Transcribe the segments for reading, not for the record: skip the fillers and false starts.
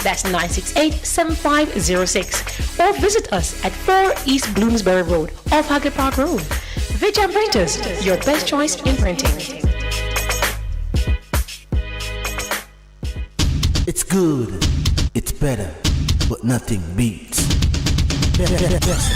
That's 968-7506. Or visit us at 4 East Bloomsbury Road, off Haggard Park Road. Vijay Printers, your best choice in printing. It's good, it's better, but nothing beats. Best.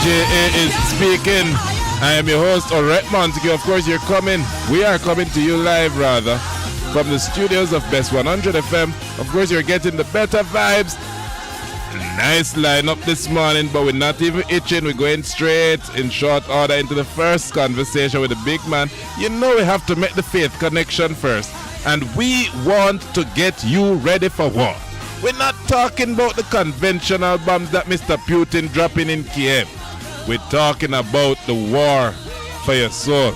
JA is speaking. I am your host, Orrett Montague. Of course, we are coming to you live, rather, from the studios of Bess 100 FM. Of course, you're getting the better vibes. Nice lineup this morning, but we're not even itching. We're going straight in short order into the first conversation with the big man. You know we have to make the faith connection first. And we want to get you ready for war. We're not talking about the conventional bombs that Mr. Putin dropping in Kiev. We're talking about the war for your soul.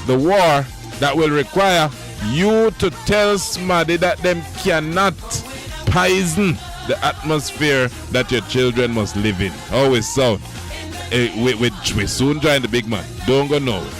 The war that will require you to tell somebody that them cannot poison the atmosphere that your children must live in. Always so. We soon join the big man. Don't go nowhere.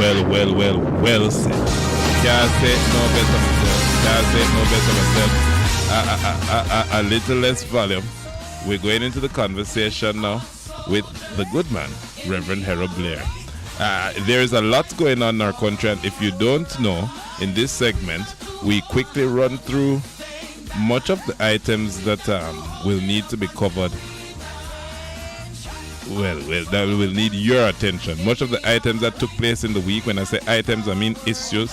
Well said. Can't say it no better myself. Can't say it no better myself. A little less volume. We're going into the conversation now with the good man, Reverend Harold Blair. There's a lot going on in our country, and if you don't know, in this segment, we quickly run through much of the items that will need to be covered. Well, that will need your attention. Much of the items that took place in the week, when I say items, I mean issues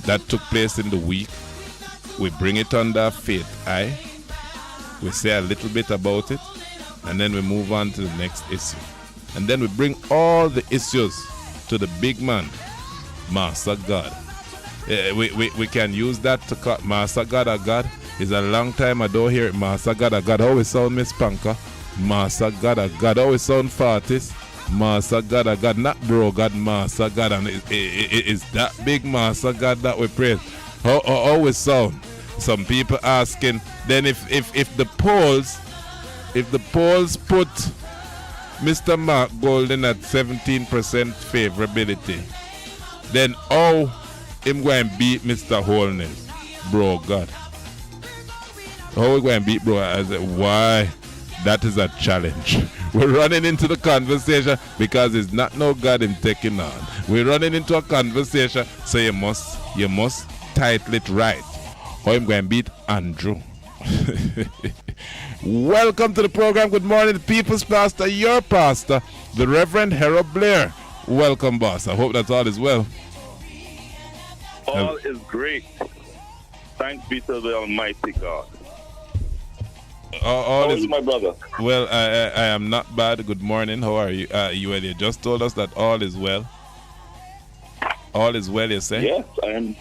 that took place in the week. We bring it under faith eye. We say a little bit about it, and then we move on to the next issue. And then we bring all the issues to the big man, Master God. We can use that to call Master God or God. It's a long time I don't hear it. Master God or God. Always sound Miss Panka. Master God or God. Always sound Fartis. Master God or God. Not bro God, Master God. And it's that big Master God that we praise. How always sound? Some people asking, then if the polls put Mr. Mark Golden at 17% favorability, then how him going to beat Mr. Holness? Bro, God. How we going to beat bro? I said, why? That is a challenge. We're running into the conversation because it's not no God him taking on. We're running into a conversation, so you must title it right. How I'm going to beat Andrew. Welcome to the program. Good morning, the People's Pastor, your pastor, the Reverend Harold Blair. Welcome, boss. I hope that all is well. All is great. Thanks be to the Almighty God. How is my brother? Well, I am not bad. Good morning. How are you? You just told us that all is well. All is well, you say? Yes, I am.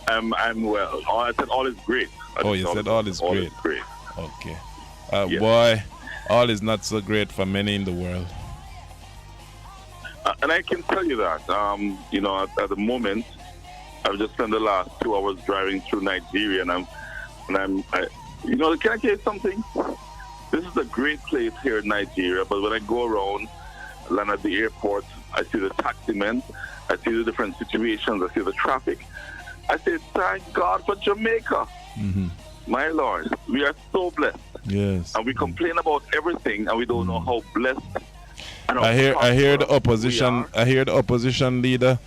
I'm well. I said all is great. You said all is great. All is great. Okay. Yes. Boy, all is not so great for many in the world. And I can tell you that, at the moment, I've just spent the last 2 hours driving through Nigeria, and can I tell you something? This is a great place here in Nigeria, but when I go around, land at the airport, I see the taxi men, I see the different situations, I see the traffic. I say, thank God for Jamaica. Mm-hmm. My Lord, we are so blessed. Yes. And we complain about everything, and we don't know how blessed. I hear the opposition. I hear the opposition leader,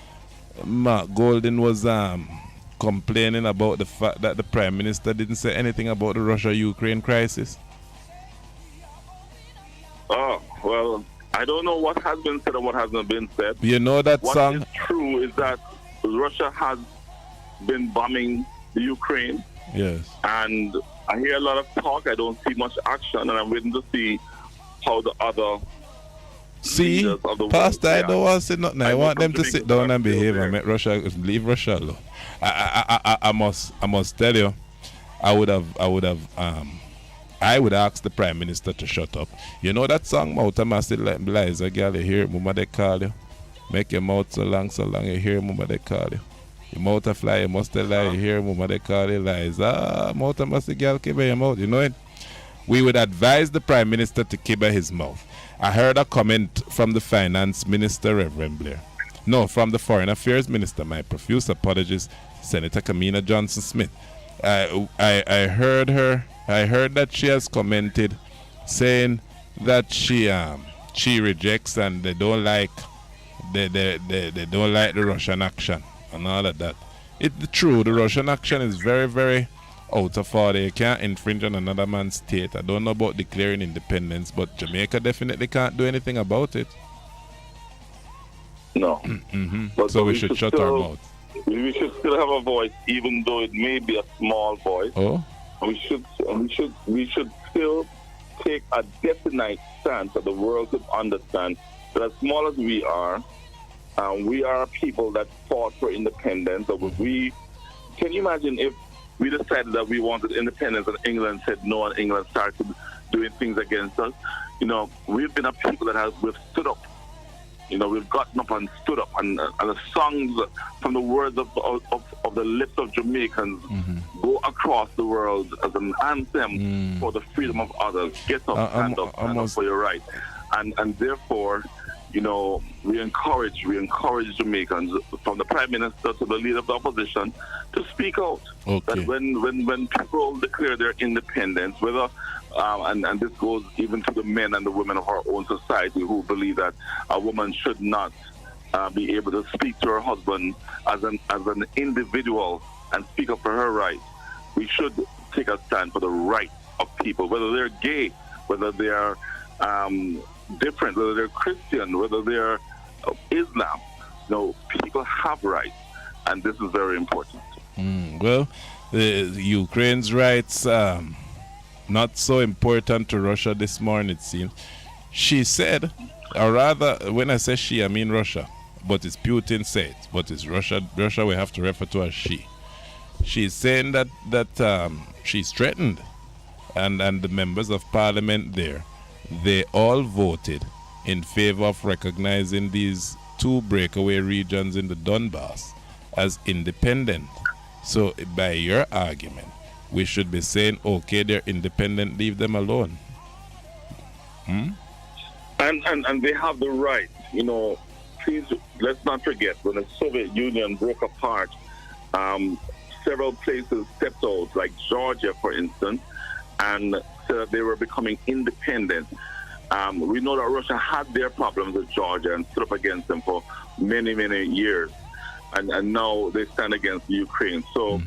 Mark Golden, was complaining about the fact that the Prime Minister didn't say anything about the Russia-Ukraine crisis. Oh, well, I don't know what has been said and what hasn't been said. You know that song? What is true is that Russia has been bombing the Ukraine. Yes. And I hear a lot of talk. I don't see much action, and I'm waiting to see how the other leaders of the Pastor, world, I don't want to say nothing. I want them to sit down and behave and make Russia leave Russia alone. I must tell you, I would ask the Prime Minister to shut up. You know that song, Mouta Massive like Liza, girl, you hear Mama they call you. Make your mouth so long, you hear Mama they call you. Your mouth a fly, you must tell lie, you hear Mama they call you Liza. Mouta Massive girl, keep your mouth, you know it? We would advise the Prime Minister to keep his mouth. I heard a comment from the Finance Minister, Reverend Blair. No, from the Foreign Affairs Minister, my profuse apologies, Senator Kamina Johnson-Smith. I heard that she has commented saying that she rejects and they don't like the Russian action and all of that. It's true, the Russian action is very, very out of order. You can't infringe on another man's state. I don't know about declaring independence, but Jamaica definitely can't do anything about it. No. Mm-hmm. So we should shut our mouth. We should still have a voice, even though it may be a small voice. Oh. We should still take a definite stance that the world could understand that as small as we are a people that fought for independence. So can you imagine if we decided that we wanted independence and England said no, and England started doing things against us? We've been a people that we've stood up. We've gotten up and stood up, and the songs from the words of the lips of Jamaicans go across the world as an anthem for the freedom of others. Get up, stand up for your right. And therefore, we encourage Jamaicans, from the Prime Minister to the leader of the opposition, to speak out. Okay. That when people declare their independence, whether and this goes even to the men and the women of our own society who believe that a woman should not be able to speak to her husband as an individual and speak up for her rights. We should take a stand for the rights of people, whether they're gay, whether they are different, whether they're Christian, whether they're Islam. People have rights, and this is very important. Well, Ukraine's rights not so important to Russia this morning, it seems. She said, or rather, when I say she, I mean Russia, but it's Putin said, but it's Russia we have to refer to as she. She's saying that she's threatened, and the members of parliament there, they all voted in favor of recognizing these 2 breakaway regions in the Donbass as independent. So by your argument, we should be saying, okay, they're independent, leave them alone. And they have the right. Please, let's not forget, when the Soviet Union broke apart, several places stepped out, like Georgia, for instance, and said that they were becoming independent. We know that Russia had their problems with Georgia and stood up against them for many, many years. And now they stand against Ukraine. So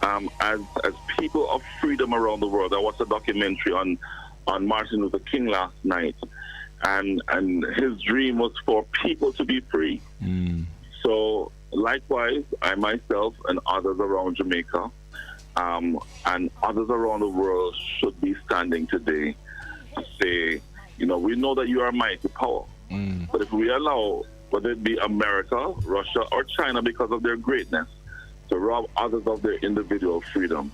as people of freedom around the world, I watched a documentary on Martin Luther King last night, and his dream was for people to be free. So likewise, I myself and others around Jamaica and others around the world should be standing today to say, we know that you are a mighty power, but if we allow, whether it be America, Russia, or China, because of their greatness, to rob others of their individual freedom,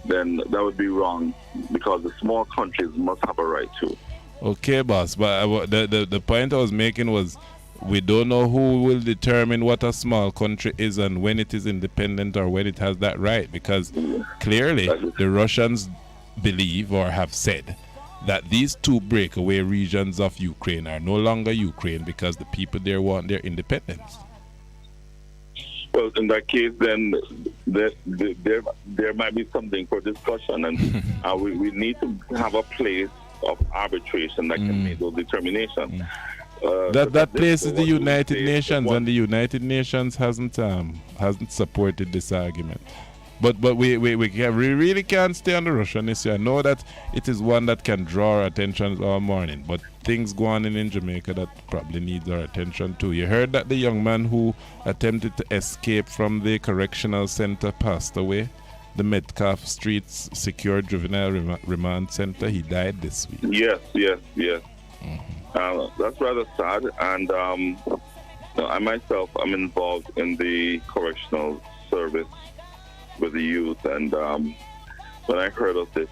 then that would be wrong, because the small countries must have a right too. Okay, boss, but the point I was making was, we don't know who will determine what a small country is and when it is independent or when it has that right, because clearly the Russians believe or have said that these 2 breakaway regions of Ukraine are no longer Ukraine because the people there want their independence. Well, in that case, then there might be something for discussion, and we need to have a place of arbitration that can make those determinations. That place is the United Nations, and the United Nations hasn't supported this argument. But we really can't stay on the Russian issue. I know that it is one that can draw our attention all morning, but things go on in Jamaica that probably needs our attention too. You heard that the young man who attempted to escape from the correctional center passed away. The Metcalf Streets Secure Juvenile Remand Center, he died this week. Yes. That's rather sad, and I myself am involved in the correctional service with the youth, and when I heard of this,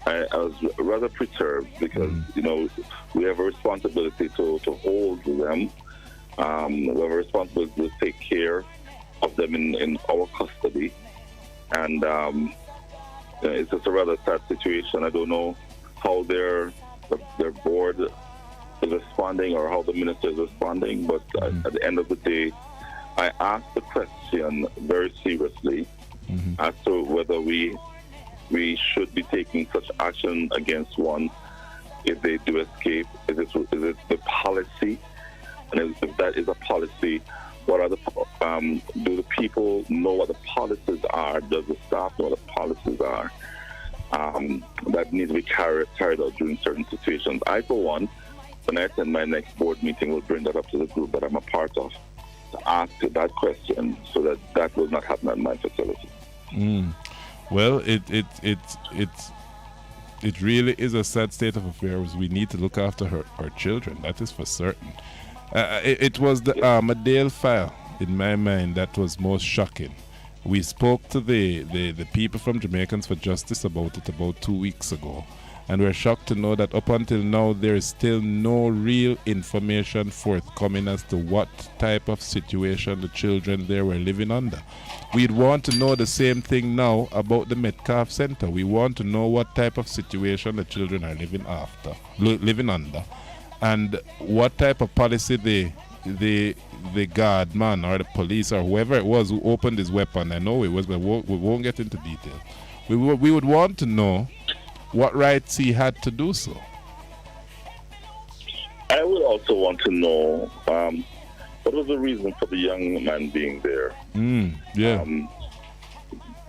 I was rather perturbed, because we have a responsibility to hold them. We have a responsibility to take care of them in our custody, and it's just a rather sad situation. I don't know how their board is responding or how the minister is responding, but at the end of the day, I asked the question very seriously as to whether we should be taking such action against one if they do escape. Is it the policy? And if that is a policy, what are do the people know what the policies are? Does the staff know what the policies are that need to be carried out during certain situations? I, for one, when I attend my next board meeting, will bring that up to the group that I'm a part of, to ask that question, so that will not happen at my facility. Well, it really is a sad state of affairs. We need to look after our children. That is for certain. It was the Armadale file, in my mind, that was most shocking. We spoke to the people from Jamaicans for Justice about it about 2 weeks ago, and we're shocked to know that up until now there is still no real information forthcoming as to what type of situation the children there were living under. We'd want to know the same thing now about the Metcalf Center. We want to know what type of situation the children are living under. and what type of policy the guard man or the police or whoever it was who opened his weapon, I know it was, but we won't get into detail. We would want to know what rights he had to do so. I would also want to know what was the reason for the young man being there.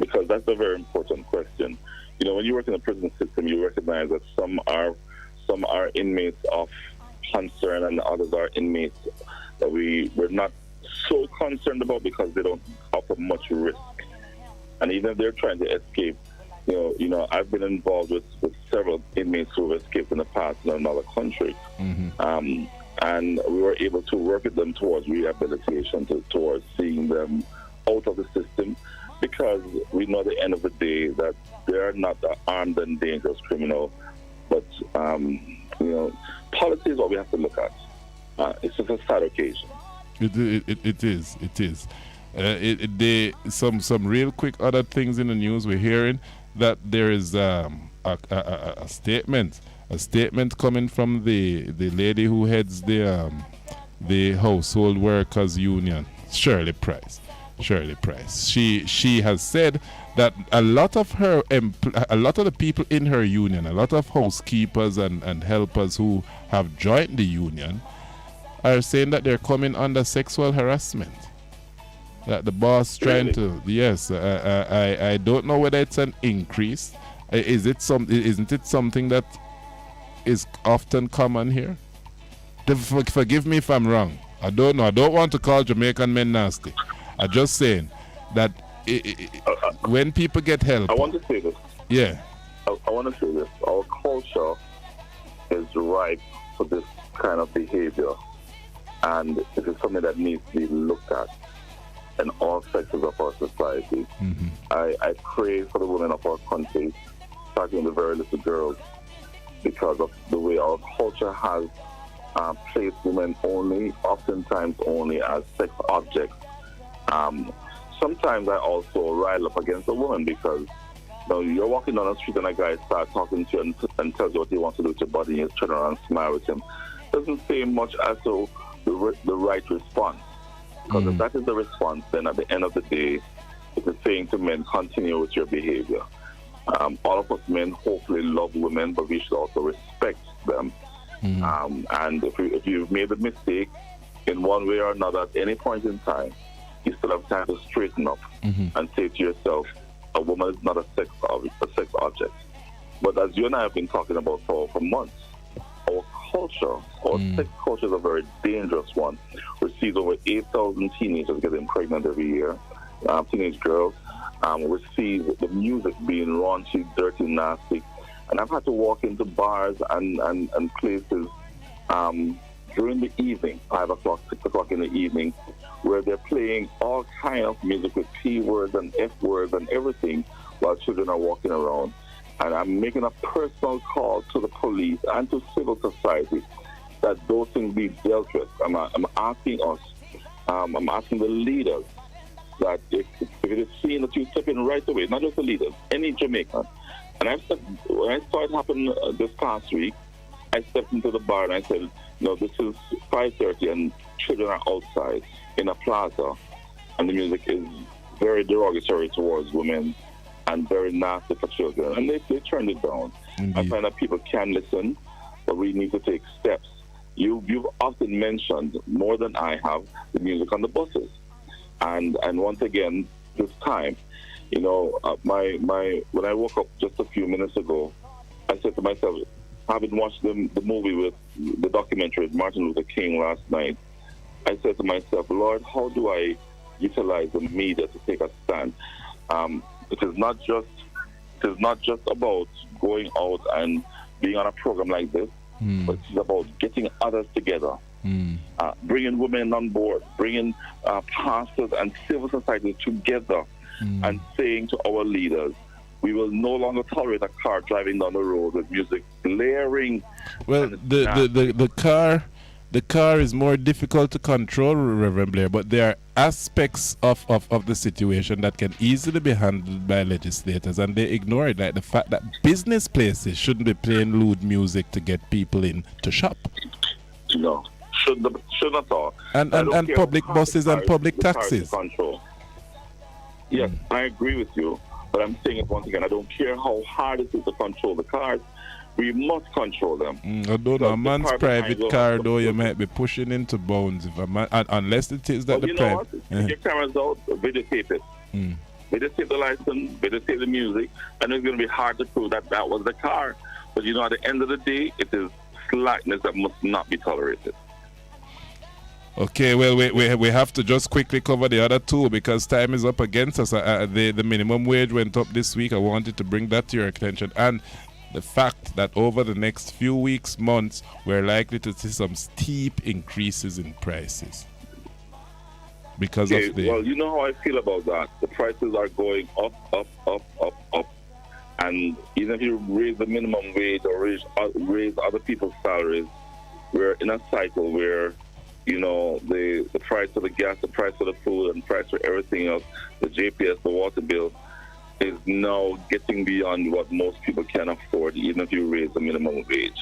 Because that's a very important question. You know, when you work in the prison system, you recognize that some are inmates of concern and others are inmates that we're not so concerned about because they don't offer much risk. And even if they're trying to escape, you know, I've been involved with several inmates who have escaped in the past in another country. And we were able to work with them towards rehabilitation, towards seeing them out of the system, because we know at the end of the day that they are not an armed and dangerous criminal. But, you know, policy is what we have to look at. It's just a sad occasion. It is. Some real quick other things in the news we're hearing that there is a statement coming from the lady who heads the household workers union, Shirley Price. She has said that a lot of the people in her union, a lot of housekeepers and helpers who have joined the union are saying that they're coming under sexual harassment. That the boss trying to, yes, I don't know whether it's an increase. Isn't it something that is often common here? Forgive me if I'm wrong. I don't know. I don't want to call Jamaican men nasty. I'm just saying that when people get help. I want to say this. Yeah. I want to say this. Our culture is ripe for this kind of behavior, and it is something that needs to be looked at in all sectors of our society. I pray for the women of our country, starting with the very little girls, because of the way our culture has placed women oftentimes only as sex objects. Sometimes I also rile up against a woman because you're walking down the street and a guy starts talking to you and tells you what he wants to do with your body, and you turn around and smile with him. Doesn't say much as to the right response. Because if that is the response, then at the end of the day, it is saying to men, continue with your behavior. All of us men hopefully love women, but we should also respect them. And if you've made a mistake in one way or another at any point in time, you still have time to straighten up and say to yourself, a woman is not a sex object. But as you and I have been talking about for months, our culture, our sex culture is a very dangerous one. We see over 8,000 teenagers getting pregnant every year, teenage girls. We see the music being raunchy, dirty, nasty. And I've had to walk into bars and places during the evening, 5 o'clock, 6 o'clock in the evening, where they're playing all kind of music with P words and F words and everything while children are walking around. And I'm making a personal call to the police and to civil society that those things be dealt with. I'm asking us, I'm asking the leaders that if it is seen that you step in right away, not just the leaders, any Jamaican. And when I saw it happen this past week, I stepped into the bar and I said, this is 5:30 and children are outside in a plaza, and the music is very derogatory towards women and very nasty for children. And they turned it down. I find that people can listen, but we need to take steps. You've often mentioned, more than I have, the music on the buses. And once again, this time, when I woke up just a few minutes ago, I said to myself, having watched the movie with the documentary with Martin Luther King last night, I said to myself, Lord, how do I utilize the media to take a stand? It is not just about going out and being on a program like this, but it's about getting others together, bringing women on board, bringing pastors and civil society together, and saying to our leaders, we will no longer tolerate a car driving down the road with music blaring. Well, the car is more difficult to control, Reverend Blair, but there are aspects of the situation that can easily be handled by legislators, and they ignore it, like the fact that business places shouldn't be playing lewd music to get people in to shop. You know, should not all. And public buses and public taxis. Control. Yes, I agree with you, but I'm saying it once again. I don't care how hard it is to control the cars. We must control them. Although a man's private car, though, you might be pushing into bounds if a man, unless it is that the private. Take your cameras out, videotape it. Videotape the license, videotape the music, and it's going to be hard to prove that that was the car. But you know, at the end of the day, it is slackness that must not be tolerated. Okay, well, we have to just quickly cover the other two because time is up against us. The minimum wage went up this week. I wanted to bring that to your attention. And the fact that over the next few weeks, months, we're likely to see some steep increases in prices. Because of the... Well, you know how I feel about that. The prices are going up. And even if you raise the minimum wage or raise other people's salaries, we're in a cycle where, you know, the price of the gas, the price of the food, and the price for everything else, the JPS, the water bill, is now getting beyond what most people can afford, even if you raise the minimum wage.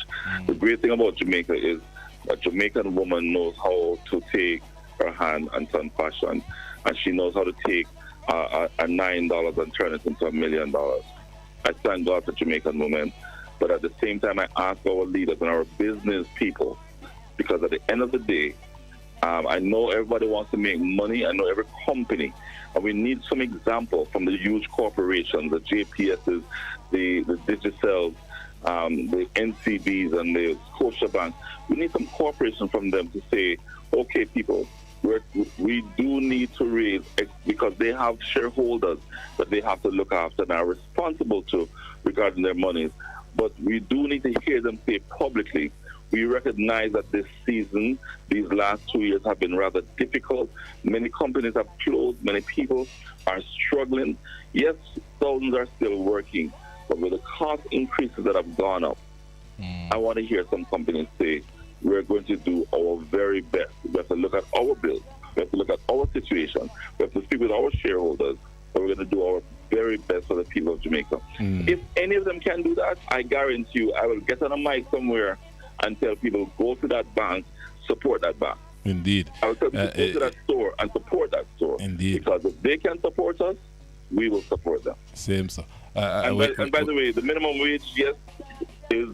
The great thing about Jamaica is a Jamaican woman knows how to take her hand and turn fashion, and she knows how to take a $9 and turn it into $1 million. I thank God for Jamaican women, but at the same time, I ask our leaders and our business people, because at the end of the day, I know everybody wants to make money. I know every company, and we need some example from the huge corporations, the JPSs, the Digicels, the NCBs, and the Scotiabank. We need some cooperation from them to say, okay, people, we do need to raise, because they have shareholders that they have to look after and are responsible to regarding their monies. But we do need to hear them say publicly, we recognize that this season, these last 2 years have been rather difficult. Many companies have closed. Many people are struggling. Yes, thousands are still working, but with the cost increases that have gone up, I want to hear some companies say, we're going to do our very best. We have to look at our bills. We have to look at our situation. We have to speak with our shareholders. But we're going to do our very best for the people of Jamaica. If any of them can do that, I guarantee you, I will get on a mic somewhere and tell people, go to that bank, support that bank. Indeed. I will tell people, go to that store and support that store. Indeed. Because if they can support us, we will support them. Same, sir. And by the way, the minimum wage, yes, is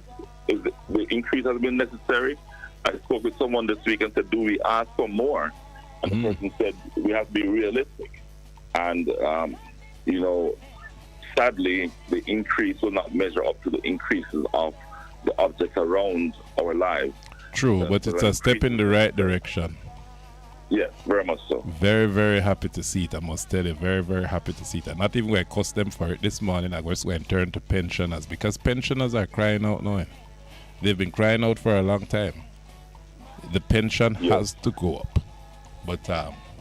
the increase has been necessary. I spoke with someone this week and said, do we ask for more? And the person said, we have to be realistic. And, you know, sadly, the increase will not measure up to the increases of the objects around our lives. True, but it's a step in the right direction. Yes, very much so. Very, very happy to see it. I must tell you, very, very happy to see it. I'm not even going to cuss them for it this morning. I'm just going to turn to pensioners, because pensioners are crying out now. They've been crying out for a long time. The pension has to go up. But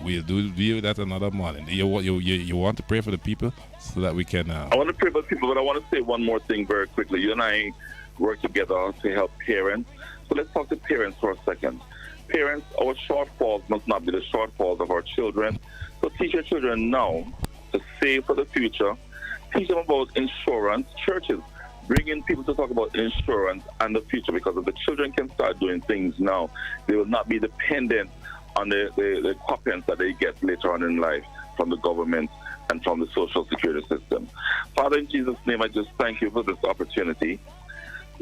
we'll deal with that another morning. You want to pray for the people so that we can... I want to pray for the people, but I want to say one more thing very quickly. You and I work together to help parents. So let's talk to parents for a second. Parents, our shortfalls must not be the shortfalls of our children. So teach your children now to save for the future. Teach them about insurance. Churches, bring in people to talk about insurance and the future, because if the children can start doing things now, they will not be dependent on the coppins that they get later on in life from the government and from the social security system. Father, in Jesus' name, I just thank you for this opportunity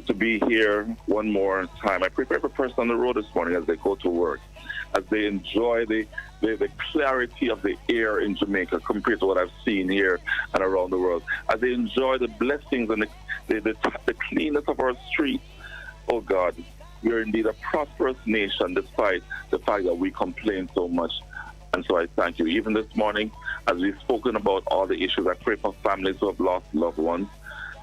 to be here one more time. I pray for every person on the road this morning as they go to work, as they enjoy the clarity of the air in Jamaica compared to what I've seen here and around the world, as they enjoy the blessings and the cleanness of our streets. Oh God, we are indeed a prosperous nation despite the fact that we complain so much. And so I thank you. Even this morning, as we've spoken about all the issues, I pray for families who have lost loved ones,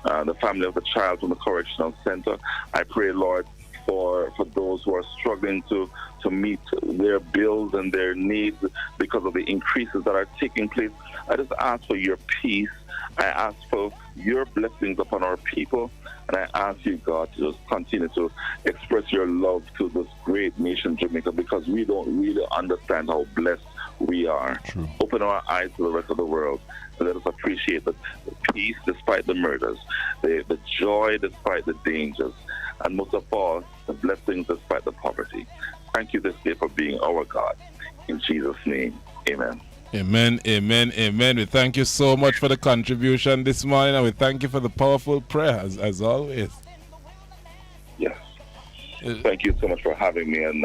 the family of a child from the correctional center. I pray, Lord, for those who are struggling to meet their bills and their needs because of the increases that are taking place. I just ask for your peace. I ask for your blessings upon our people. And I ask you, God, to just continue to express your love to this great nation, Jamaica, because we don't really understand how blessed we are. True. Open our eyes to the rest of the world. And let us appreciate the peace despite the murders, the joy despite the dangers, and most of all, the blessings despite the poverty. Thank you this day for being our God. In Jesus' name, amen. Amen, amen, amen. We thank you so much for the contribution this morning, and we thank you for the powerful prayer, as always. Yes. Thank you so much for having me, and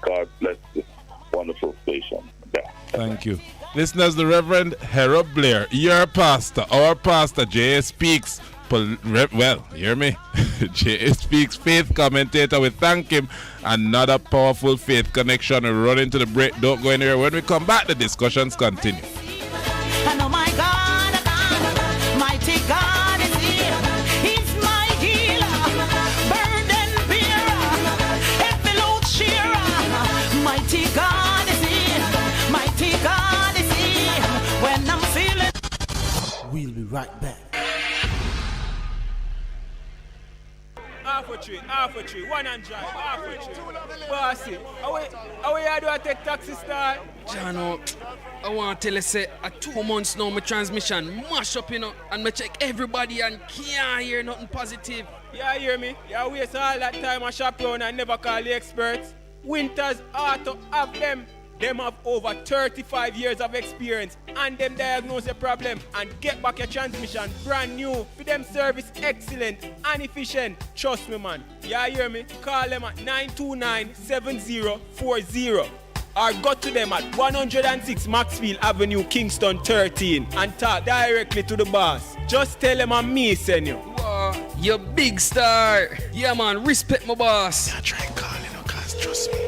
God bless this wonderful station. Yeah. Thank you. Listeners, the Reverend Harold Blair, your pastor, our pastor, JaSpeaks, hear me? JaSpeaks faith commentator. We thank him. Another powerful faith connection. We run into the break. Don't go anywhere. When we come back, the discussions continue. I know my God, mighty God is here. He's my healer, burden bearer, heavy load sharer. Mighty God is here. Mighty God is here. When I'm feeling. We'll be right back. Half a tree, one and drive, half a tree. Bossy, how you do I take taxi style? Jano, I want to tell you, say, 2 months now, my transmission mash up, and I check everybody and can't hear nothing positive. Yeah, hear me? You waste all that time I shop around and never call the experts. Winters Auto have them. Them have over 35 years of experience and them diagnose the problem and get back your transmission brand new. For them service excellent and efficient. Trust me, man. Yeah, hear me? Call them at 929-7040 or go to them at 106 Maxfield Avenue, Kingston 13 and talk directly to the boss. Just tell them I'm me, send you. Wow, you big star. Yeah, man, respect my boss. I try calling her, cause trust me.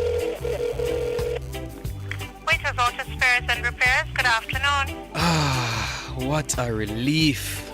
Waiters Auto Spares and Repairs, good afternoon. What a relief.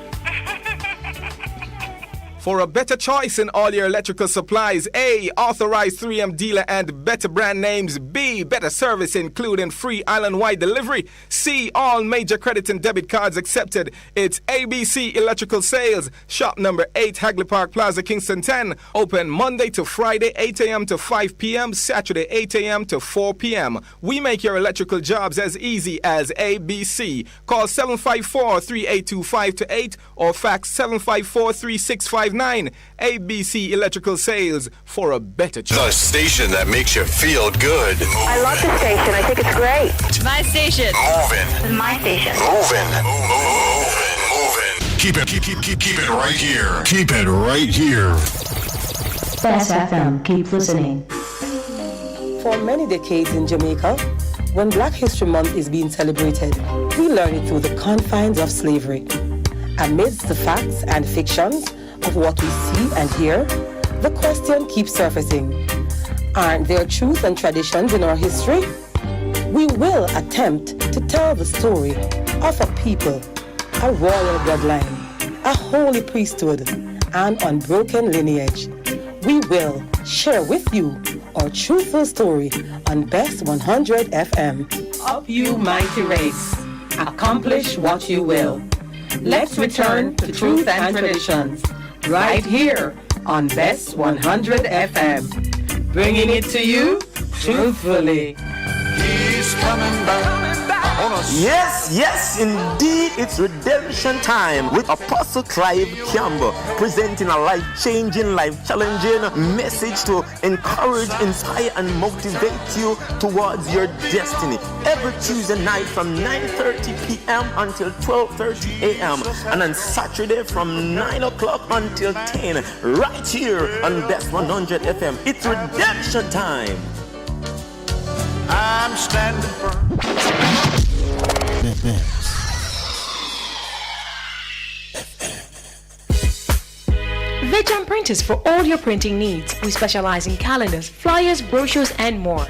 For a better choice in all your electrical supplies, A, authorized 3M dealer and better brand names. B, better service including free island-wide delivery. C, all major credit and debit cards accepted. It's ABC Electrical Sales. Shop number 8, Hagley Park Plaza, Kingston 10. Open Monday to Friday, 8 a.m. to 5 p.m. Saturday, 8 a.m. to 4 p.m. We make your electrical jobs as easy as ABC. Call 754-382-528 or fax 754-3659. ABC Electrical Sales, for a better choice. The station that makes you feel good. I love the station. I think it's great. My station. Moving. My station. Moving. Keep it right here. Keep it right here. Bess FM. Keep listening. For many decades in Jamaica, when Black History Month is being celebrated, we learn it through the confines of slavery. Amidst the facts and fictions of what we see and hear, the question keeps surfacing. Aren't there truth and traditions in our history? We will attempt to tell the story of a people, a royal bloodline, a holy priesthood, and unbroken lineage. We will share with you our truthful story on Bess 100 FM. Up you mighty race, accomplish what you will. Let's return to truth and traditions. Right here on Bess 100 FM, bringing it to you truthfully. He's coming back. Yes, indeed, it's redemption time with Apostle Clive Campbell, presenting a life-changing, life-challenging message to encourage, inspire, and motivate you towards your destiny. Every Tuesday night from 9:30 p.m. until 12:30 a.m. and on Saturday from 9 o'clock until 10, right here on Best 100 FM. It's redemption time. I'm standing firm. Veg Printers for all your printing needs. We specialize in calendars, flyers, brochures, and more.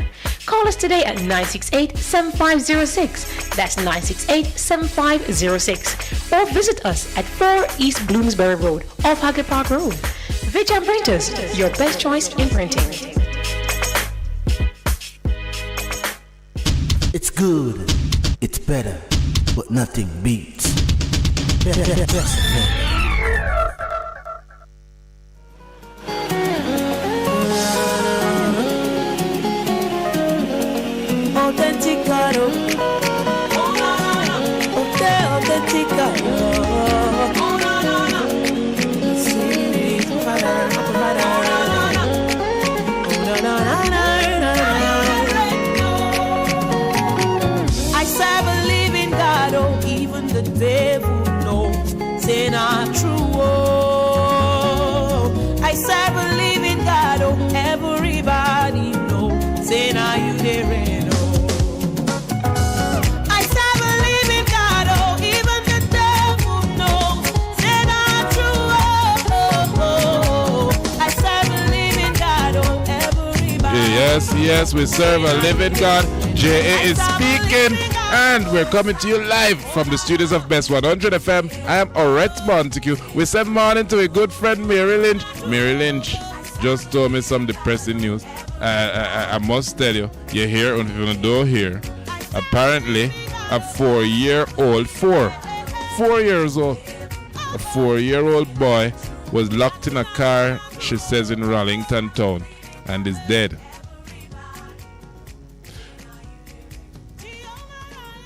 Call us today at 968-7506. That's 968-7506. Or visit us at 4 East Bloomsbury Road, off Hagley Park Road. Veg Printers, your best choice in printing. It's good, it's better, but nothing beats. Authenticado, Yes, we serve a living God. J.A. is speaking, and we're coming to you live from the studios of Bess 100 FM. I am Orrett Montague. We said morning to a good friend, Mary Lynch. Mary Lynch just told me some depressing news. I must tell you, you hear, if you don't hear, apparently a 4-year-old, 4 years old, a 4-year-old boy was locked in a car, she says, in Rollington town, and is dead.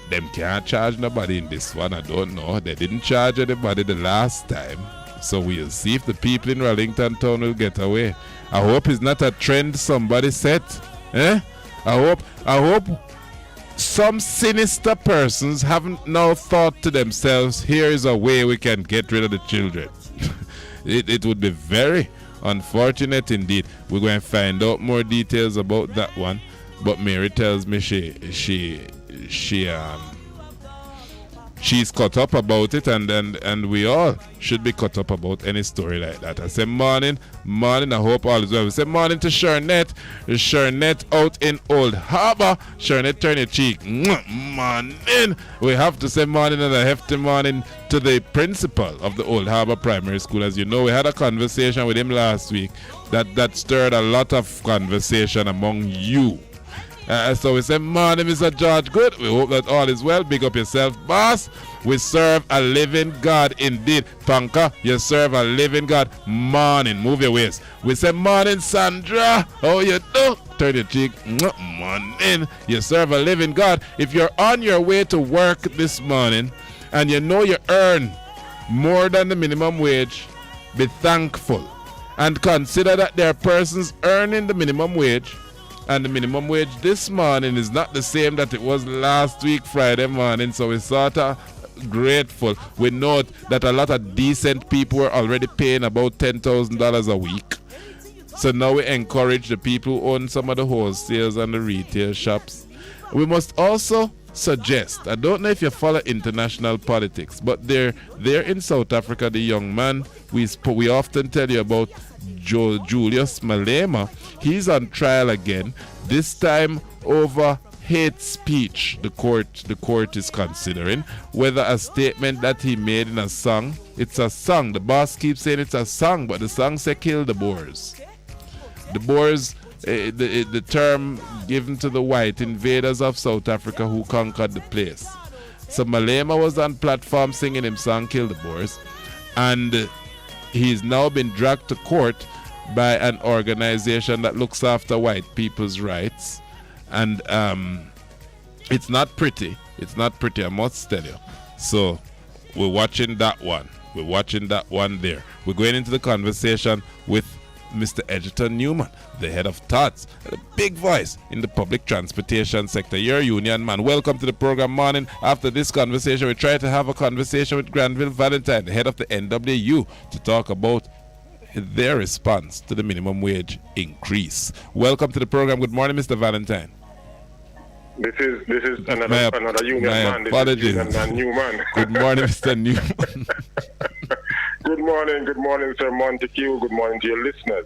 Them can't charge nobody in this one, I don't know. They didn't charge anybody the last time. So we'll see if the people in Rollington town will get away. I hope it's not a trend somebody set. I hope some sinister persons haven't now thought to themselves, here is a way we can get rid of the children. It would be very unfortunate indeed. We're going to find out more details about that one. But Mary tells me she's caught up about it, and we all should be caught up about any story like that. I say morning, I hope all is well. We say morning to Shernette out in Old Harbor. Shernette, turn your cheek. Morning. We have to say morning and a hefty morning to the principal of the Old Harbor Primary School. As you know, we had a conversation with him last week that stirred a lot of conversation among you. So we say, morning, Mr. George. Good. We hope that all is well. Big up yourself, boss. We serve a living God indeed. Panka, you serve a living God. Morning. Move your waist. We say, morning, Sandra. How you do? Turn your cheek. Morning. You serve a living God. If you're on your way to work this morning and you know you earn more than the minimum wage, be thankful. And consider that there are persons earning the minimum wage. And the minimum wage this morning is not the same that it was last week, Friday morning. So we're sort of grateful. We know that a lot of decent people were already paying about $10,000 a week. So now we encourage the people who own some of the wholesales and the retail shops. We must also suggest, I don't know if you follow international politics, but there in South Africa, the young man we often tell you about, Julius Malema, he's on trial again, this time over hate speech. The court is considering whether a statement that he made in a song, it's a song, the boss keeps saying it's a song, but the song say kill the Boers. The Boers, the term given to the white invaders of South Africa who conquered the place. So Malema was on platform singing him song Kill the Boers, and he's now been dragged to court by an organization that looks after white people's rights. And it's not pretty. It's not pretty, I must tell you. So we're watching that one. We're watching that one there. We're going into the conversation with Mr. Edgerton Newman, the head of TOTS, a big voice in the public transportation sector. You're a union man. Welcome to the program, morning. After this conversation, we try to have a conversation with Granville Valentine, the head of the NWU, to talk about their response to the minimum wage increase. Welcome to the program. Good morning, Mr. Valentine. This is another union man. Apologies. This is a new man. Good morning, Mr. Newman. Good morning, Sir Montague. Good morning to your listeners.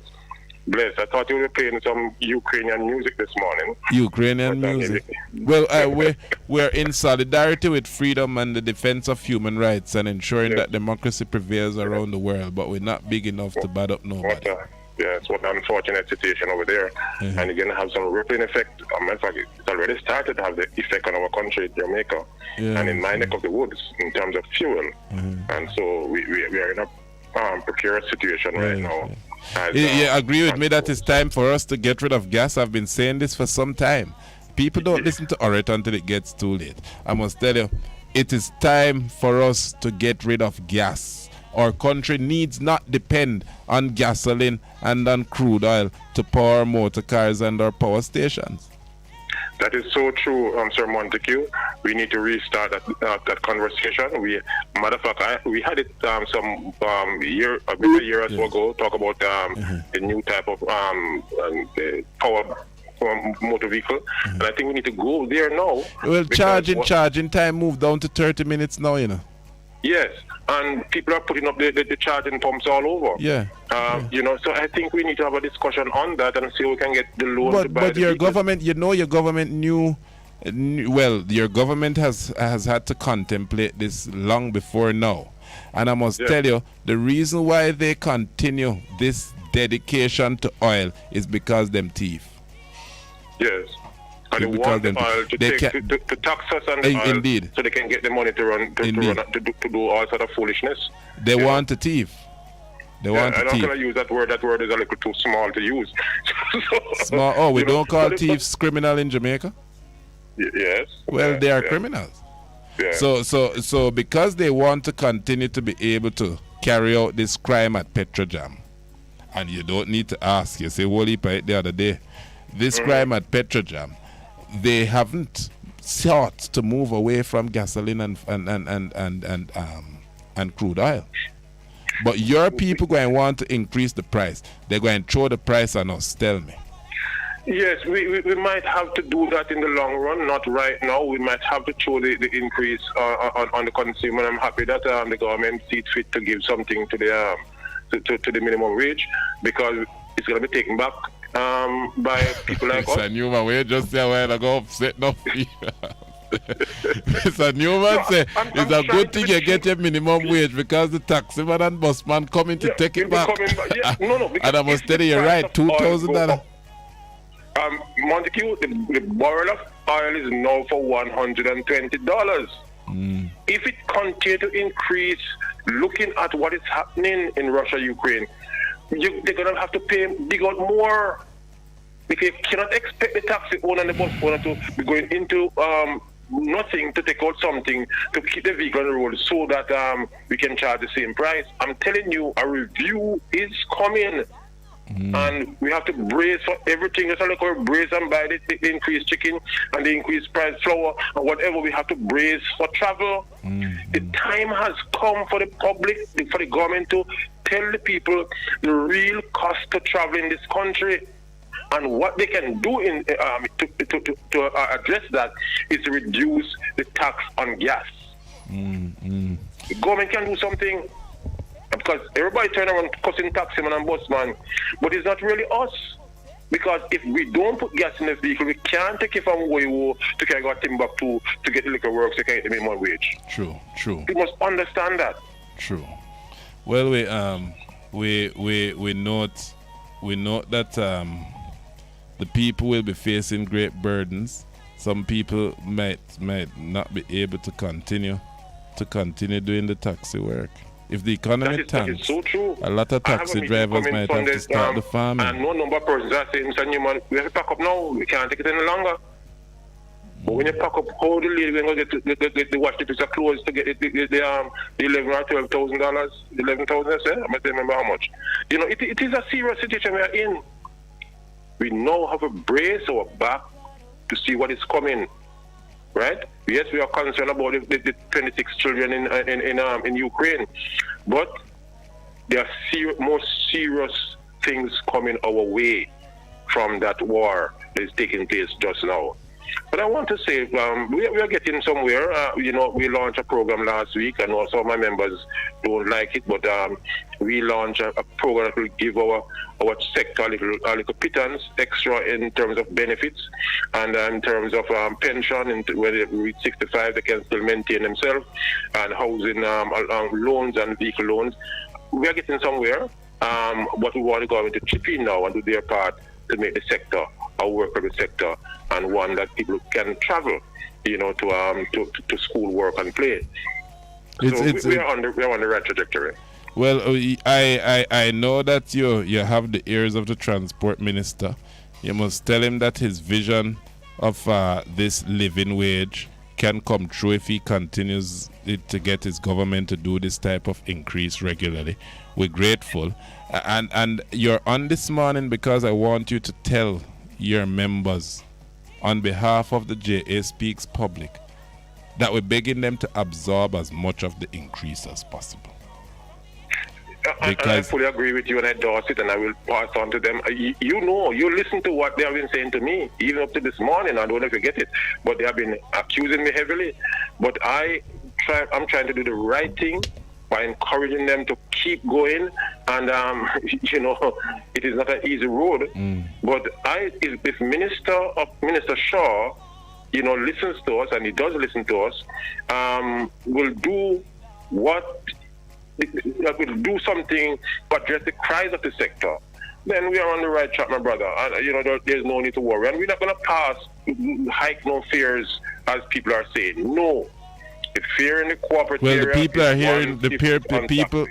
Bless. I thought you were playing some Ukrainian music this morning. Ukrainian music. Well, we're in solidarity with freedom and the defense of human rights and ensuring that democracy prevails around the world, but we're not big enough to bad up nobody. It's what an unfortunate situation over there. Mm-hmm. And you're going to have some rippling effect. In fact, it's already started to have the effect on our country, Jamaica, and in my neck of the woods in terms of fuel. Mm-hmm. And so we are in a precarious situation right now. You agree with me that it's time for us to get rid of gas? I've been saying this for some time. People don't listen to Orrett until it gets too late. I must tell you, it is time for us to get rid of gas. Our country needs not depend on gasoline and on crude oil to power motor cars and our power stations. That is so true, Sir Montague. We need to restart that conversation. Matter of fact, we had it some year or so ago. Talk about the new type of power motor vehicle, and I think we need to go there now. Well, charging time moved down to 30 minutes now, you know. Yes, and people are putting up the charging pumps all over. Yeah. You know, so I think we need to have a discussion on that and see how we can get the loan to buy But the your vehicles. government, your government knew. Well, your government has had to contemplate this long before now. And I must tell you, the reason why they continue this dedication to oil is because them thief. Yes. And they want the oil to tax us on the oil, indeed, so they can get the money to run to do all sort of foolishness. They want to thief. They want to I'm not thief. going to use that word. That word is a little too small to use. Small. Oh, we You know, don't call but- thieves criminal in Jamaica. Yes. Well, they are criminals. Yeah. So because they want to continue to be able to carry out this crime at Petrojam, and you don't need to ask. You say, Wally Pite the other day, this crime at Petrojam, they haven't sought to move away from gasoline and crude oil. But your people going to want to increase the price. They're going to throw the price on us. Tell me. Yes, we might have to do that in the long run, not right now. We might have to show the increase on the consumer. I'm happy that the government sees fit to give something to the to the minimum wage, because it's going to be taken back by people like us. Mr. Newman, we just say a while ago upset enough. Mr. Newman say it's a good thing you get your minimum wage, because the taximan and busman coming to take it back. And I must tell you, you're right, $2,000. Montague, the barrel of oil is now for $120. If it continues to increase, looking at what is happening in Russia, Ukraine, they're going to have to dig out more. Because you cannot expect the taxi owner and the bus owner to be going into nothing to take out something to keep the vehicle on the road so that we can charge the same price. I'm telling you, a review is coming. And we have to brace for everything. Just like we brace and buy the increased chicken and the increased price flour and whatever. We have to brace for travel. The time has come for the public, for the government to tell the people the real cost to travel in this country. And what they can do to address that is to reduce the tax on gas. The government can do something. Because everybody turn around cussing taximan and busman, but it's not really us. Because if we don't put gas in the vehicle, we can't take it from where we to carry our Timbuktu to get the liquor works to get the minimum wage. True. We must understand that. True. Well, we note that the people will be facing great burdens. Some people might not be able to continue doing the taxi work. If the economy tanks, so true. a lot of taxi drivers might have to start the farming. And no number of persons are saying, Mr. Newman, we have to pack up now. We can't take it any longer. But when you pack up, how the lady going to get the watch the piece of clothes to get the $11,000 or $12,000, $11,000, I say? I might remember how much. You know, it is a serious situation we are in. We now have to brace our back to see what is coming. Right? Yes, we are concerned about the 26 children in Ukraine, but there are more serious things coming our way from that war that is taking place just now. But I want to say we are getting somewhere. We launched a program last week. I know some of my members don't like it, but we launched a program that will give our sector a little pittance extra in terms of benefits and in terms of pension. When they reach 65, they can still maintain themselves, and housing loans and vehicle loans. We are getting somewhere, but we want the government to chip in now and do their part to make the sector a workable sector and one that people can travel, to school, work, and play. So we are on the right trajectory. Well, I know that you have the ears of the transport minister. You must tell him that his vision of this living wage can come true if he continues to get his government to do this type of increase regularly. We're grateful. And you're on this morning because I want you to tell your members on behalf of the JaSpeaks public that we're begging them to absorb as much of the increase as possible. And I fully agree with you, and I endorse it, and I will pass on to them. You listen to what they have been saying to me, even up to this morning. I don't know if you get it, but they have been accusing me heavily. But I'm trying to do the right thing by encouraging them to keep going. And, it is not an easy road. But if Minister Shaw, listens to us, and he does listen to us, will do something to address the cries of the sector, then we are on the right track, my brother. And, there's no need to worry. And we're not going to hike no fares, as people are saying. No. The fear in the cooperative area. Well, the people are hearing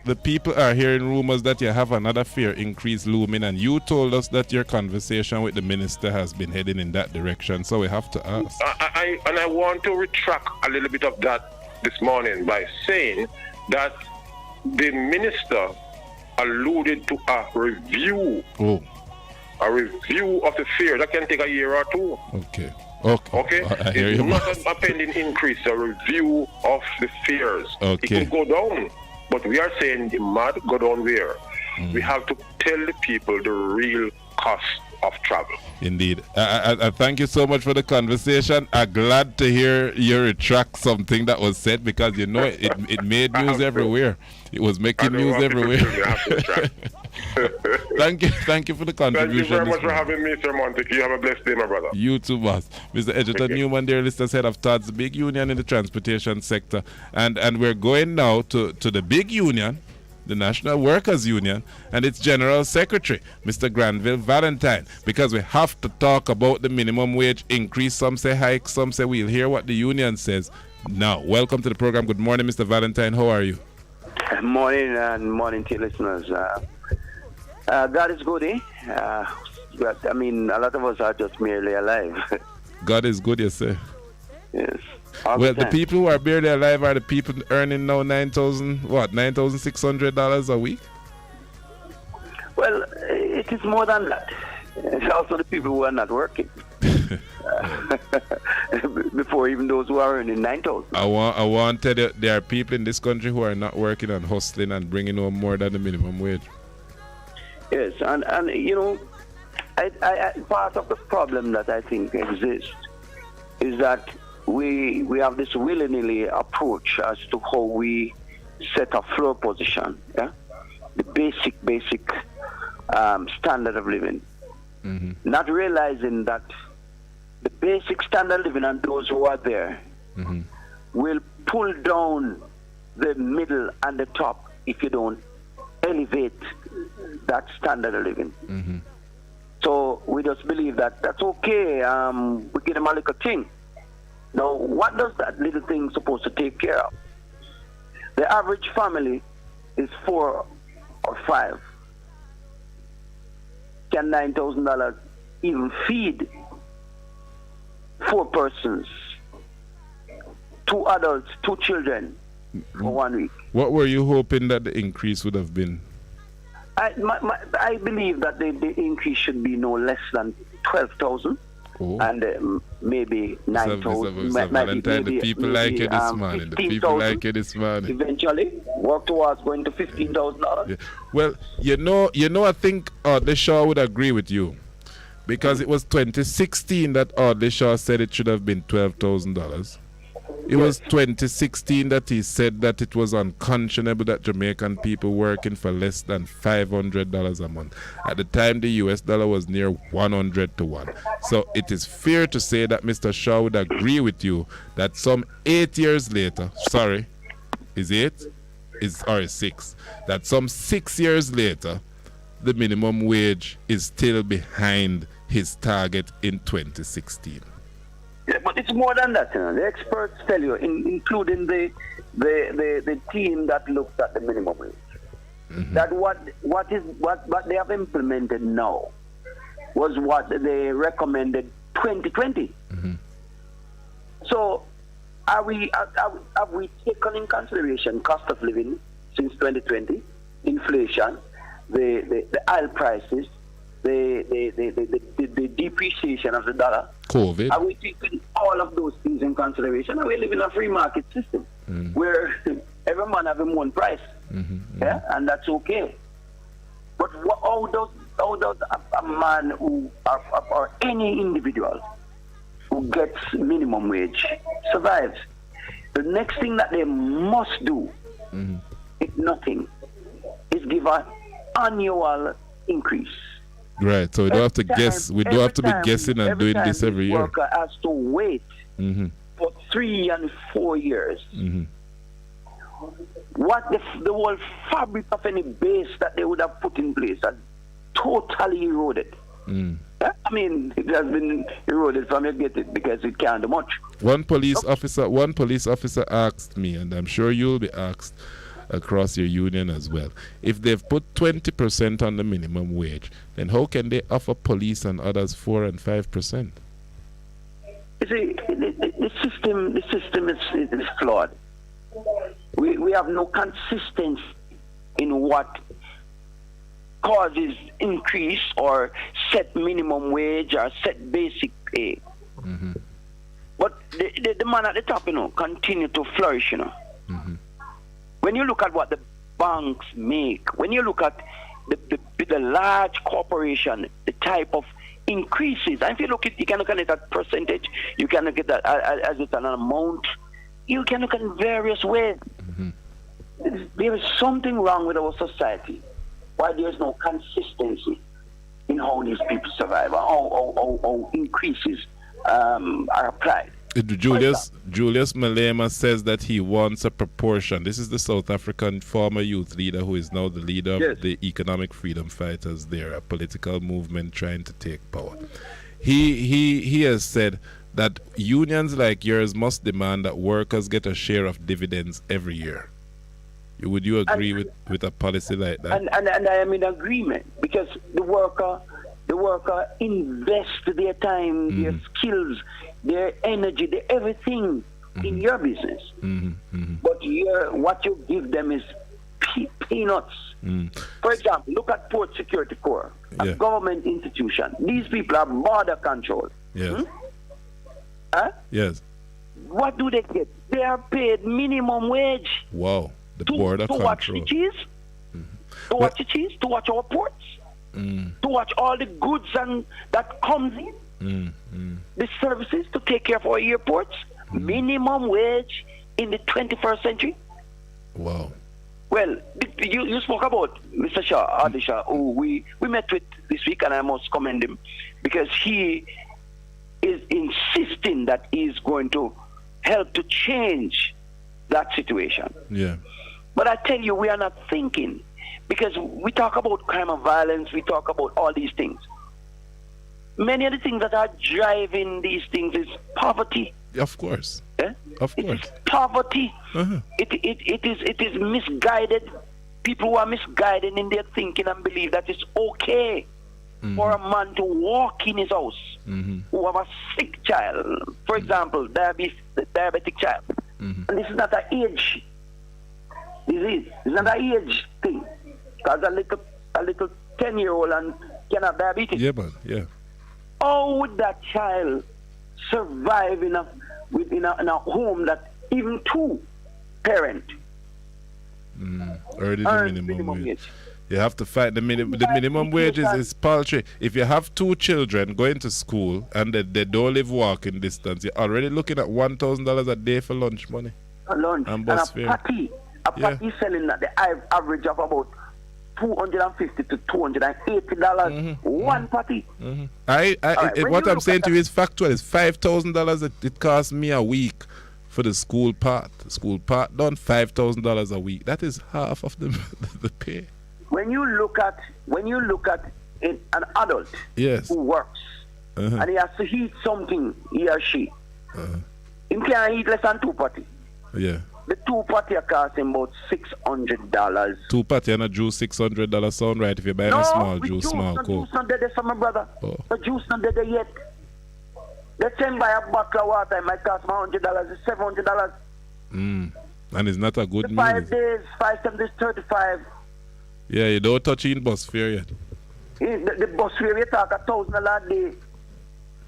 the people are hearing rumors that you have another fare increase looming, and you told us that your conversation with the minister has been heading in that direction. So we have to ask. I want to retract a little bit of that this morning by saying that the minister alluded to a review. A review of the fare. That can take a year or two. Okay. I hear you. It's not a pending increase, a review of the fares. Okay. It could go down, but we are saying it might go down where? We have to tell the people the real cost of travel. Indeed. I thank you so much for the conversation. I'm glad to hear you retract something that was said, because it made news everywhere. It was making news everywhere. Thank you for the contribution. Thank you very much for having me, Sir Montague. You have a blessed day, my brother. You too, boss. Mr. Edgerton Newman, dear listeners, head of TOD's big union in the transportation sector. And we're going now to the big union, the National Workers Union, and its General Secretary, Mr. Granville Valentine, because we have to talk about the minimum wage increase. Some say hike, some say we'll hear what the union says. Now, welcome to the program. Good morning, Mr. Valentine. How are you? Morning, and morning to your listeners. God is good, eh? But, a lot of us are just merely alive. God is good, you say? Yes. Well, the people who are barely alive are the people earning now $9,600 a week? Well, it is more than that. It's also the people who are not working. Before even those who are earning $9,000. I want to tell you, there are people in this country who are not working and hustling and bringing home more than the minimum wage. Yes, and I part of the problem that I think exists is that we have this willy-nilly approach as to how we set a floor position, yeah? The basic standard of living. Not realizing that the basic standard of living and those who are there will pull down the middle and the top if you don't elevate that standard of living. So we just believe that that's okay. We give them a little thing. Now, what does that little thing supposed to take care of? The average family is 4 or 5. Can $9,000 even feed 4 persons, 2 adults, 2 children for 1 week? What were you hoping that the increase would have been? I believe that the increase should be no less than 12,000. And maybe 9,000. Valentine, the people like it this morning. The people like it this morning. Eventually, work towards going to $15,000. Yeah. Well, I think Audley Shaw would agree with you, because it was 2016 that Audley Shaw said it should have been $12,000. It was 2016 that he said that it was unconscionable that Jamaican people working for less than $500 a month. At the time, the US dollar was near 100 to 1. So it is fair to say that Mr. Shaw would agree with you that some 8 years later, is 8? Or 6? That some 6 years later, the minimum wage is still behind his target in 2016. Yeah, but it's more than that. The experts tell you, including the team that looked at the minimum wage, that what they have implemented now was what they recommended 2020. So, have we taken in consideration cost of living since 2020, inflation, the oil prices, the depreciation of the dollar? COVID. Are we taking all of those things in consideration? Are we living in a free market system where every man have his own price? Yeah, and that's okay. But how does a man who or any individual who gets minimum wage survives? The next thing that they must do, it nothing. It's give an annual increase. Right, so we don't have to guess. We don't have to be guessing and doing this every year. Worker has to wait for 3 and 4 years. What the whole fabric of any base that they would have put in place has totally eroded. I mean, it has been eroded from you get it because it can't do much. One police officer asked me, and I'm sure you'll be asked across your union as well, if they've put 20% on the minimum wage, then how can they offer police and others 4 and 5%? You see, the system is flawed. We have no consistency in what causes increase or set minimum wage or set basic pay. But the man at the top, continue to flourish, When you look at what the banks make, when you look at the large corporation, the type of increases, and if you look at, you can look at it at percentage, you can look at that as it's an amount, you can look at it in various ways. There is something wrong with our society. Why there's no consistency in how these people survive, how increases are applied. Julius Malema says that he wants a proportion. This is the South African former youth leader who is now the leader of the economic freedom fighters there, a political movement trying to take power. He has said that unions like yours must demand that workers get a share of dividends every year. Would you agree with a policy like that? And I am in agreement, because the worker invests their time, their skills, their energy, their everything in your business. But what you give them is peanuts. For example, look at Port Security Corps, a government institution. These people are border control. Yes. Yes. What do they get? They are paid minimum wage. Wow. The border control. Watch the cheese. To watch the cheese, to watch our ports, to watch all the goods that comes in, the services, to take care of our airports, minimum wage in the 21st century. Wow. Well, you spoke about Mr. Shah, Adisha, who we met with this week, and I must commend him, because he is insisting that he's going to help to change that situation. Yeah. But I tell you, we are not thinking, because we talk about crime and violence, we talk about all these things. Many of the things that are driving these things is poverty. Of course. Of course. It's poverty. It is misguided. People who are misguided in their thinking and believe that it's okay for a man to walk in his house who have a sick child, for example, diabetic child. And this is not an age disease. It's not an age thing. Because a little 10-year-old and can have diabetes. Yeah, man. Yeah. How would that child survive in a home that even two parent earn the minimum wage? You have to fight the minimum wage is paltry. If you have 2 children going to school and they don't live walking distance, you're already looking at $1,000 a day for lunch money. Lunch and bus fare. A patty selling at the average of about $250 to $280. One patty. What I'm saying to you is factual. It's $5,000 it costs me a week for the school part. The school part done $5,000 a week. That is half of the pay. When you look at an adult who works and he has to eat something, he or she, he can't eat less than 2 patty. Yeah. The 2 patty are costing about $600. 2 patty and a juice $600 sound right if you're buying a small juice, small coke. Juice not there for my brother. The juice not there yet. Let's say buy a bottle of water, it might cost me $100, it's $700. And it's not a good meal. 5 days, 5 7 days, 35. Yeah, you don't touch in bus fare yet. The bus fare, you talk $1,000 a day.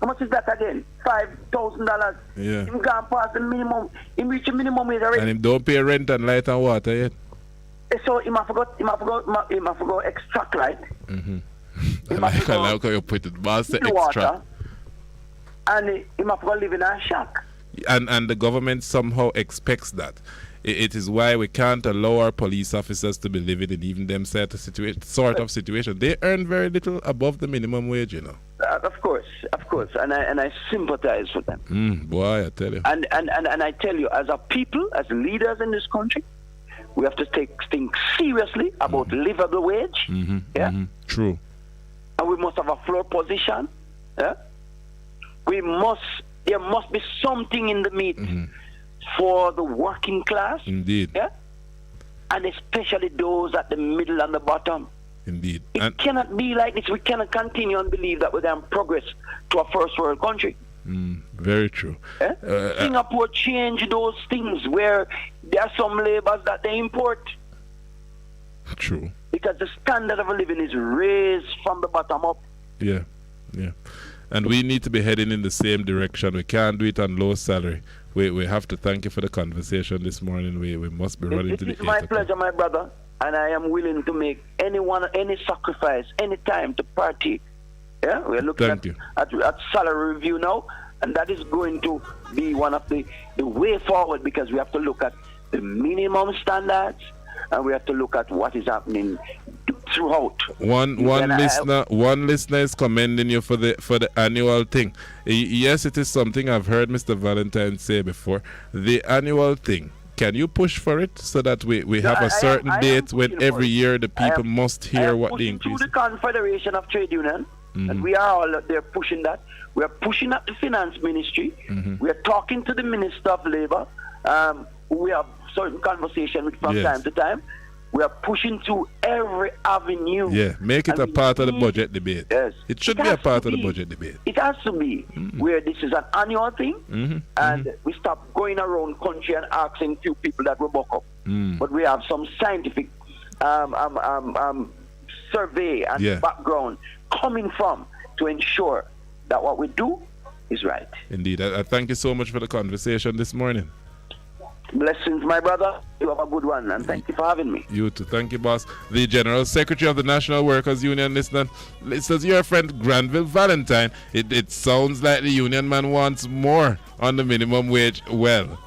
How much is that again? $5,000. Yeah. Him gone past the minimum. Him reach the minimum wage already. And him don't pay rent and light and water yet. So him have to go extract light. I like how you put it, boss, extra. Water, and him have to go live in a shack. And the government somehow expects that. It is why we can't allow our police officers to be living in even them sort of situation. They earn very little above the minimum wage, you know. Of course, and I sympathize with them. Boy, I tell you. And I tell you, as a people, as leaders in this country, we have to think seriously about livable wage. True. And we must have a floor position. Yeah. There must be something in the meat for the working class. Indeed. Yeah. And especially those at the middle and the bottom. Indeed. It cannot be like this. We cannot continue and believe that we can progress to a first world country. Very true. Singapore changed those things where there are some labors that they import. True. Because the standard of living is raised from the bottom up. Yeah. And we need to be heading in the same direction. We can't do it on low salary. We have to thank you for the conversation this morning. We must be running to the 8 o'clock. It's my pleasure, my brother. And I am willing to make any sacrifice, any time to partake. Yeah, we're looking at salary review now, and that is going to be one of the way forward, because we have to look at the minimum standards, and we have to look at what is happening throughout. One listener is commending you for the annual thing. Yes, it is something I've heard Mr. Valentine say before. The annual thing. Can you push for it so that we have a certain date when every year the people must hear what the increase is? To the Confederation of Trade Unions, and we are all there pushing that. We are pushing at the Finance Ministry. We are talking to the Minister of Labour. We have certain conversations from time to time. We are pushing to every avenue. Yeah, make it a part of the budget debate. Yes. It should be a part of the budget debate. It has to be, where this is an annual thing, and we stop going around country and asking few people that will buck up. But we have some scientific survey and background coming from to ensure that what we do is right. Indeed. I thank you so much for the conversation this morning. Blessings, my brother. You have a good one, and thank you for having me. You too. Thank you, boss. The General Secretary of the National Workers Union listening. It says your friend Granville Valentine. It sounds like the union man wants more on the minimum wage. Well,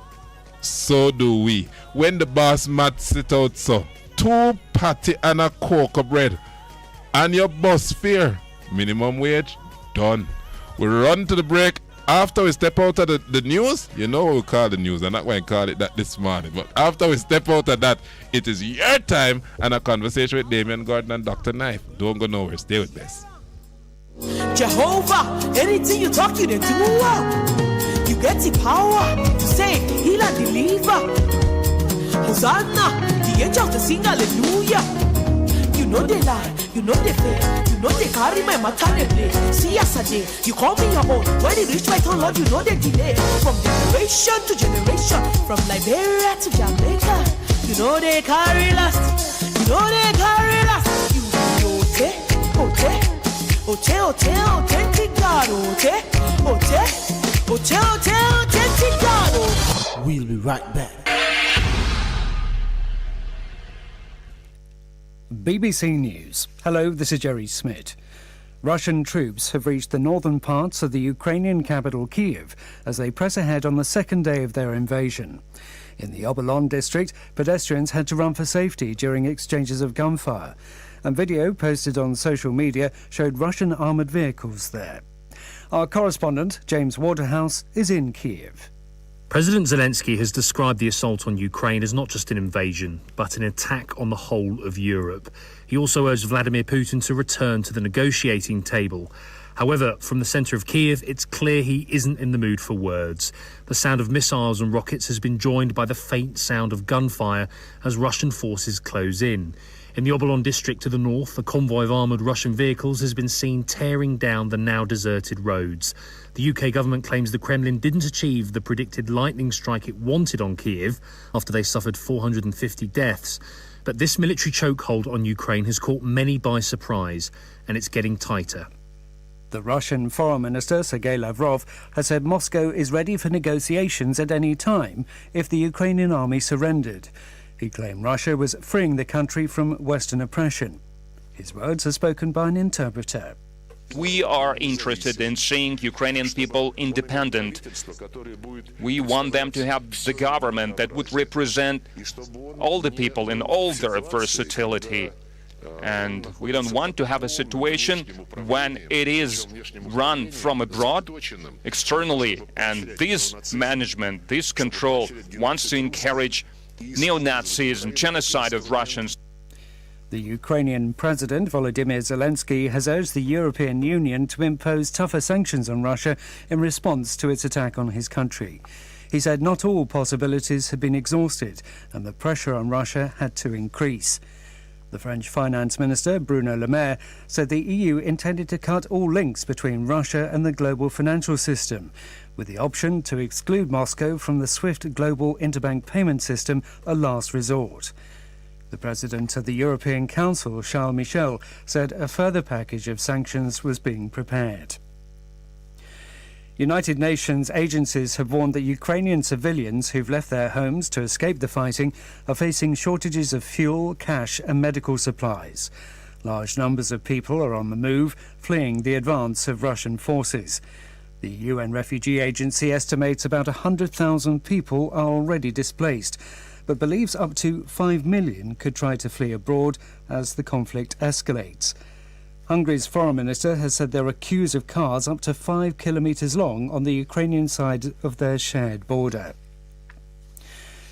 so do we. When the boss mat sit out so, 2 patty and a cocoa bread, and your bus fare, minimum wage, done. We run to the break. After we step out of the news, you know what we call the news. I'm not going to call it that this morning. But after we step out of that, it is your time and a conversation with Damian Gordon and Dr. Knife. Don't go nowhere. Stay with Bess. Jehovah, anything you talk, you do. You get the power to say, heal and deliver. Hosanna, the angels to sing hallelujah. You know they lie, you know they fail, you know they carry my matter they play. See yesterday, you call me your own. When it reach my turn, Lord, you know they delay. From generation to generation, from Liberia to Jamaica, you know they carry last, you know they carry last. You know authentic God, authentic God. We'll be right back. BBC News. Hello, this is Jerry Smith. Russian troops have reached the northern parts of the Ukrainian capital Kyiv as they press ahead on the second day of their invasion. In the Obolon district, pedestrians had to run for safety during exchanges of gunfire, and video posted on social media showed Russian armoured vehicles there. Our correspondent, James Waterhouse, is in Kyiv. President Zelensky has described the assault on Ukraine as not just an invasion, but an attack on the whole of Europe. He also urged Vladimir Putin to return to the negotiating table. However, from the centre of Kyiv, it's clear he isn't in the mood for words. The sound of missiles and rockets has been joined by the faint sound of gunfire as Russian forces close in. In the Obolon district to the north, a convoy of armoured Russian vehicles has been seen tearing down the now deserted roads. The UK government claims the Kremlin didn't achieve the predicted lightning strike it wanted on Kyiv after they suffered 450 deaths. But this military chokehold on Ukraine has caught many by surprise, and it's getting tighter. The Russian Foreign Minister, Sergei Lavrov, has said Moscow is ready for negotiations at any time if the Ukrainian army surrendered. He claimed Russia was freeing the country from Western oppression. His words are spoken by an interpreter. We are interested in seeing Ukrainian people independent. We want them to have the government that would represent all the people in all their versatility. And we don't want to have a situation when it is run from abroad, externally, and this management, this control wants to encourage neo-Nazis and genocide of Russians. The Ukrainian President Volodymyr Zelensky has urged the European Union to impose tougher sanctions on Russia in response to its attack on his country. He said not all possibilities had been exhausted and the pressure on Russia had to increase. The French Finance Minister, Bruno Le Maire, said the EU intended to cut all links between Russia and the global financial system, with the option to exclude Moscow from the SWIFT global interbank payment system a last resort. The President of the European Council, Charles Michel, said a further package of sanctions was being prepared. United Nations agencies have warned that Ukrainian civilians who've left their homes to escape the fighting are facing shortages of fuel, cash and medical supplies. Large numbers of people are on the move, fleeing the advance of Russian forces. The UN Refugee Agency estimates about 100,000 people are already displaced, but believes up to 5 million could try to flee abroad as the conflict escalates. Hungary's foreign minister has said there are queues of cars up to 5 kilometres long on the Ukrainian side of their shared border.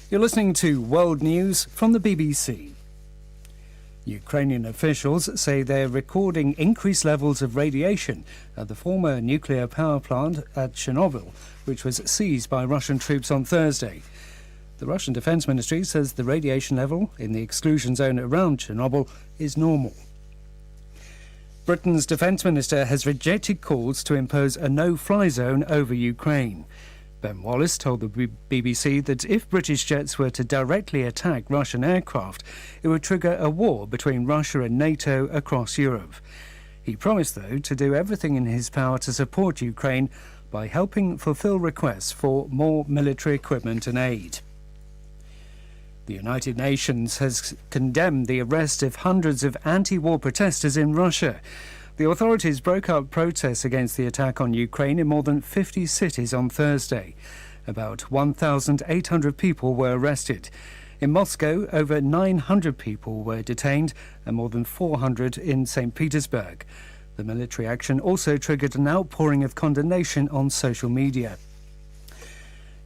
You're listening to World News from the BBC. Ukrainian officials say they're recording increased levels of radiation at the former nuclear power plant at Chernobyl, which was seized by Russian troops on Thursday. The Russian Defence Ministry says the radiation level in the exclusion zone around Chernobyl is normal. Britain's Defence Minister has rejected calls to impose a no-fly zone over Ukraine. Ben Wallace told the BBC that if British jets were to directly attack Russian aircraft, it would trigger a war between Russia and NATO across Europe. He promised, though, to do everything in his power to support Ukraine by helping fulfil requests for more military equipment and aid. The United Nations has condemned the arrest of hundreds of anti-war protesters in Russia. The authorities broke up protests against the attack on Ukraine in more than 50 cities on Thursday. About 1,800 people were arrested. In Moscow, over 900 people were detained and more than 400 in St. Petersburg. The military action also triggered an outpouring of condemnation on social media.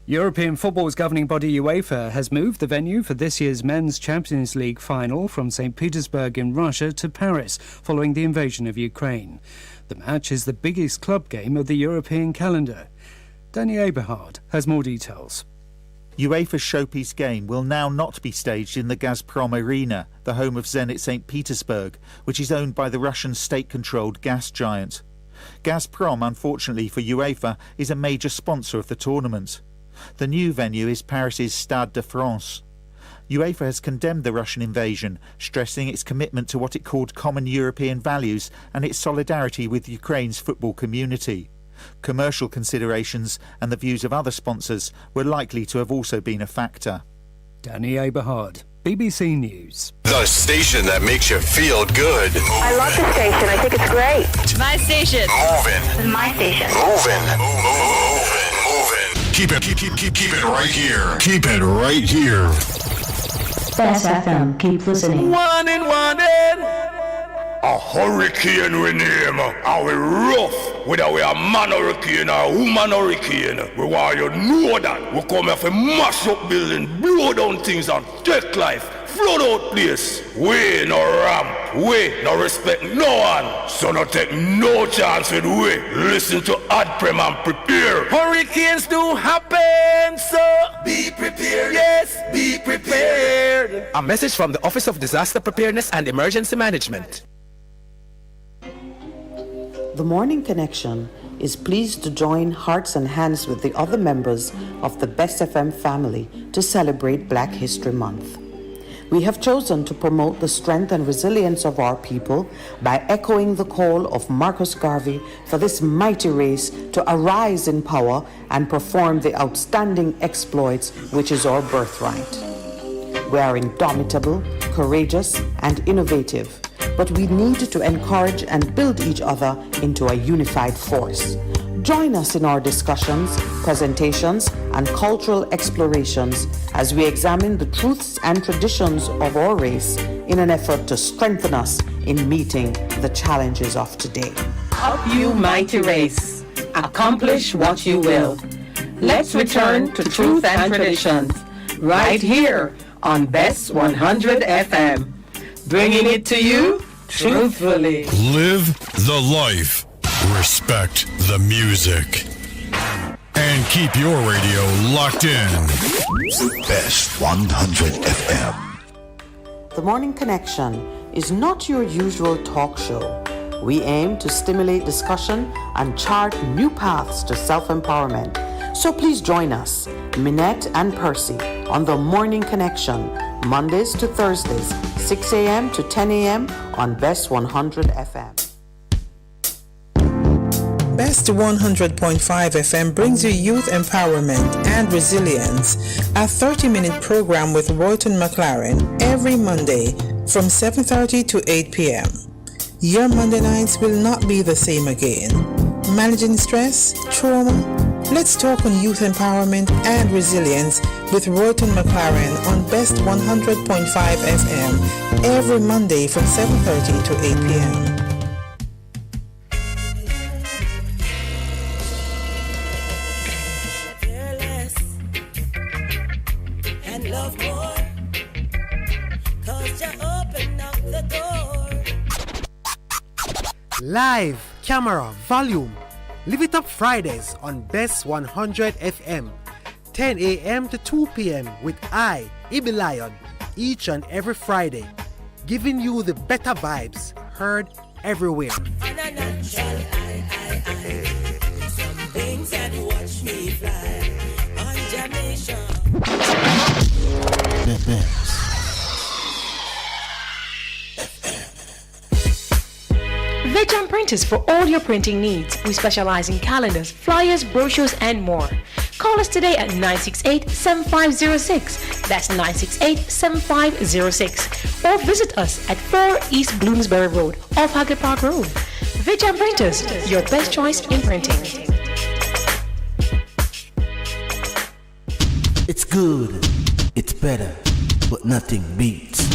European football's governing body UEFA has moved the venue for this year's Men's Champions League final from St. Petersburg in Russia to Paris following the invasion of Ukraine. The match is the biggest club game of the European calendar. Danny Eberhard has more details. UEFA's showpiece game will now not be staged in the Gazprom Arena, the home of Zenit St. Petersburg, which is owned by the Russian state-controlled gas giant. Gazprom, unfortunately for UEFA, is a major sponsor of the tournament. The new venue is Paris's Stade de France. UEFA has condemned the Russian invasion, stressing its commitment to what it called common European values and its solidarity with Ukraine's football community. Commercial considerations and the views of other sponsors were likely to have also been a factor. Danny Eberhard, BBC News. The station that makes you feel good. I love the station. I think it's great. My station. Moving. My station. Moving. Keep it right here. Keep it right here. Bess FM, keep listening. One in. A hurricane we name. Are we rough? Whether we are man hurricane or woman hurricane. We want you to know that. We come here for mash up building, blow down things and take life. Flood out place. We no ramp. We no respect no one. So no take no chance with we. Listen to Adprem and prepare. Hurricanes do happen, so be prepared. Yes, be prepared. A message from the Office of Disaster Preparedness and Emergency Management. The Morning Connection is pleased to join hearts and hands with the other members of the Best FM family to celebrate Black History Month. We have chosen to promote the strength and resilience of our people by echoing the call of Marcus Garvey for this mighty race to arise in power and perform the outstanding exploits which is our birthright. We are indomitable, courageous, and innovative. but we need to encourage and build each other into a unified force. Join us in our discussions, presentations, and cultural explorations as we examine the truths and traditions of our race in an effort to strengthen us in meeting the challenges of today. Up you mighty race, accomplish what you will. Let's return to truth and traditions right here on Bess 100 FM, bringing it to you truthfully. Live the life. Respect the music. And keep your radio locked in. Bess 100 FM. The Morning Connection is not your usual talk show. We aim to stimulate discussion and chart new paths to self-empowerment. So please join us, Minette and Percy, on The Morning Connection, Mondays to Thursdays, 6 a.m. to 10 a.m. on Best 100 FM. Best 100.5 FM brings you youth empowerment and resilience, a 30-minute program with Royton McLaren every Monday from 7:30 to 8 p.m. Your Monday nights will not be the same again. Managing stress, trauma? Let's talk on youth empowerment and resilience with Royton McLaren on Best 100.5 FM every Monday from 7:30 to 8 p.m. Live, camera, volume. Live It Up Fridays on Best 100 FM, 10 a.m. to 2 p.m. with I, Ibi Lion, each and every Friday, giving you the better vibes heard everywhere. Some things that watch me fly on Jamaica. Veg Printers for all your printing needs. We specialize in calendars, flyers, brochures, and more. Call us today at 968-7506. That's 968-7506. Or visit us at 4 East Bloomsbury Road, off Haggard Park Road. Veg Printers, your best choice in printing. It's good, it's better, but nothing beats.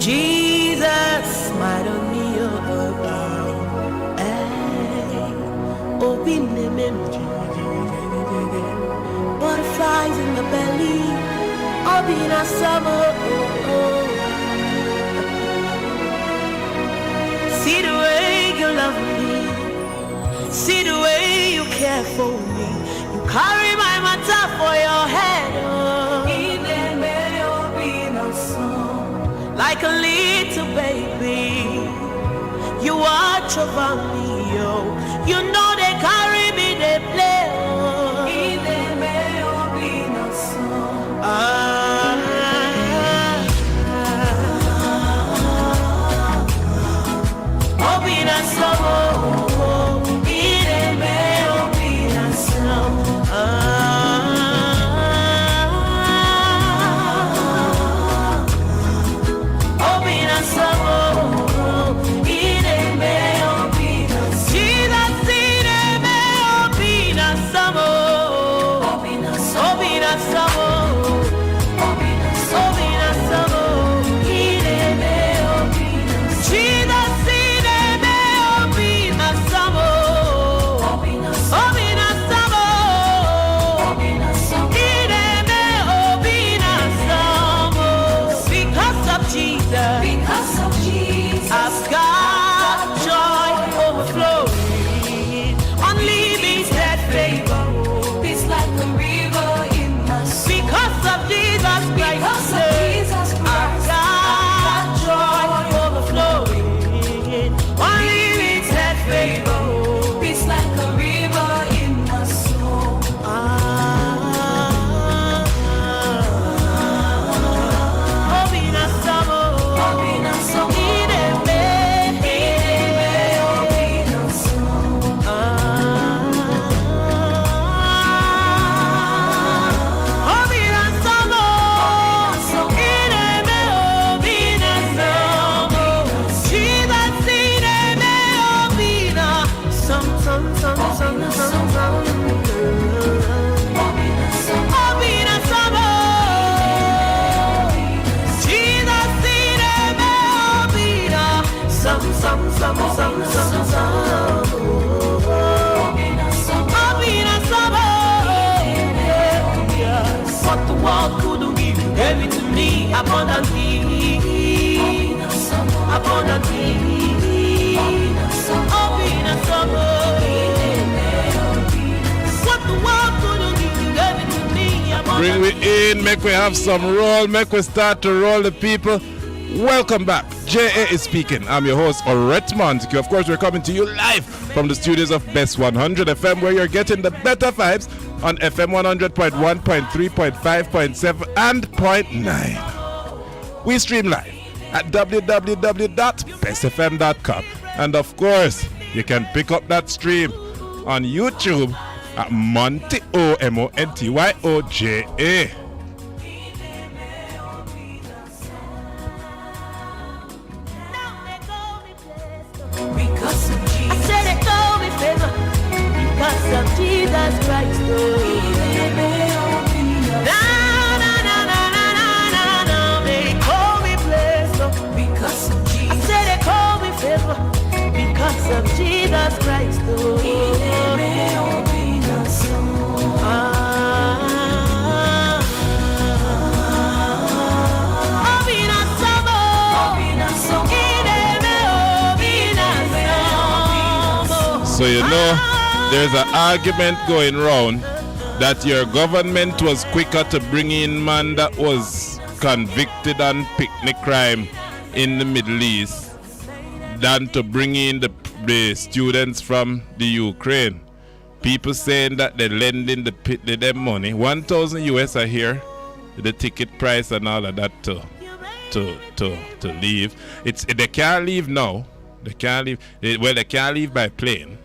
Jesus, smile on me, open the memory. Butterflies in the belly, open a summer. See the way you love me, see the way you care for me. You carry my matter for your head. Like a little baby, you watch over me, yo. You know they carry me, they play. What the world couldn't give, you gave it to me abundantly, abundantly. What the world couldn't give, you gave it to me abundantly. Bring we in, make we have some roll, make we start to roll the people. Welcome back. JA is speaking. I'm your host, Orrett Montague. Of course, we're coming to you live from the studios of Bess 100 FM, where you're getting the better vibes on FM 100.1, 0.3, 0.5, 0.7, and 0.9. We stream live at www.bestfm.com. And of course, you can pick up that stream on YouTube at Monty O, MONTYOJA. Because of Jesus Christ, oh. They call me blessed, oh. Because of Jesus. I said they call me favor because of Jesus Christ, oh. So you know, there's an argument going round that your government was quicker to bring in man that was convicted on picnic crime in the Middle East than to bring in the students from the Ukraine. People saying that they're lending them money. 1,000 US a year, the ticket price and all of that to leave. They can't leave now. They can't leave. They can't leave by plane.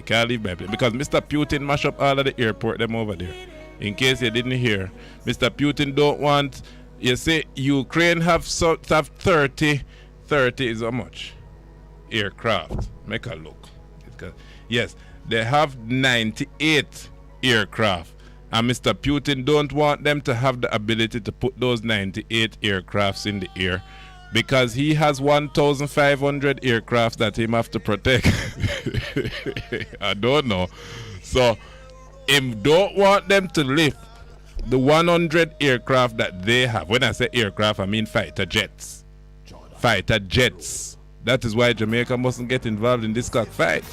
Can't leave by plane because Mr. Putin mash up all of the airport them over there. In case you didn't hear, Mr. Putin don't want. You say Ukraine have 30 is how much aircraft? Make a look. Yes, they have 98 aircraft, and Mr. Putin don't want them to have the ability to put those 98 aircrafts in the air because he has 1,500 aircraft that he have to protect. I don't know. So, him don't want them to lift the 100 aircraft that they have. When I say aircraft, I mean fighter jets. Fighter jets. That is why Jamaica mustn't get involved in this cockfight.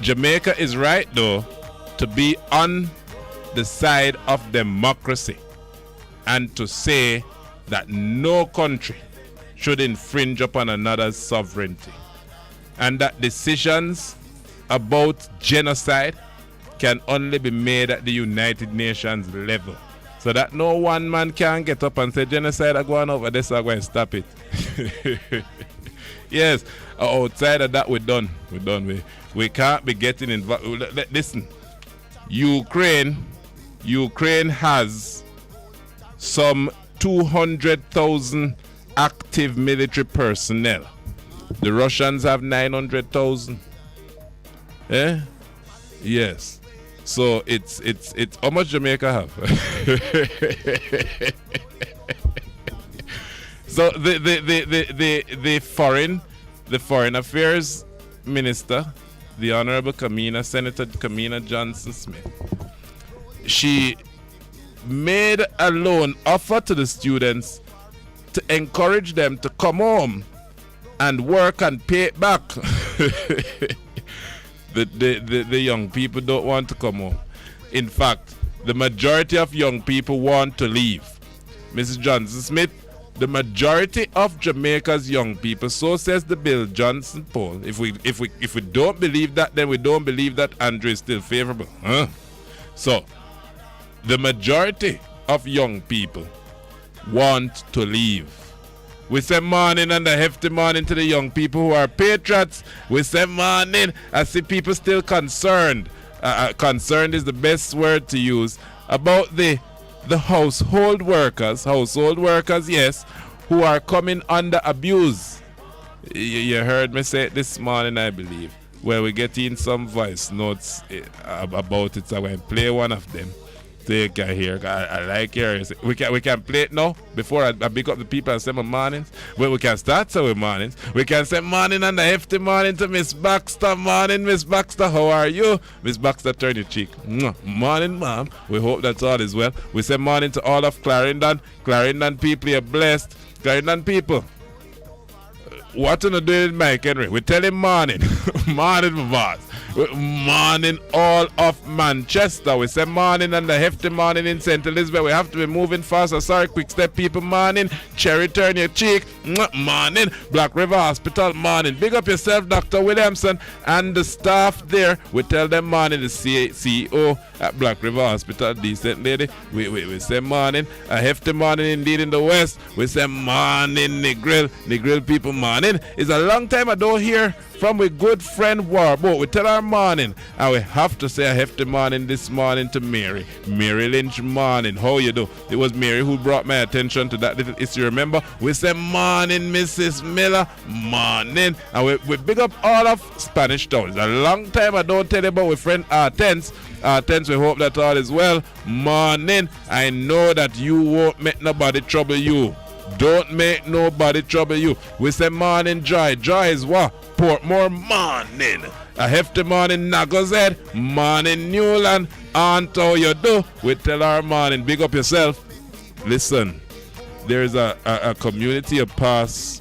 Jamaica is right, though, to be on the side of democracy and to say that no country should infringe upon another's sovereignty, and that decisions about genocide can only be made at the United Nations level, so that no one man can get up and say genocide are going over this, are going to stop it. Yes, outside of that we're done. We can't be getting involved. Listen, Ukraine has some 200,000 active military personnel. The Russians have 900,000. Yes. So it's how much Jamaica have? So the foreign affairs minister, the Honorable Senator Kamina Johnson-Smith, she made a loan offer to the students to encourage them to come home and work and pay it back. The young people don't want to come home. In fact, the majority of young people want to leave. Mrs. Johnson-Smith, the majority of Jamaica's young people, so says the Bill Johnson poll. If we don't believe that, then we don't believe that Andrew is still favorable. So, the majority of young people want to leave. We say morning and a hefty morning to the young people who are patriots. We say morning. I see people still concerned. Concerned is the best word to use about the household workers, yes, who are coming under abuse. You heard me say it this morning, I believe, where we get in some voice notes about it. So I'm going to play one of them. So you can hear. I like hearing. We can play it now before I pick up the people and say my mornings. Well, we can start so with mornings. We can say morning and a hefty morning to Miss Baxter. Morning, Miss Baxter. How are you? Miss Baxter, turn your cheek. Morning, ma'am. We hope that all is well. We say morning to all of Clarendon. Clarendon people, you're blessed. Clarendon people, what are you doing, Mike Henry? We tell him morning. Morning, my boss. Morning all of Manchester. We say morning and the hefty morning in St. Elizabeth. We have to be moving faster. Sorry, quick step people. Morning. Cherry, turn your cheek. Morning. Black River Hospital. Morning. Big up yourself, Dr. Williamson, and the staff there. We tell them morning. The CEO at Black River Hospital, decent lady. We say morning. A hefty morning indeed in the West. We say morning, Negril people. Morning. It's a long time I don't hear from a good friend Warbo. We tell our morning, and we have to say a hefty morning this morning to Mary Lynch. Morning, how you do? It was Mary who brought my attention to that little issue. Remember, we say morning, Mrs. Miller. Morning, and we big up all of Spanish Town. It's a long time I don't tell you about our friend Artens. We hope that all is well. Morning, I know that you won't make nobody trouble you. Don't make nobody trouble you. We say morning, Joy. Joy is what? Portmore. Morning. A hefty morning, Nagozed. Morning, Newland. Aunt, how you do? We tell our morning. Big up yourself. Listen, there's a community of pass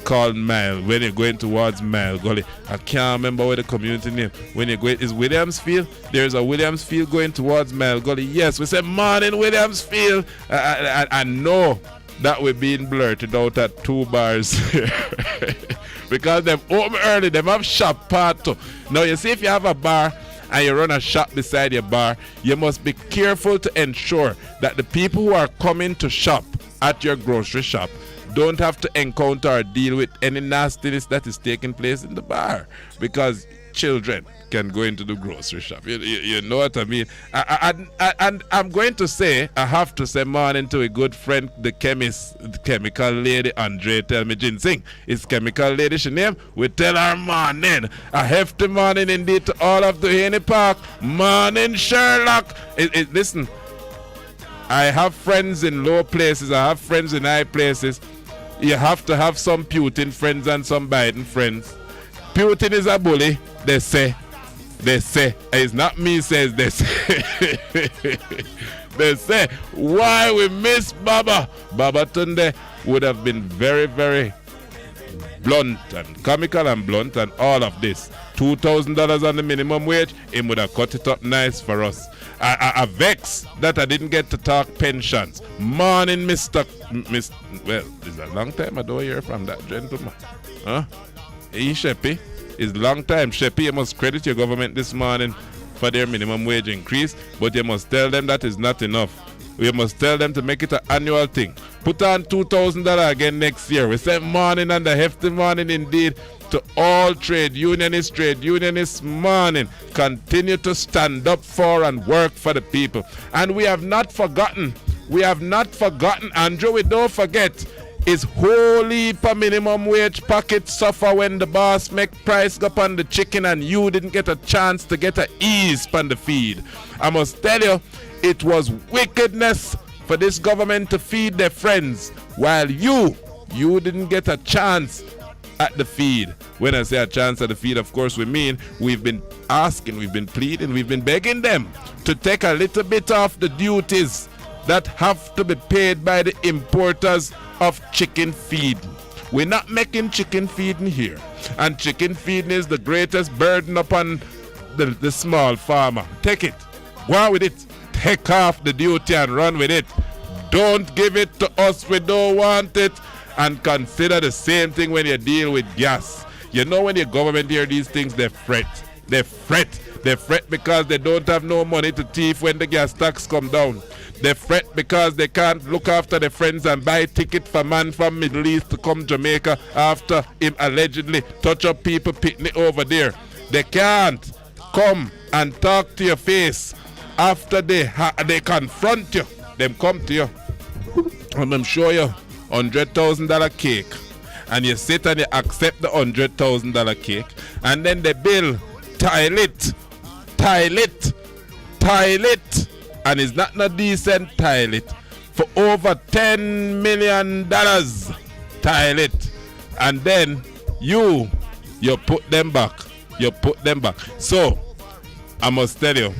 called Mile. When you're going towards Mile Gully, I can't remember what the community name. When you're going, is Williamsfield? There's a Williamsfield going towards Mile Gully. Yes, we say morning, Williamsfield. I know that we're being blurted out at 2 bars because them open early, them have shop part too. Now you see, if you have a bar and you run a shop beside your bar, you must be careful to ensure that the people who are coming to shop at your grocery shop don't have to encounter or deal with any nastiness that is taking place in the bar, because children can go into the grocery shop. You know what I mean? And I'm going to say, I have to say morning to a good friend, the chemist, the chemical lady, Andre. Tell me ginseng. It's chemical lady she name. We tell her morning. A hefty morning indeed to all of the Haney Park. Morning, Sherlock. Listen, I have friends in low places. I have friends in high places. You have to have some Putin friends and some Biden friends. Putin is a bully, they say. They say. It's not me says they say. They say, why we miss Baba? Baba Tunde would have been very, very blunt and comical and blunt and all of this. $2,000 on the minimum wage, he would have cut it up nice for us. I vex that I didn't get to talk pensions. Morning, Mr. Well, it's a long time I don't hear from that gentleman. Huh? Hey, Sheppy. It's long time. Sheppy, you must credit your government this morning for their minimum wage increase, but you must tell them that is not enough. We must tell them to make it an annual thing. Put on $2,000 again next year. We say morning and a hefty morning indeed to all trade unionists morning. Continue to stand up for and work for the people. And we have not forgotten, Andrew, we don't forget, is whole heap of minimum wage pocket suffer when the boss make price go up on the chicken and you didn't get a chance to get a ease on the feed. I must tell you, it was wickedness for this government to feed their friends while you didn't get a chance at the feed. When I say a chance at the feed, of course we mean we've been asking, we've been pleading, we've been begging them to take a little bit off the duties that have to be paid by the importers of chicken feeding. We're not making chicken feeding here, and chicken feeding is the greatest burden upon the small farmer. Take it, go on with it, take off the duty and run with it. Don't give it to us, we don't want it. And consider the same thing when you deal with gas. You know, when your government hear these things, they fret because they don't have no money to thief when the gas tax come down. They fret because they can't look after their friends and buy ticket for man from Middle East to come Jamaica after him allegedly touch up people picnic over there. They can't come and talk to your face after they confront you. Them come to you and them show you $100,000 cake, and you sit and you accept the $100,000 cake, and then the bill tile it, and it's not no decent tile it for over $10 million. Tile it, and then you put them back. So I must tell you,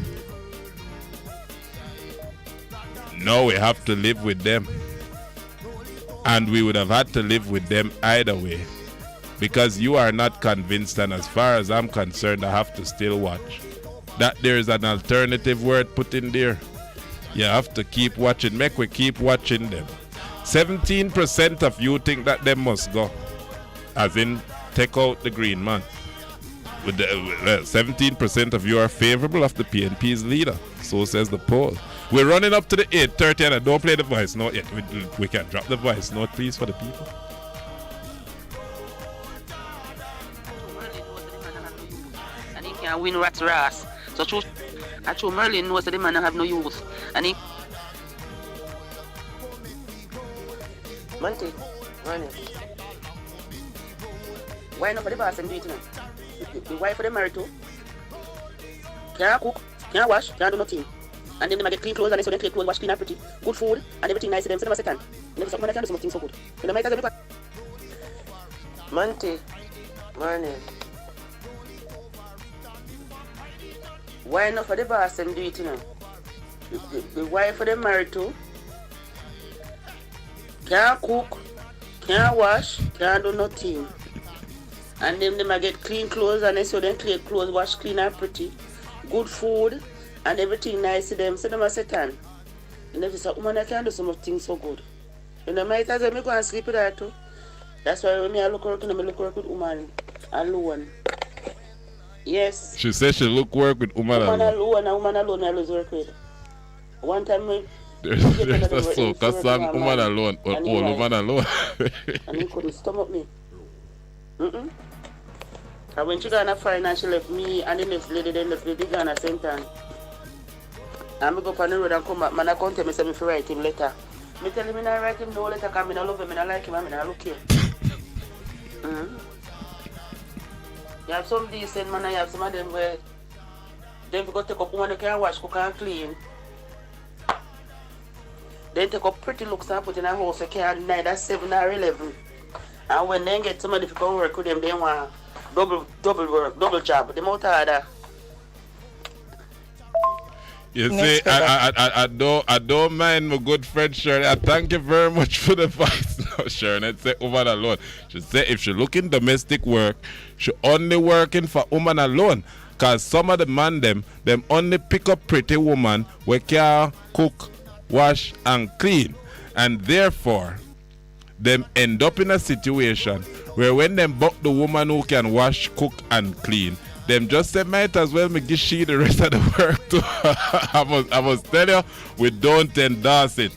now we have to live with them. And we would have had to live with them either way, because you are not convinced, and as far as I'm concerned, I have to still watch. That there is an alternative word put in there. You have to keep watching. Make we keep watching them. 17% of you think that them must go, as in take out the green man. 17% of you are favorable of the PNP's leader. So says the poll. We're running up to the 8:30 and I don't play the voice note yet. We can drop the voice note, please, for the people. And he can win rat's ass. So true, Merlin knows that the man have no use. And he... Monty, running. Why not for the boss and do it now? The wife for the married to can't cook, can't wash, can't do nothing. And then they might get clean clothes, and they so they clean clothes, wash clean and pretty, good food, and everything nice to them. So they must say can. Never something that can do something so good. You know, might as well. Monty, morning. Why not for the boss and do it, you know? The wife for the married to can't cook, can't wash, can't do nothing. And then they might get clean clothes, and they so then clean clothes, wash clean and pretty, good food, and everything nice to them. So they must say can. And if it's a woman that can do some things so good. You know, might as well me go and sleep with her too. That's why when I look work, I look work with woman alone. Yes. She says she look work with woman alone. Woman alone I lose work with. One time we... There's a soca song, woman alone, or all woman alone. And he couldn't stomach me. And when she got on a Friday, she left me and the next lady, then left the Ghana Center. And I go up on the road and come back, man, I come tell me say me to write him letter. Me tell him I write him no letter because I love him, I like him, and I look here. You have some decent man, and you have some of them where then we go take up woman who can wash, cook and clean. Then take up pretty looks and put in a house, you can't neither 7 or 11. And when they get somebody to come work with them, they want double work, double job. They out harder. You see, I don't mind my good friend Sharon. I thank you very much for the advice now, Sharon. I'd say woman alone. She say if she looking domestic work, she only working for woman alone. Cause some of the man them only pick up pretty woman who can cook, wash and clean. And therefore, them end up in a situation where when them buck the woman who can wash, cook and clean, them just say might as well make she the rest of the work too. I must tell you, we don't endorse it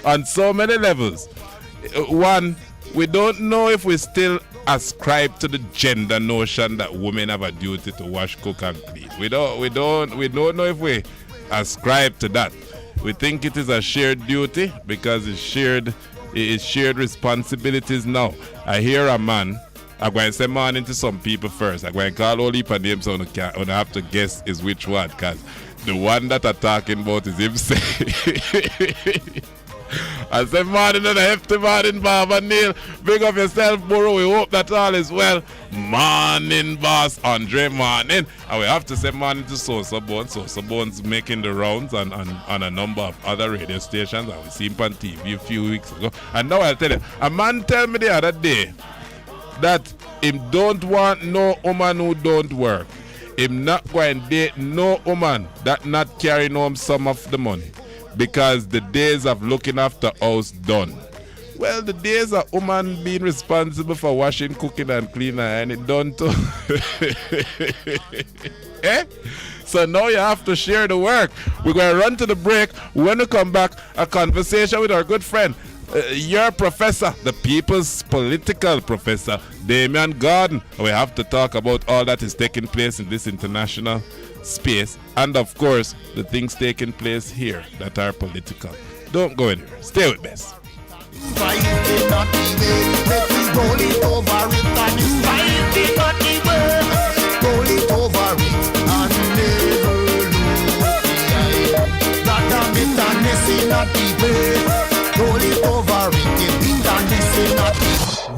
on so many levels. One, we don't know if we still ascribe to the gender notion that women have a duty to wash, cook and clean. We don't know if we ascribe to that. We think it is a shared duty because it's shared responsibilities now. I hear a man. I'm going to say morning to some people first. I'm going to call all heap of names so I have to guess is which one, because the one that I'm talking about is him saying. I say morning and a hefty morning, Bob and Neil. Big up yourself, Burrow. We hope that all is well. Morning, boss. Andre, morning. And we have to say morning to So-So Bones. So-So Bones making the rounds on a number of other radio stations. And we see him on TV a few weeks ago. And now I'll tell you, a man tell me the other day that him don't want no woman who don't work. Him not going to date no woman that not carrying home some of the money. Because the days of looking after house done. Well, the days of woman being responsible for washing, cooking and cleaning and it done too. Eh? So now you have to share the work. We're going to run to the break. When we come back, a conversation with our good friend, your professor, the people's political professor, Damian Gordon. We have to talk about all that is taking place in this international space and, of course, the things taking place here that are political. Don't go anywhere. Stay with Bess.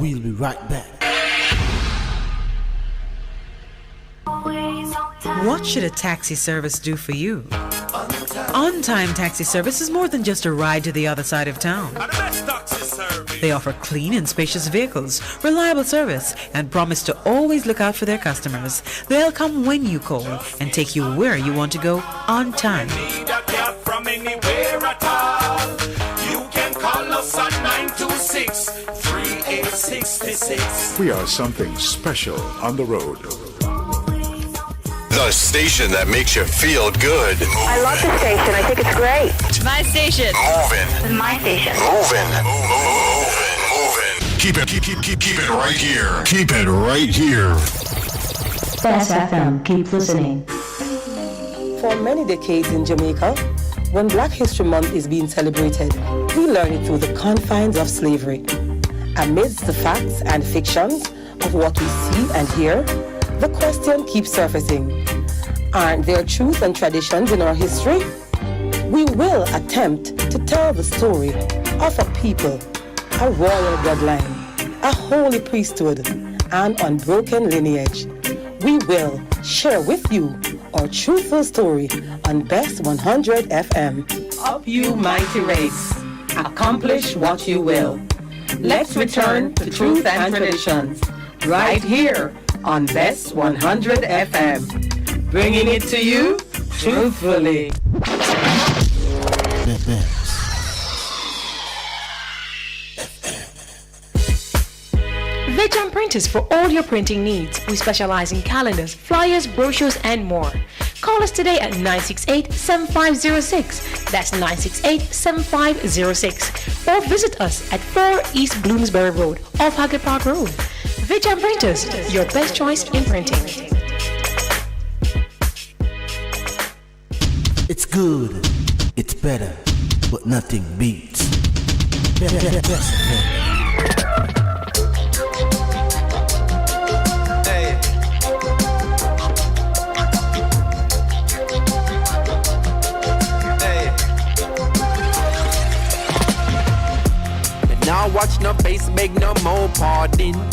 We'll be right back. What should a taxi service do for you? On-Time Taxi Service is more than just a ride to the other side of town. They offer clean and spacious vehicles, reliable service, and promise to always look out for their customers. They'll come when you call and take you where you want to go on time. From anywhere at all. You can call us at 926-3866. We are something special on the road. The station that makes you feel good. I love the station. I think it's great. My station. Moving. My station. Moving. Keep it right here. Keep it right here. Bess FM. Keep listening. For many decades in Jamaica, when Black History Month is being celebrated, we learn it through the confines of slavery. Amidst the facts and fictions of what we see and hear, the question keeps surfacing. Aren't there truth and traditions in our history? We will attempt to tell the story of a people, a royal bloodline, a holy priesthood, an unbroken lineage. We will share with you our truthful story on Best 100 FM. Up you mighty race, accomplish what you will. Let's return to truth and traditions, right here on Best 100 FM. Bringing it to you truthfully. Vejan Printers for all your printing needs. We specialize in calendars, flyers, brochures, and more. Call us today at 968-7506. That's 968-7506. Or visit us at 4 East Bloomsbury Road, off Haggard Park Road. Vejan Printers, your best choice in printing. It's good, it's better, but nothing beats. Now watch no face make no more party. garden.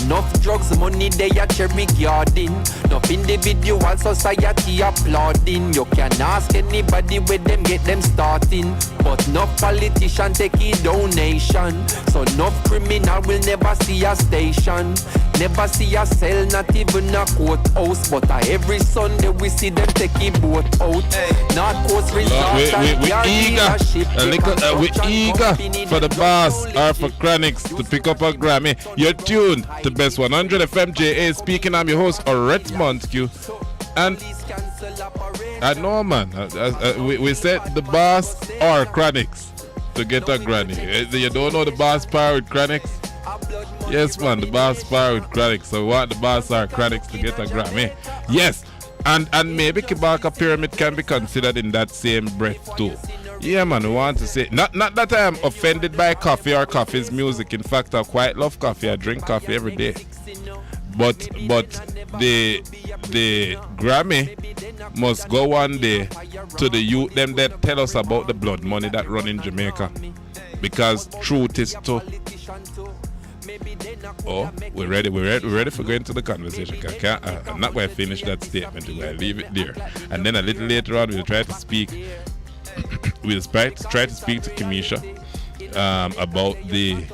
Enough drugs, money they a cherry garden. Enough individual society applauding. You can ask anybody where them get them starting. But no politician take a donation. So no criminal will never see a station. Never see a cell, not even a courthouse. But every Sunday we see them take a boat out. North Coast Resort and we eager for the boss or for Chronics to pick up a Grammy. You're tuned to Best 100 FM JA speaking. I'm your host, Orrett Montague. And I know, man, we said the boss or Chronics to get a Grammy. You don't know the boss power with Chronics? Yes, man, the boss power with Chronics. So we want the boss or Chronics to get a Grammy. Yes, and maybe Kibaka Pyramid can be considered in that same breath too. Yeah, man, we want to say, not that I am offended by coffee or coffee's music. In fact, I quite love coffee. I drink coffee every day. But the Grammy must go one day to the youth them that tell us about the blood money that run in Jamaica. Because truth is to... Oh, we're ready for going to the conversation. I'm not going to finish that statement. We're going to leave it there. And then a little later on, we'll try to speak. We'll try to speak to Kamisha about the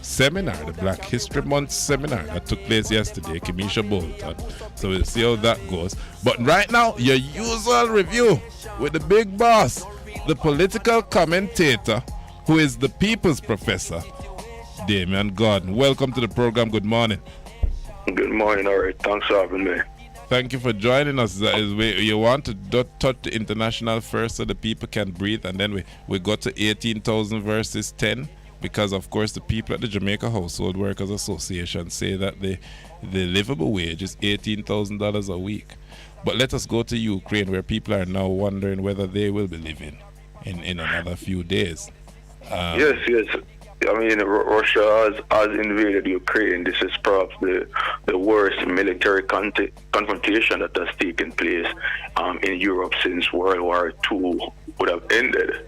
seminar, the Black History Month seminar that took place yesterday, Kamisha Bolton. So we'll see how that goes. But right now, your usual review with the big boss, the political commentator, who is the people's professor, Damian Gordon. Welcome to the program. Good morning. Good morning, Orrett. Thanks for having me. Thank you for joining us. You want to touch the international first so the people can breathe, and then we got to 18,000 versus 10, because of course the people at the Jamaica Household Workers Association say that the livable wage is $18,000 a week. But let us go to Ukraine, where people are now wondering whether they will be living in another few days. Yes. I mean, Russia has invaded Ukraine. This is perhaps the worst military confrontation that has taken place in Europe since World War II would have ended.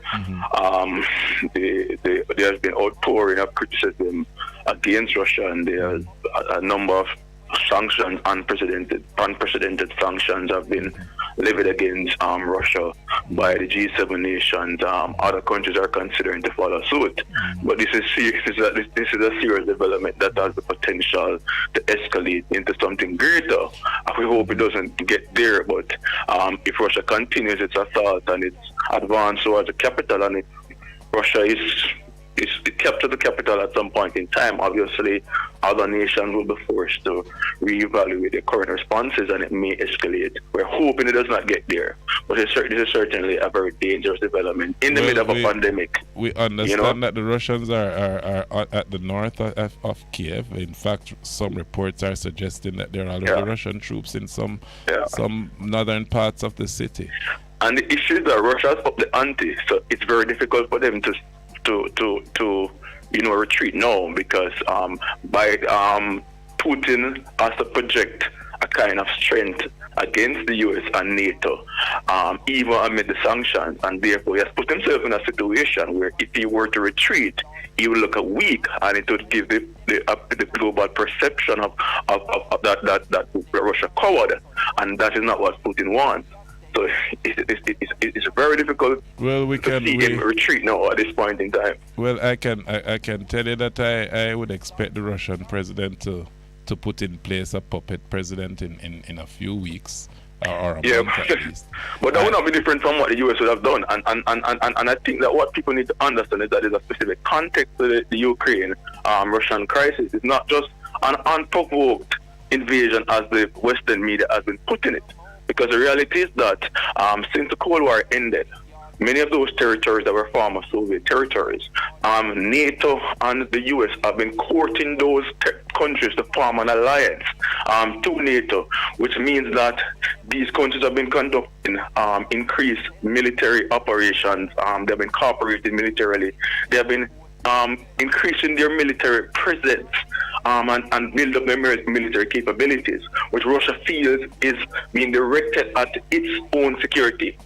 There has been outpouring of criticism against Russia, and there's a number of sanctions, unprecedented sanctions have been levied against Russia by the G7 nations. Other countries are considering to follow suit. But this is a serious development that has the potential to escalate into something greater. We hope it doesn't get there, but if Russia continues its assault and its advance towards the capital, and Russia is captured the capital at some point in time, obviously other nations will be forced to reevaluate their current responses, and it may escalate. We're hoping it does not get there, but this is certainly a very dangerous development in the middle of a pandemic. We understand that the Russians are at the north of Kiev. In fact, some reports are suggesting that there are already Russian troops in some northern parts of the city. And the issue is that Russia's up the ante, so it's very difficult for them to retreat now, because Putin has to project a kind of strength against the US and NATO, even amid the sanctions, and therefore he has put himself in a situation where if he were to retreat, he would look weak, and it would give the global perception of that Russia covered, and that is not what Putin wants. So it's very difficult to see him retreat now at this point in time. Well, I can tell you that I would expect the Russian president to put in place a puppet president in a few weeks or a month at least. But that would not be different from what the US would have done. And I think that what people need to understand is that there's a specific context to the Ukraine Russian crisis. It's not just an unprovoked invasion as the Western media has been putting it. Because the reality is that since the Cold War ended, many of those territories that were former Soviet territories, NATO and the US have been courting those countries to form an alliance to NATO, which means that these countries have been conducting increased military operations. They've been cooperating militarily. They have been increasing their military presence and build up their military capabilities, which Russia feels is being directed at its own security.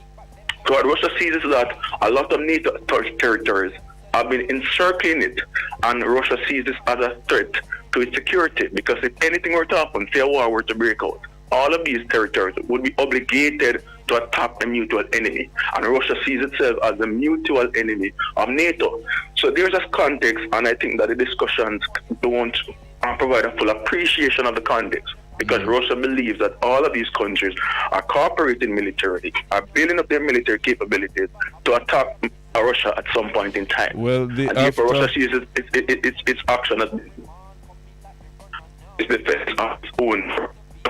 So what Russia sees is that a lot of NATO territories have been encircling it, and Russia sees this as a threat to its security, because if anything were to happen, say a war were to break out, all of these territories would be obligated to attack a mutual enemy, and Russia sees itself as the mutual enemy of NATO. So there's a context, and I think that the discussions don't provide a full appreciation of the context, because Russia believes that all of these countries are cooperating militarily, are building up their military capabilities to attack Russia at some point in time. Well, therefore Russia sees its action as defense of its own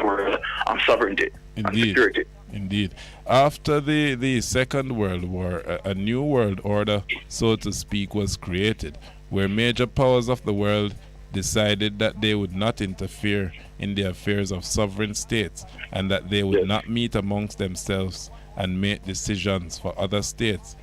world and sovereignty and security. Indeed. After the Second World War, a new world order, so to speak, was created, where major powers of the world decided that they would not interfere in the affairs of sovereign states, and that they would not meet amongst themselves and make decisions for other states.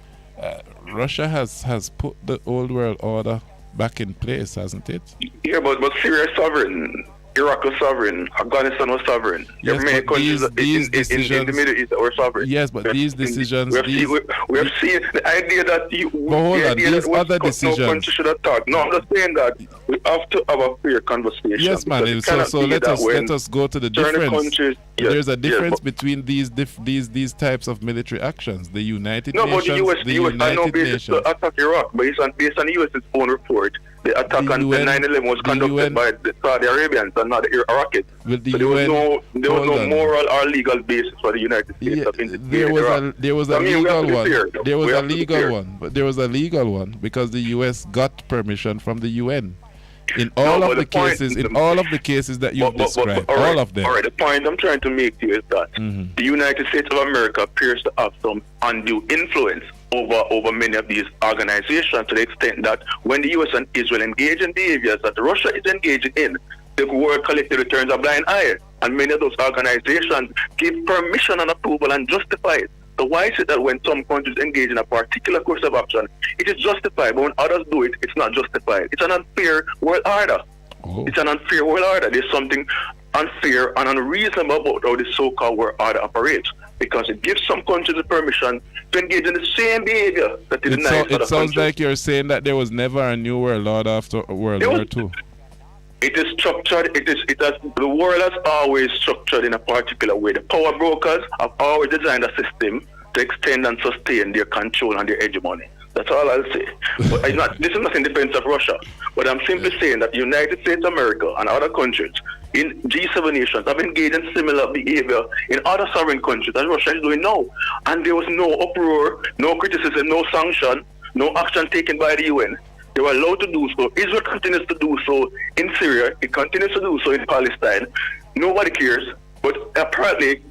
Russia has put the old world order back in place, hasn't it? Yeah, but Syria is sovereign. Iraq was sovereign. Afghanistan was sovereign. Yes, many countries these decisions, in the Middle East that were sovereign. Yes, but these decisions... We have seen the idea that... these other decisions... No country should attack. No, I'm just saying that we have to have a fair conversation. Yes, man. So let us go to the difference. There's a difference between these types of military actions. The United Nations... No, but the US had no basis to attack Iraq based on the US's own report. The attack on 9/11 was conducted by the Saudi Arabians and not the Iraqis. So there was no moral or legal basis for the United States of interfering. There was a legal one because the US got permission from the UN. In all of the cases that you've described, all of them. All right, the point I'm trying to make to you is that the United States of America appears to have some undue influence over many of these organizations, to the extent that when the US and Israel engage in behaviors that Russia is engaging in, the world collectively turns a blind eye, and many of those organizations give permission and approval and justify it. So why is it that when some countries engage in a particular course of action, it is justified, but when others do it, it's not justified? It's an unfair world order. It's an unfair world order. There's something unfair and unreasonable about how the so-called world order operates, because it gives some countries the permission to engage in the same behavior that it denies other countries. It sounds like you're saying that there was never a new world order after World War II. It is structured. The world has always structured in a particular way. The power brokers have always designed a system to extend and sustain their control and their hegemony. That's all I'll say. But this is not in defense of Russia, but I'm simply saying that the United States of America and other countries in G7 nations have engaged in similar behavior in other sovereign countries as Russia is doing now. And there was no uproar, no criticism, no sanction, no action taken by the UN. They were allowed to do so. Israel continues to do so in Syria. It continues to do so in Palestine. Nobody cares. But apparently,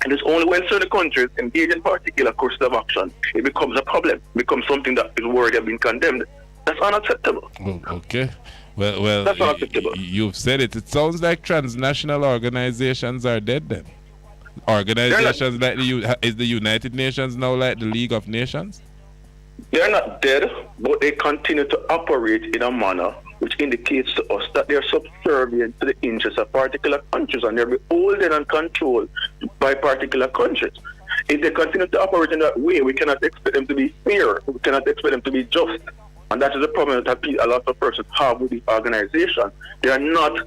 it is only when certain countries engage in particular courses of action, it becomes a problem. It becomes something that is worthy of being condemned. That's unacceptable. Oh, okay. Well, that's unacceptable. You've said it. It sounds like transnational organizations are dead then. Organizations like is the United Nations now like the League of Nations? They're not dead, but they continue to operate in a manner which indicates to us that they're subservient to the interests of particular countries, and they're beholden and controlled by particular countries. If they continue to operate in that way, we cannot expect them to be fair. We cannot expect them to be just. And that is the problem that a lot of persons have with the organization. They are not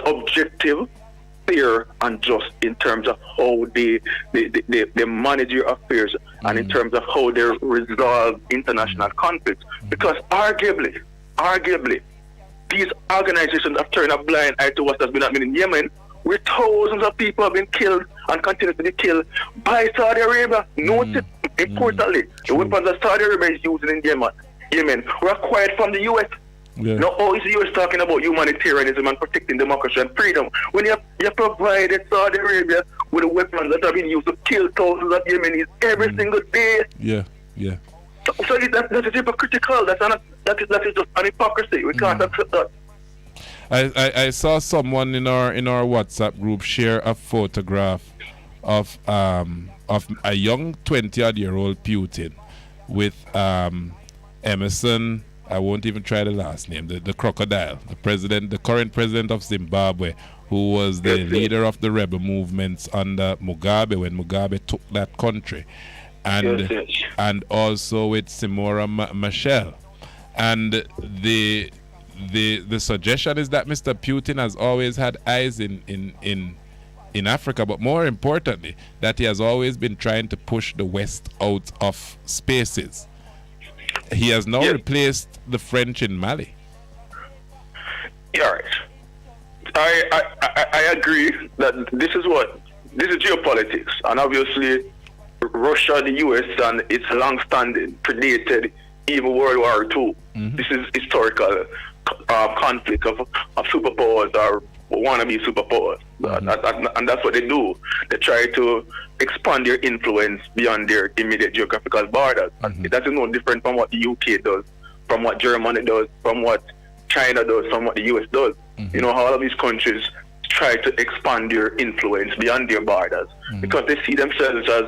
objective, fair, and just in terms of how they manage your affairs and in terms of how they resolve international conflicts. Because arguably, these organizations have turned a blind eye to what has been happening in Yemen, where thousands of people have been killed and continue to be killed by Saudi Arabia. Note importantly, the weapons that Saudi Arabia is using in Yemen were acquired from the US. Yeah. Now, how is the US talking about humanitarianism and protecting democracy and freedom when you provided Saudi Arabia with the weapons that have been used to kill thousands of Yemenis every single day? Yeah. So that is hypocritical. That is just an hypocrisy. We can't accept that. I saw someone in our WhatsApp group share a photograph of a young 20-odd-year-old Putin with Emerson. I won't even try the last name. The crocodile, the current president of Zimbabwe, who was the leader of the rebel movements under Mugabe when Mugabe took that country. and also with Simora Machel. And the suggestion is that Mr. Putin has always had eyes in Africa, but more importantly, that he has always been trying to push the West out of spaces. He has now replaced the French in Mali. Yeah, right. I agree that this is geopolitics, and obviously Russia, the US, and its long-standing predated even World War II. This is historical conflict of superpowers or wannabe superpowers, and that's what they do. They try to expand their influence beyond their immediate geographical borders. That is no different from what the UK does, from what Germany does, from what China does, from what the US does. You know, how all of these countries try to expand their influence beyond their borders because they see themselves as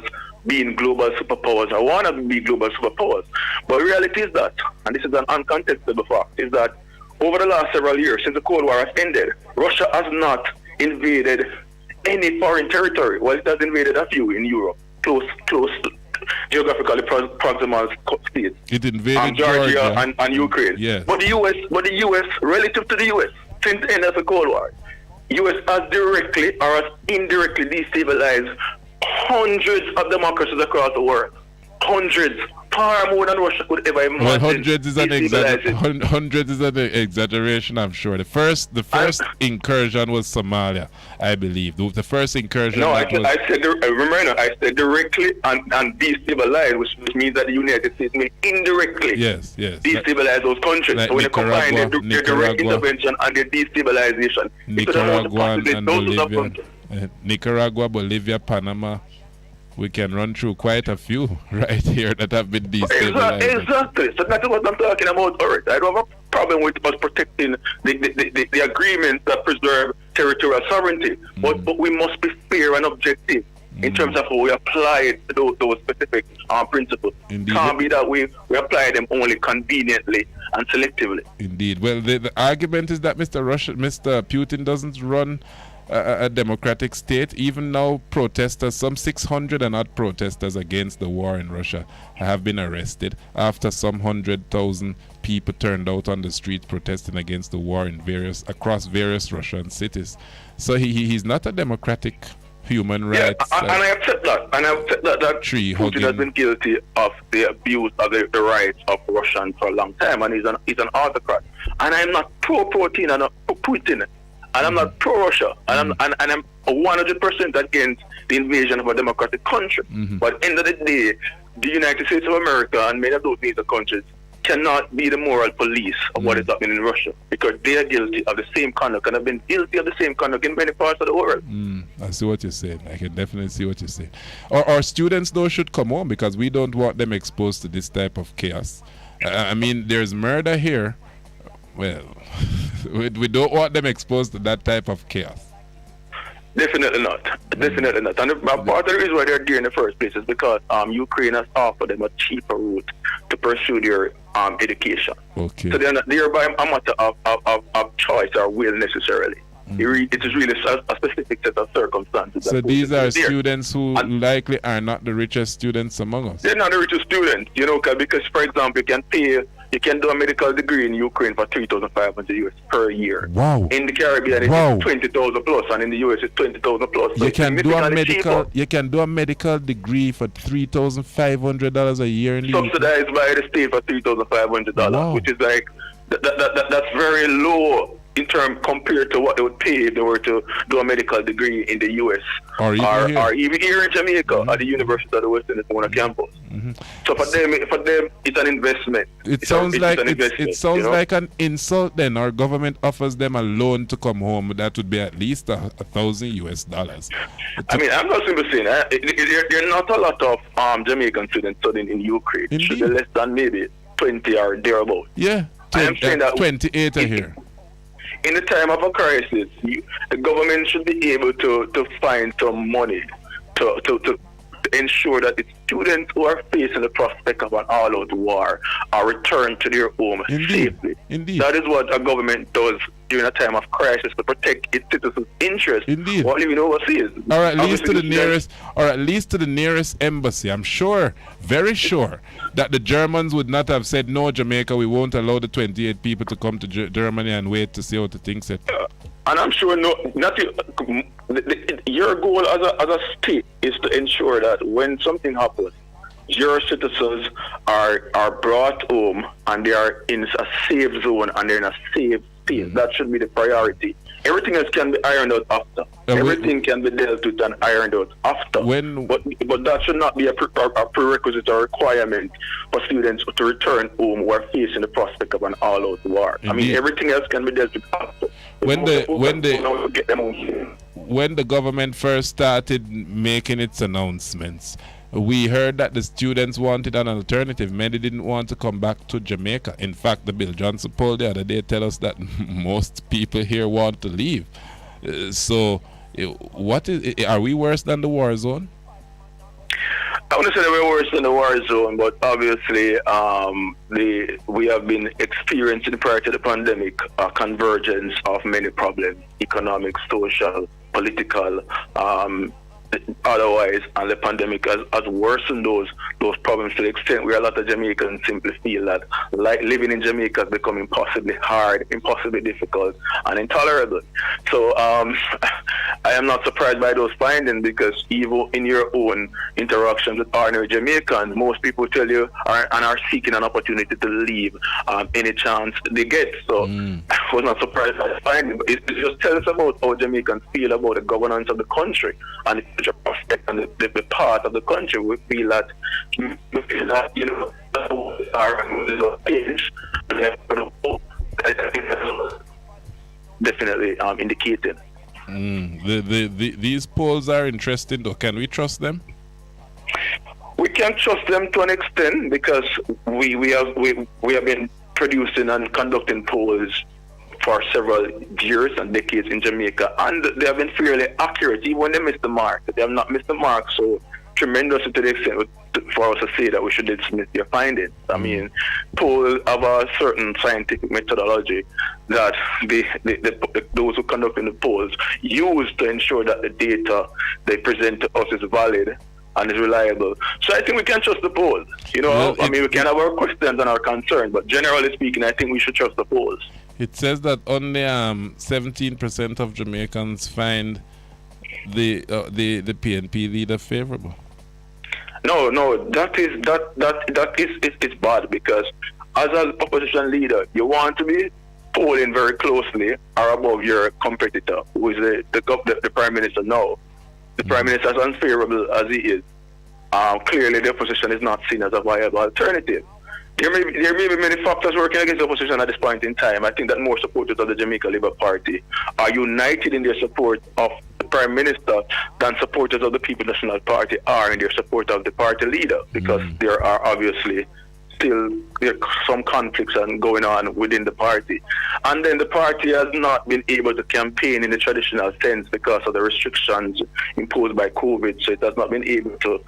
being global superpowers or want to be global superpowers. But the reality is that, and this is an uncontestable fact, is that over the last several years, since the Cold War has ended, Russia has not invaded any foreign territory. Well, it has invaded a few in Europe, close geographically proximal states. It invaded Georgia and Ukraine. Yes. But the US, relative to the US, since the end of the Cold War, US has directly or has indirectly destabilized hundreds of democracies across the world. Hundreds. Far more than Russia could ever imagine. Well, hundreds is an exaggeration, I'm sure. The first incursion was Somalia, I believe. The first incursion. No, I said directly and destabilize, which means that the United States may indirectly destabilize those countries. Like so when you combine their direct intervention and their destabilization, Nicaragua, Bolivia, Panama. We can run through quite a few right here that have been destabilized. Exactly. So that's what I'm talking about, Orrett. I don't have a problem with us protecting the agreements that preserve territorial sovereignty, but we must be fair and objective in terms of how we apply those specific principles. It can't be that we apply them only conveniently and selectively. Indeed. Well, the argument is that Mr. Putin doesn't run a democratic state. Even now, protesters, some 600 and odd protesters against the war in Russia have been arrested after some 100,000 people turned out on the streets protesting against the war across various Russian cities. So he's not a democratic human rights. And I accept that. And I accept that Putin has been guilty of the abuse of the rights of Russians for a long time, and he's an autocrat. And I'm not pro-Putin and Putin. And I'm not pro-Russia, and I'm 100% against the invasion of a democratic country. But at the end of the day, the United States of America and many of those major countries cannot be the moral police of what is happening in Russia, because they are guilty of the same conduct and have been guilty of the same conduct in many parts of the world. I see what you're saying. I can definitely see what you're saying. Our students, though, should come home because we don't want them exposed to this type of chaos. I mean, there's murder here. Well, we don't want them exposed to that type of chaos. Definitely not. Definitely not. And part of the reason why they're there in the first place is because Ukraine has offered them a cheaper route to pursue their education. Okay. So they're not there by a matter of choice or will necessarily. It is really a specific set of circumstances. So these are students who likely are not the richest students among us. They're not the richest students, because, for example, you can do a medical degree in Ukraine for $3,500 US per year. Wow. In the Caribbean, it's 20,000 plus, and in the US, it's 20,000 plus. So you can do a medical degree for $3,500 a year in the subsidized by the state for $3,500, which is like that's very low in terms compared to what they would pay if they were to do a medical degree in the US or even here in Jamaica at the University of the West Indies campus. So for them, it's an investment. It sounds like an insult. Then our government offers them a loan to come home. That would be at least $1,000 US. I mean, I'm not simply saying there are not a lot of Jamaican students studying in Ukraine. It should be less than maybe 20 or thereabouts. Yeah, I am saying that 28 are here. In the time of a crisis, the government should be able to find some money to ensure that its students who are facing the prospect of an all-out war are returned to their home safely. Indeed. That is what a government does during a time of crisis, to protect its citizens' interests while living overseas. Or at least to the nearest embassy. I'm sure, very sure, that the Germans would not have said, no, Jamaica, we won't allow the 28 people to come to Germany and wait to see how the thing set. And I'm sure your goal as a state is to ensure that when something happens, your citizens are brought home and they are in a safe zone and they're in a safe space. That should be the priority. Everything else can be ironed out after. Everything can be dealt with and ironed out after. But that should not be a prerequisite or requirement for students to return home who are facing the prospect of an all-out war. Indeed. I mean, everything else can be dealt with after. When the government first started making its announcements, we heard that the students wanted an alternative. Many didn't want to come back to Jamaica. In fact, the Bill Johnson poll the other day tell us that most people here want to leave. Are we worse than the war zone? I wouldn't say that we're worse than the war zone, but obviously we have been experiencing prior to the pandemic a convergence of many problems: economic, social, political, otherwise, and the pandemic has worsened those problems to the extent where a lot of Jamaicans simply feel that living in Jamaica is becoming impossibly hard, impossibly difficult, and intolerable. So I am not surprised by those findings, because even in your own interactions with ordinary Jamaicans, most people tell you are seeking an opportunity to leave any chance they get. So I was not surprised by the finding, but it just tells us about how Jamaicans feel about the governance of the country and the future prospect and the part of the country. We feel that are change. Definitely indicated. These polls are interesting, though. Can we trust them? We can trust them to an extent, because we have been producing and conducting polls for several years and decades in Jamaica, and they have been fairly accurate, even when they miss the mark. They have not missed the mark so tremendously to the extent for us to say that we should dismiss their findings. I mean, polls have a certain scientific methodology that those who conduct the polls use to ensure that the data they present to us is valid and is reliable. So I think we can trust the polls. We can have our questions and our concerns, but generally speaking, I think we should trust the polls. It says that only 17% of Jamaicans find the PNP leader favorable. No, that is bad, because as an opposition leader, you want to be polling very closely or above your competitor, who is the Prime Minister now. The Prime Minister, as unfavorable as he is, clearly the opposition is not seen as a viable alternative. There may be many factors working against the opposition at this point in time. I think that more supporters of the Jamaica Labour Party are united in their support of the Prime Minister than supporters of the People's National Party are in their support of the party leader, because there are obviously still some conflicts going on within the party. And then the party has not been able to campaign in the traditional sense because of the restrictions imposed by COVID, so it has not been able to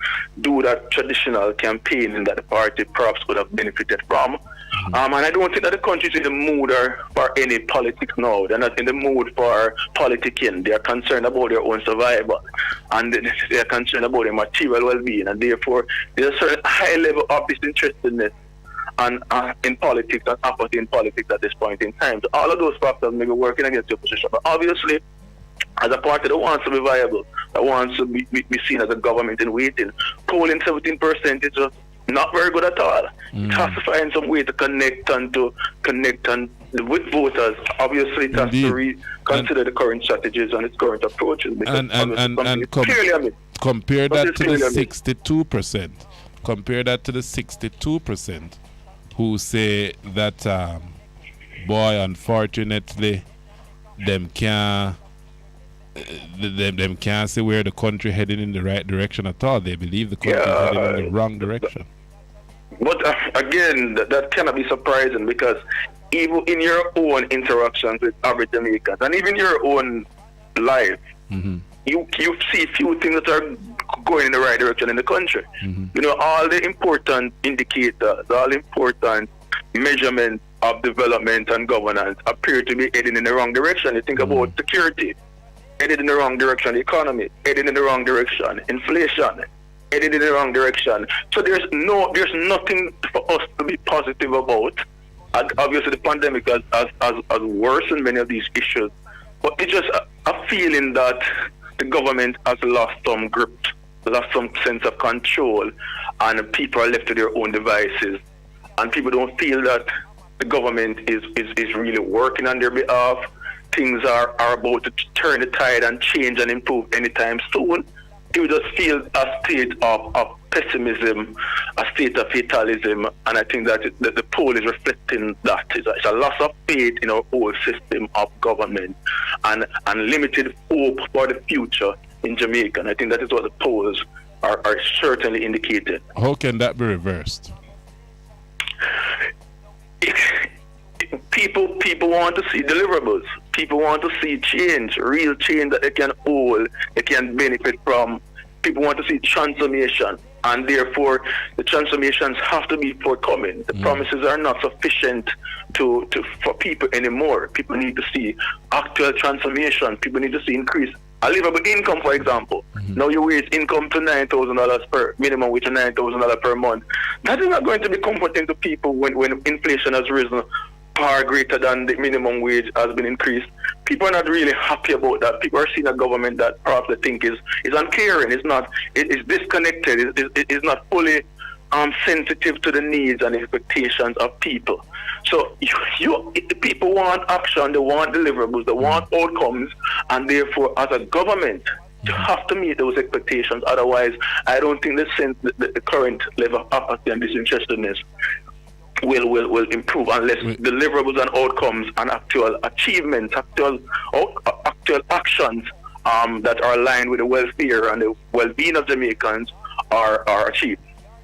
do that traditional campaigning that the party perhaps would have benefited from. And I don't think that the country is in the mood for any politics now. They're not in the mood for politicking. They are concerned about their own survival, and they are concerned about their material well-being, and therefore there's a certain high level of disinterestedness in politics and apathy in politics at this point in time. So all of those factors may be working against the opposition. But obviously, as a party that wants to be viable, that wants to be seen as a government in waiting, polling 17% is just not very good at all. It has to find some way to connect with voters. Obviously, it has to reconsider the current strategies and its current approaches. Compare that to the 62%. Compare that to the 62% who say that, unfortunately, them can't see where the country heading in the right direction at all. They believe the country is heading in the wrong direction. But again, that cannot be surprising, because even in your own interactions with average Jamaicans and even your own life, you see few things that are going in the right direction in the country. You know, all the important indicators, all the important measurements of development and governance appear to be heading in the wrong direction. You think about security, headed in the wrong direction, the economy, headed in the wrong direction, inflation, headed in the wrong direction. So there's nothing for us to be positive about. And obviously the pandemic has worsened many of these issues. But it's just a feeling that the government has lost some grip, lost some sense of control, and people are left to their own devices. And people don't feel that the government is really working on their behalf. Things are about to turn the tide and change and improve anytime soon. You just feel a state of pessimism, a state of fatalism, and I think that the poll is reflecting that. It's a loss of faith in our whole system of government and limited hope for the future in Jamaica. And I think that is what the polls are certainly indicating. How can that be reversed? People want to see deliverables. People want to see change, real change that they can hold, they can benefit from. People want to see transformation, and therefore the transformations have to be forthcoming. The promises are not sufficient for people anymore. People need to see actual transformation. People need to see increased a livable income, for example. Now you raise income to $9,000 per minimum wage, to $9,000 per month. That is not going to be comforting to people when inflation has risen far greater than the minimum wage has been increased. People are not really happy about that. People are seeing a government that perhaps they think is uncaring, is disconnected, is not fully sensitive to the needs and expectations of people. So people want action, they want deliverables, they want outcomes, and therefore as a government you have to meet those expectations. Otherwise, I don't think the current level of apathy and disinterestedness will improve unless deliverables and outcomes and actual achievements, actual actions that are aligned with the welfare and the well-being of Jamaicans are achieved.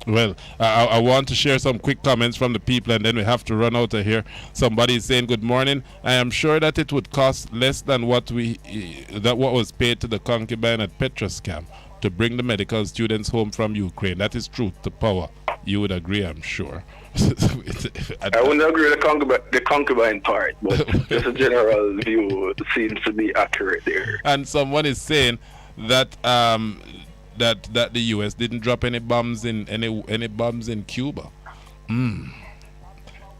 Well, I want to share some quick comments from the people, and then we have to run out of here. Somebody is saying, good morning. I am sure that it would cost less than what was paid to the concubine at Petroscam to bring the medical students home from Ukraine. That is truth to power. You would agree, I'm sure. I wouldn't agree with the concubine part, but just a general view seems to be accurate there. And someone is saying that that the U.S. didn't drop any bombs in any bombs in Cuba.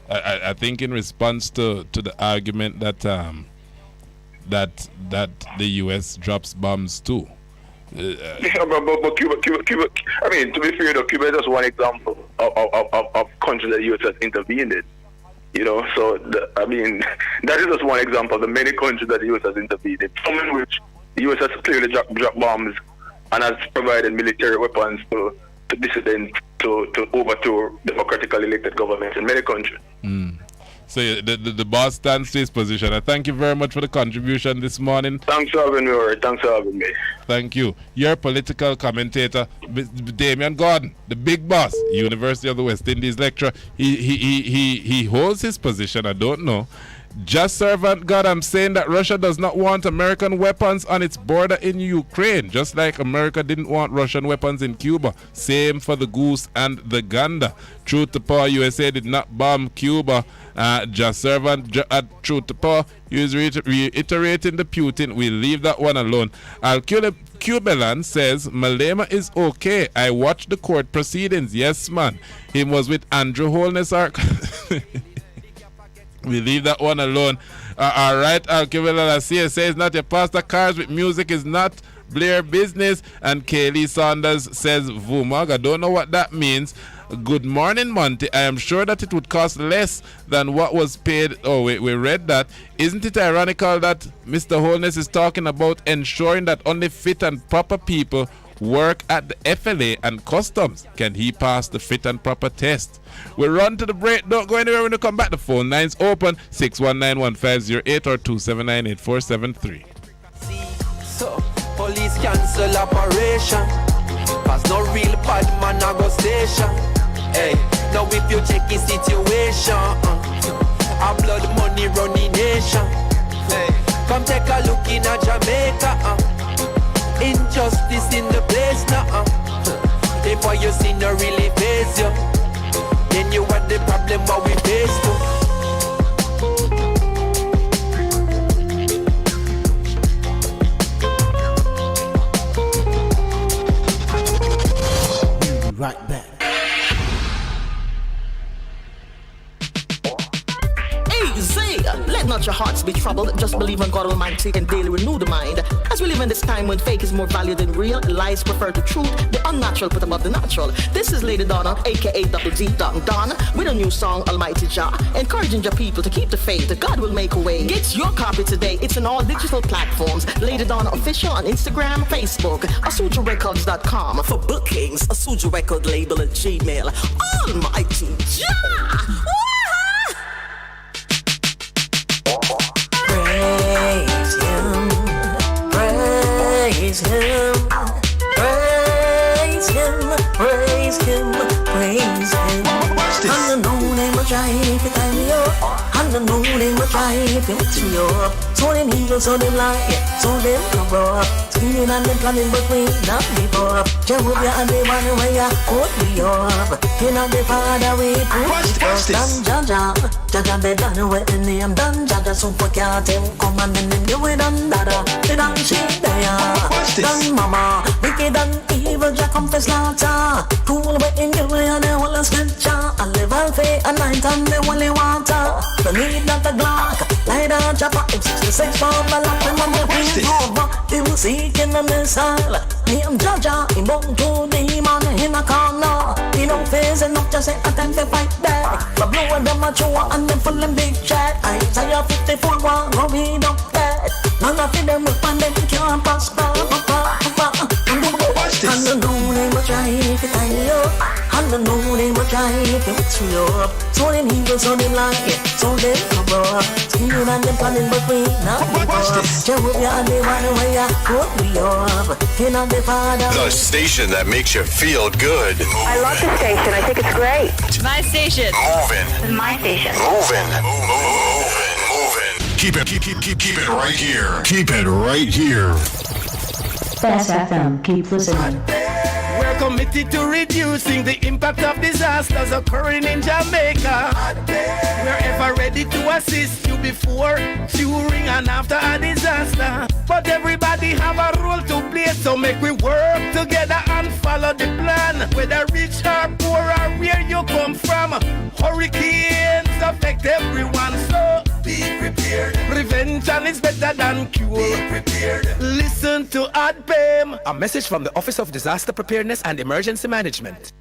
I think in response to the argument that the U.S. drops bombs too. Yeah, but Cuba, I mean, to be fair, though, Cuba is just one example of countries that the U.S. has intervened in. You know, so, that is just one example of the many countries that the U.S. has intervened in. Some in which the U.S. has clearly dropped bombs and has provided military weapons to dissidents to overthrow democratically elected governments in many countries. So the boss stands to his position. I thank you very much for the contribution this morning. Thanks for having me, Orrett. Thanks for having me. Thank you. Your political commentator, Damian Gordon, the big boss, University of the West Indies lecturer. He holds his position. I don't know. Just servant God, I'm saying that Russia does not want American weapons on its border in Ukraine, just like America didn't want Russian weapons in Cuba. Same for the goose and the gander. Truth to power, USA did not bomb Cuba. Just servant truth to power, he is reiterating the Putin. We'll leave that one alone. Cubelan says Malema is okay. I watched the court proceedings. Yes, man. He was with Andrew Holness. We leave that one alone. All right, Al-Kivelala says not your pastor cars with music is not Blair business. And Kaylee Saunders says Vumag. I don't know what that means. Good morning, Monty. I am sure that it would cost less than what was paid. Oh, wait, we read that. Isn't it ironical that Mr. Holness is talking about ensuring that only fit and proper people work at the FLA and customs? Can he pass the fit and proper test? We'll run to the break. Don't go anywhere when you come back. The phone lines open 619-1508 or 279-8473. So, police cancel operation, cause no real bad man a go station. Hey, now if you check the situation, our blood money running nation. Hey, come take a look in a Jamaica. why you see no really face you. Then you want the problem what we face to. Right back. Let not your hearts be troubled. Just believe on God Almighty and daily renew the mind. As we live in this time when fake is more valued than real, lies prefer to truth, the unnatural put above the natural. This is Lady Donna, aka Double D Don, with a new song, Almighty Jah, encouraging your people to keep the faith. God will make a way. Get your copy today. It's on all digital platforms. Lady Donna Official on Instagram, Facebook, AsujaRecords.com. For bookings, Asuja Record label at Gmail. Almighty Jah! Praise him, praise him, praise him, praise him, praise him. And the name of Jah, if you tie me up. And the name of Jah, if you mix me up. So them evil, so them lie, so them corrupt. Scheming and them planning, but we not give up. Jehovah and the one where you hold me up. You know the Father we put trust and Jah. Jah they done with the name done. Jah so for can't him come and then do it and dada. They done shit there. Done mama, wicked and evil. Jah confess slaughter. Cool with in the way and the whole scripture. A level faith and night and the holy water. The need not the Glock. Light on chopper. It's 66 for my life. And I'm the peace over. They will seek in the missile. Name Jah. He won't do demon in a corner. He don't face enough to say attempt to fight back. But blowing them a chew and them full of big chat. Isaiah 54 one go read up that. None of them will find them can't prosper. And the name of Jah if you tie me up. And the name of Jah if you mix me up. So them evil, so them lie, so them corrupt. Scheming and them planning, but we not give up. Jehovah and the one where you put me up. You know the Father. The station that makes you feel good. I love the station. I think it's great. My station. Moving. My station. Moving. Keep it right here. Keep it right here. Bess FM, keep listening. We're committed to reducing the impact of disasters occurring in Jamaica. We're ever ready to assist you before, during and after a disaster. But everybody have a role to play, so make we work together and follow the plan. Whether rich or poor or where you come from, hurricanes affect everyone, so be prepared. Prevention is better than cure. Be prepared. Listen to ADPEM. A message from the Office of Disaster Preparedness and Emergency Management.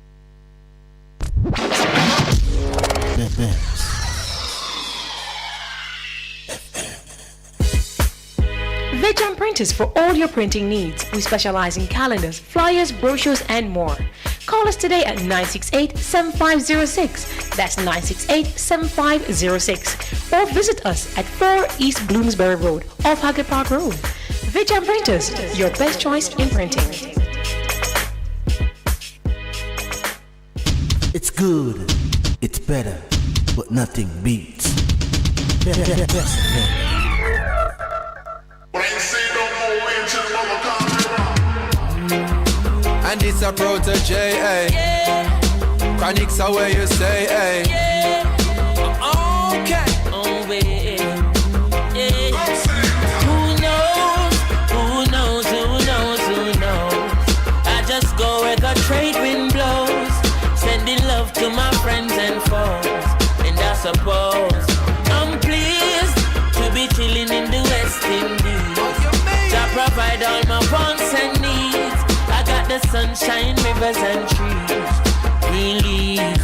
Vejan Printers for all your printing needs. We specialize in calendars, flyers, brochures, and more. Call us today at 968-7506. That's 968-7506. Or visit us at 4 East Bloomsbury Road, off Hagley Park Road. Vejan Printers, your best choice in printing. It's good, it's better, but nothing beats. And it's a protege, eh? Yeah. Chronics are where you say, eh? Yeah. Okay. Oh, yeah. Yeah. Who knows? Who knows? Who knows? Who knows? I just go where the trade wind blows, sending love to my friends and foes. And I suppose I'm pleased to be chilling in the West Indies. To provide all my wants and needs. I got the sunshine, rivers and trees. Believe,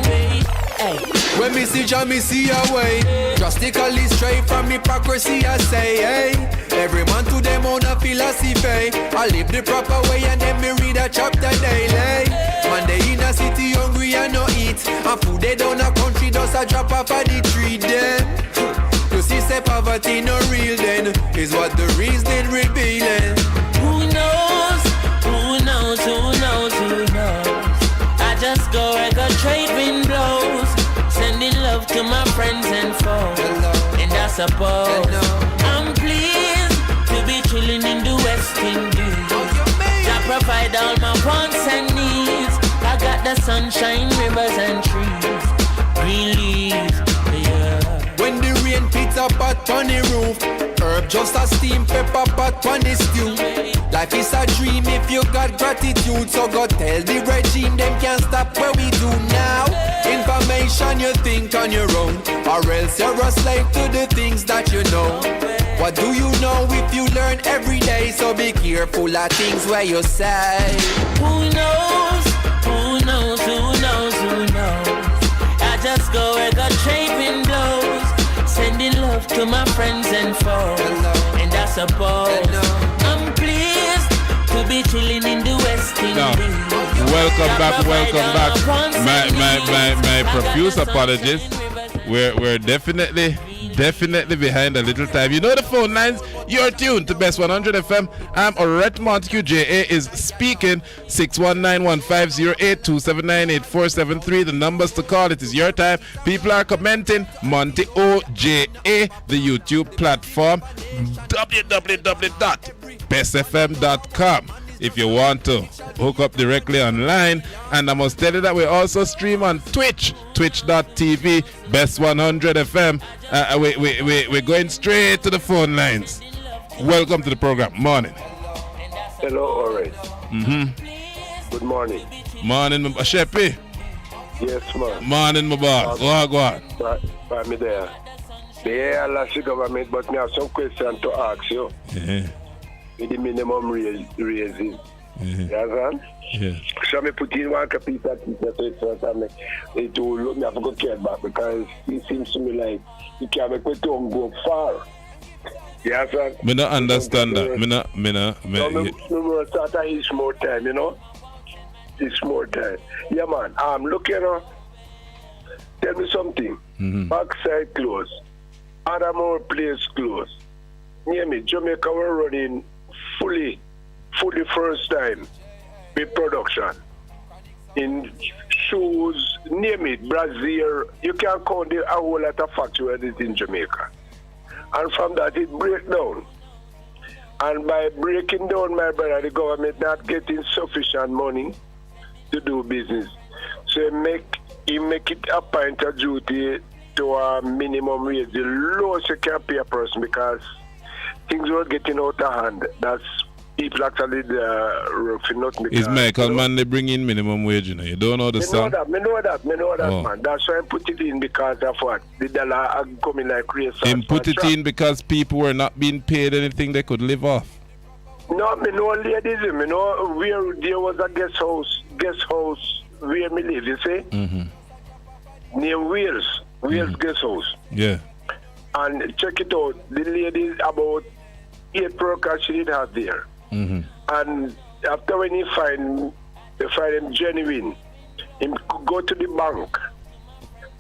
wait, hey. When me see Jah, me see a way. Drastically straight from hypocrisy, I say, hey. Every man to them own a philosophy. I live the proper way and then me read a chapter daily. Man, they in a city hungry and no eat. And food they down a country, does a drop off of the tree then. You see, say poverty no real then, is what the reason revealing. Who knows? Who knows? Who knows? Who knows? I just go where the trade wind blows, sending love to my friends and foes. And I suppose I'm pleased to be chilling in the West Indies. I provide all my wants and needs. sunshine, rivers and trees, green leaves, yeah. When the rain pits up on the roof, herb just a steam, pepper pot on the stew. Life is a dream if you got gratitude, so go tell the regime them can't stop what we do now. Information you think on your own, or else you're a slave to the things that you know. What do you know if you learn every day? So be careful of things where you say. Who knows? Who knows? Who knows? Who knows? I just go where the trade wind blows, sending love to my friends and foes. And I suppose I'm pleased to be chilling in the West Indies. Welcome back. My profuse apologies. We're definitely behind a little time. You know the phone lines. You're tuned to Best 100 FM. I'm Orrett Montague. JA is speaking. 619-1508-279-8473. The numbers to call. It is your time. People are commenting. Monty O, JA, the YouTube platform. www.bestfm.com. If you want to hook up directly online. And I must tell you that we also stream on Twitch, twitch.tv, Best 100 FM. We're going straight to the phone lines. Welcome to the program. Morning. Hello, Orrett. Good morning. Morning, Sheppy. Yes, man. Morning, my boss. Go on. By me there. Yeah, I lost the government, but I have some questions to ask you. Yeah. With the minimum raises. Yeah. Yeah. So I put in one piece of pizza, so it's what I make. It will look me, I have to go care back because it seems to me like you can make my tongue go far. Yeah, sir. Me not understand that. It's more time, you know. It's more time. Yeah, man. Look, you know. Tell me something. Backside close. Adamore place close. Near me, Jamaica were running fully first time with production. In shoes, name it, Brazil, you can count a whole lot of factory that is in Jamaica. And from that it break down. And by breaking down, my brother, the government not getting sufficient money to do business. So you make it a point of duty to a minimum wage, the lowest you can pay a person, because things were getting out of hand. That's people actually roughing out. Is Michael man they bring in minimum wage, you know? You don't know the song? Me know that, man. That's why I put it in, because of what? The dollar are coming like crazy. Him put it in because people were not being paid anything they could live off. No, me know ladies, me know where there was a guest house where me live, you see? Near Wales guest house. Yeah. And check it out, the ladies about 8 workers she did have there. And after when you find them genuine, him go to the bank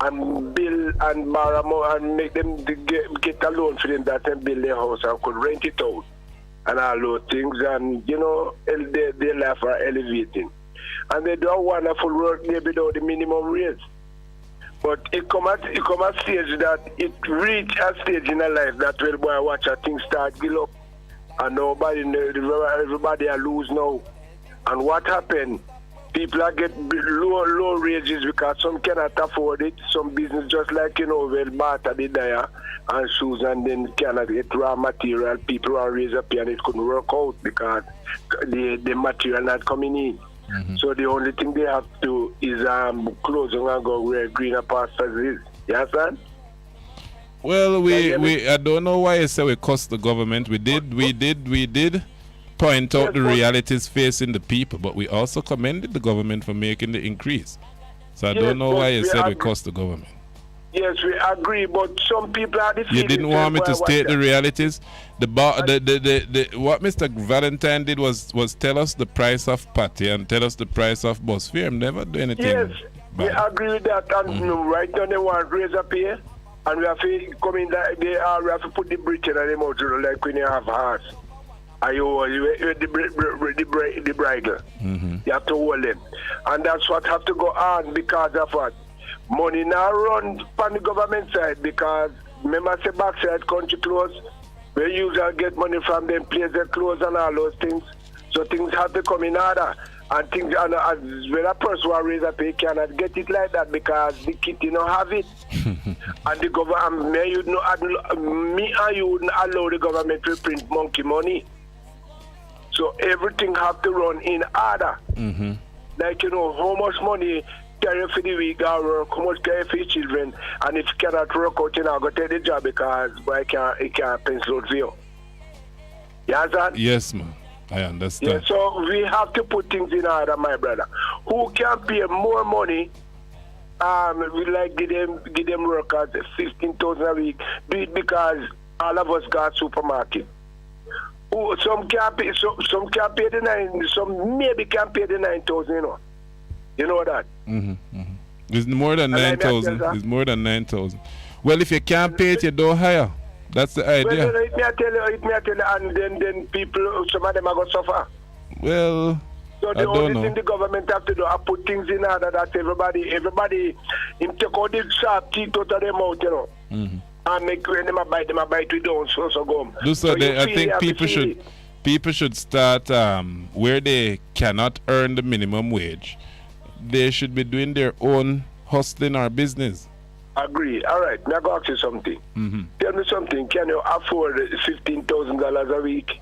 and bill and borrow more and make them get a loan for them that and build their house and could rent it out and all those things, and you know their life are elevating. And they do a wonderful work there without the minimum wage. But it come at stage that it reach a stage in a life that when boy watch a thing start build up and everybody are lose now. And what happened? People are get low wages because some cannot afford it. Some business just like, you know, well, barter the there and shoes, and then cannot get raw material. People are raise up here and it couldn't work out because the material not coming in. So the only thing they have to is close and go where greener pastures is. You understand? Well, I don't know why you say we cost the government. We did point out the realities facing the people, but we also commended the government for making the increase. So I don't know why you said we cost the government. Yes, we agree, but some people are defeated. You didn't want me to state the realities. What Mr. Valentine did was tell us the price of patty and tell us the price of bus fare. Never do anything. Yes, we agree with that. And right now they want to raise up here, and we have to come in. We have to put the bridge in them out, like when you have horse. The bridle. You have to hold them, and that's what have to go on because of what. Money now run on the government side, because remember say backside country close, we usually get money from them, place their clothes and all those things. So things have to come in order. And things, and when a person who raise a pay cannot get it like that because the kid don't have it. And the government, me and you wouldn't allow the government to print monkey money. So everything have to run in order. Like, how much money carry for the week or work, how much carry for your children, and if you cannot work out, go take the job because it can't pencil out for you. You understand? Yes, man. I understand. Yeah, so we have to put things in order, my brother. Who can pay more money? We like give them workers 15,000 a week. Do it because all of us got supermarket. Some can't pay. Some can't pay the 9. Some maybe can't pay the 9,000. You know that. It's more than 9,000. It's more than 9,000. Well, if you can't pay it, you don't hire. That's the idea. Well, it may tell you, and then people, some of them are going to suffer. Well, so the only thing the government have to do is put things in order that everybody, him take all the sharp teeth out of them out, and make when them bite we don't so go. I think people should start where they cannot earn the minimum wage. They should be doing their own hustling or business. Agree. All right. Now go ask you something. Tell me something. Can you afford $15,000 a week?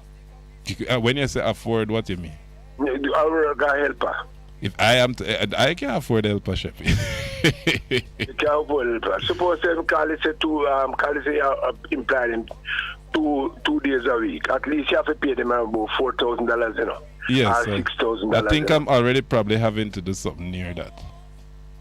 When you say afford, what do you mean? I work a helper. If I am, I can afford helper, chef. You can afford helper. Suppose them call it employ them 2 days a week. At least you have to pay them about $4,000, Yes. or $6,000. I think I'm already probably having to do something near that.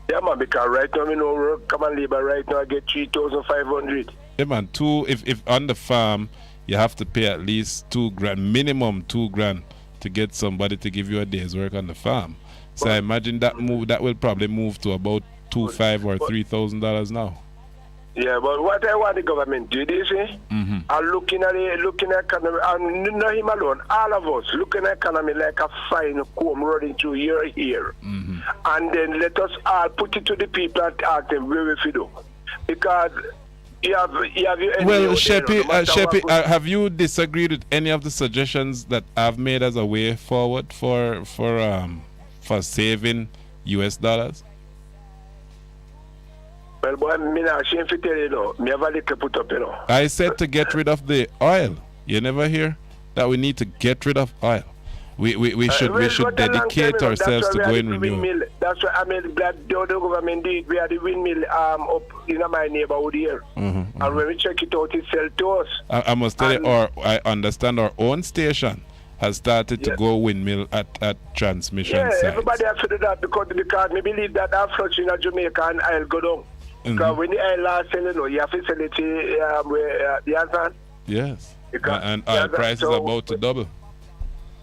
Yeah, man, because right now, work, come and labor right now, I get 3,500. Yeah, man, if on the farm, you have to pay at least $2,000, minimum $2,000 to get somebody to give you a day's work on the farm. So I imagine that will probably move to about $2,500 or $3,000 now. Yeah, but what I want the government to do, you see, are looking at economy, and not him alone, all of us looking at economy like a fine comb running through your ear. And then let us all put it to the people and ask them where we should do. Because you have your well, Sheppy, have you disagreed with any of the suggestions that I've made as a way forward for saving US dollars? Well, boy, me not ashamed to tell you, me have a little put up, I said to get rid of the oil. You never hear that we need to get rid of oil. We should dedicate ourselves to going renewable. That's why I mean that the other government did. We had the windmill up in my neighborhood here, and when we check it out, it sell to us. I must tell you, I understand our own station has started to go windmill at transmission sites. Everybody has to do that because we believe that our flush in Jamaica and I'll go down. Because when the oil last sell, you have to sell it where the answer. Yes. And oil prices are about to double.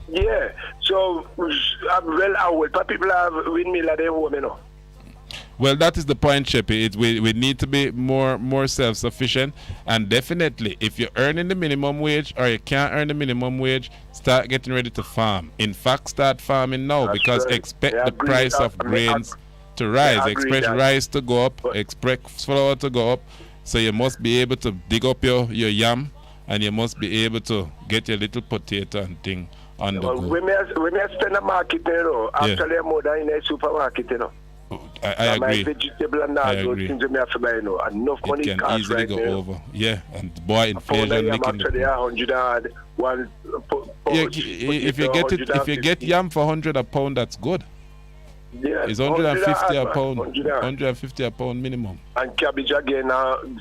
Yeah. So, people have windmill at their home, Well, that is the point, Sheppy. We need to be more self-sufficient, and definitely, if you're earning the minimum wage or you can't earn the minimum wage, start getting ready to farm. In fact, start farming now because expect the price of grains to rise. Expect rice to go up. Expect flour to go up. So you must be able to dig up your yam, and you must be able to get your little potato and thing on the go. When I spend a market, actually more than in a supermarket, I agree. Vegetable and all those things we have to buy, enough money can easily go over. Yeah, and boy, inflation licking the if you get yam for 100 a pound, that's good. Yeah, it's 150 a pound. 150 a pound minimum. And cabbage again.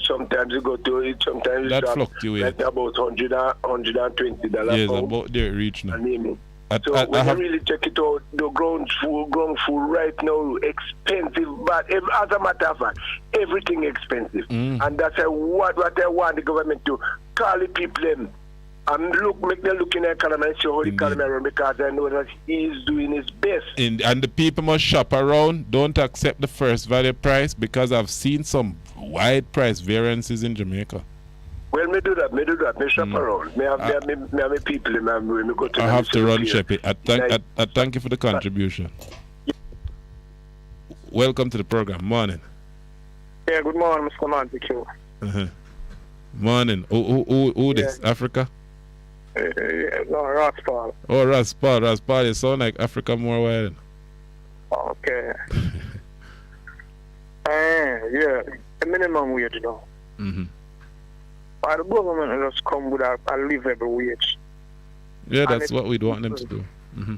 Sometimes you go to it. Sometimes that fluctuates. Like about $120. Yes, about there reach now. So when you really check it out, the ground food right now expensive, but as a matter of fact, everything expensive. And that's what I want the government to call the people and make them look in the economy and see how the economy run, because I know that he is doing his best. And the people must shop around. Don't accept the first value price, because I've seen some wide price variances in Jamaica. Well, me do that. Me shop around. Me have people when me go to. I have to run, Sheppy. I thank you for the contribution. Welcome to the program. Morning. Yeah, good morning, Mr. Monty O. Morning. Who this? Africa? No, Raspal. Oh, Raspal. You sound like Africa more wild. Okay. Yeah, the minimum wage now. Mm-hmm. Why the government just come with a livable wage? Yeah, that's what we'd want them to do. Mm-hmm.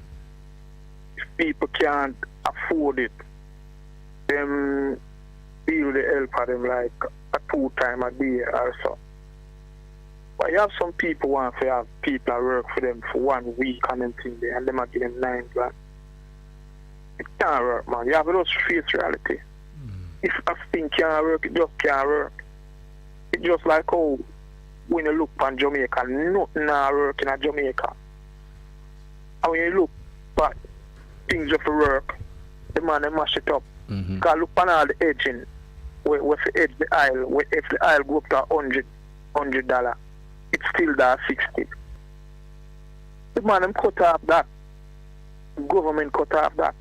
If people can't afford it, them deal the help of them like a 2 times a day or so. But you have some people want to have people that work for them for 1 week and then thing there, and them are getting 9 grand. It can't work, man. You have to just face reality. If a thing can't work, it just can't work. It's just like how when you look on Jamaica, nothing not work in Jamaica. And when you look back, things have to work, the man they mash it up. Because look on all the edging, where if you edge the aisle, if the aisle go up to $100, it's still there 60. The man them cut off that. The government cut off that.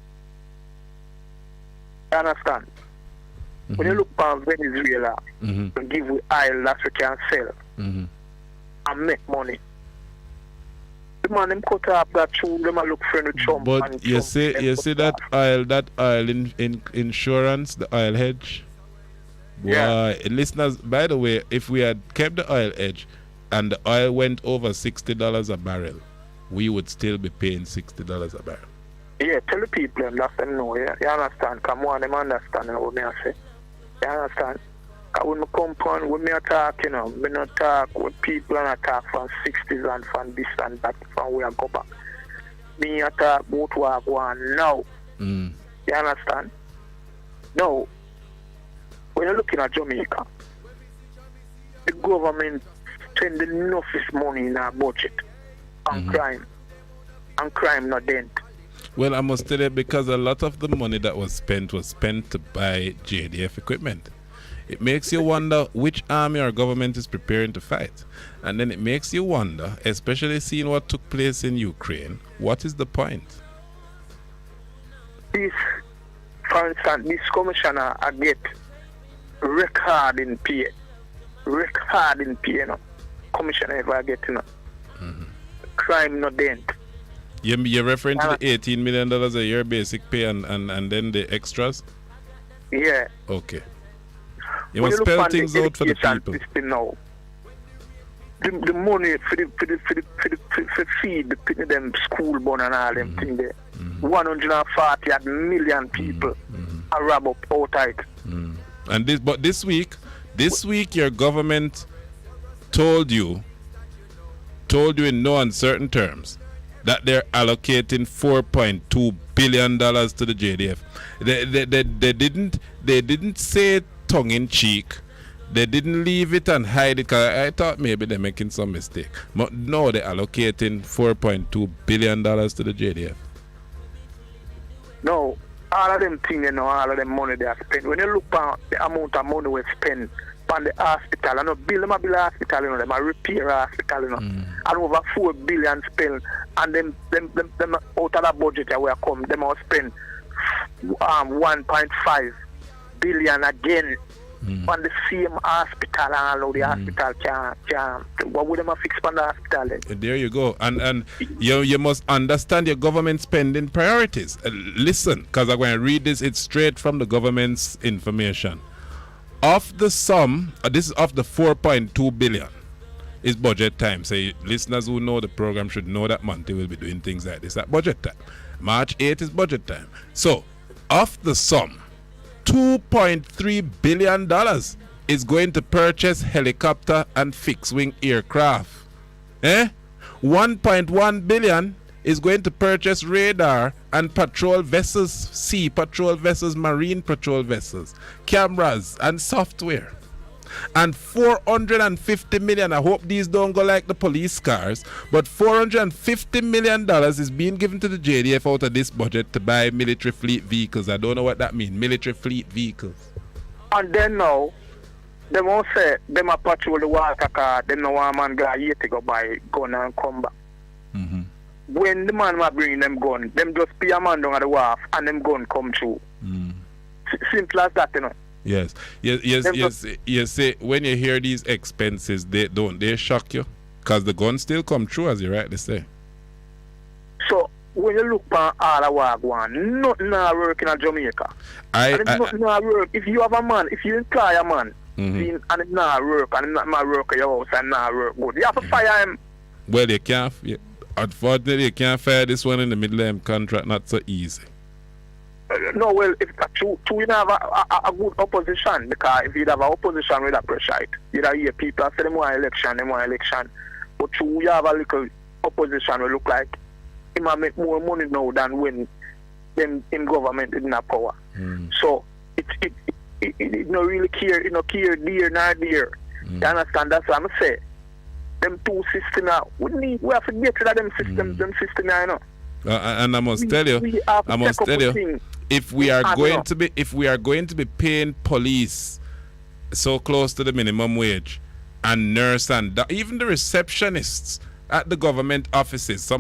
You understand? When you look at Venezuela, and give we oil that we can sell and make money. The man them cut off that too, them look for the Trump. But you see that oil in insurance, the oil hedge. Yeah. Boy, listeners, by the way, if we had kept the oil hedge and the oil went over $60 a barrel, we would still be paying $60 a barrel. Yeah, tell the people and let them know, yeah. You understand? Come on, them understand what me I say. You understand? When I come on, when me talk, you know, me not talk with people and I talk from 60s and from this and that, from where I go back. Me I talk about what I want now. You understand? Now, when you're looking at Jamaica, the government spending enough money in our budget on crime. And crime not dent. Well, I must tell you, because a lot of the money that was spent to buy JDF equipment. It makes you wonder which army or government is preparing to fight. And then it makes you wonder, especially seeing what took place in Ukraine, what is the point? This, for instance, this commissioner I get record in pay. Record in pay, you know. Commissioner if I get, you know. Crime not dent. You're referring to the $18 million a year basic pay and then the extras? Yeah. Okay. You must spell things out for the people. Now, the money for feed them school born and all them thing there. 140 million people are robbed up outright. And this week your government told you in no uncertain terms that they're allocating $4.2 billion to the JDF. They didn't say it tongue in cheek. They didn't leave it and hide it, because I thought maybe they're making some mistake. But no, they're allocating $4.2 billion to the JDF. No, all of them things, you know, all of them money they are spent. When you look at the amount of money we spend on the hospital, I know build hospital, you know, them a repair hospital, you know, and over $4 billion spent, and them out of the budget that we are come, them all spend 1.5 billion again on the same hospital, and all the hospital can't. What would them fix on the hospital then? There you go. And you must understand your government spending priorities. Listen, because I'm going to read this, it's straight from the government's information. Of the sum, this is of the 4.2 billion, is budget time. So listeners who know the program should know that Monty will be doing things like this at budget time. March 8 is budget time. So, of the sum, $2.3 billion is going to purchase helicopter and fixed-wing aircraft. 1.1 billion is going to purchase radar and patrol vessels, sea patrol vessels, marine patrol vessels, cameras and software. And $450 million, I hope these don't go like the police cars, but $450 million is being given to the JDF out of this budget to buy military fleet vehicles. I don't know what that means, military fleet vehicles. And then now, they won't say, them a patrol the water car, them no one man go here to go buy gun and come back. When the man will bring them gun, them just pay a man down at the wharf and them gun come through. Simple as that, you know. Yes. You see, when you hear these expenses, they shock you. Because the guns still come true, as you rightly say. So when you look at all the wagwan, nothing not working in Jamaica. Nothing not work. If you have a man, if you employ a man, and it not work, and it not work at your house, and not work good, you have to fire him. Well, you can't. Unfortunately, you can't fire this one in the middle of him contract. Not so easy. No, well, if you have a good opposition, because if you have an opposition with a pressure, you'd hear people say them want election. But you have a little opposition will look like he might make more money now than when them in government is in power. So it no really care, it no care dear nor dear. You understand? That's what I'm saying. Them two systems now. We have to get rid of them systems, now, you know. And I must tell you, if we are going to be paying police so close to the minimum wage, and nurse and even the receptionists at the government offices, a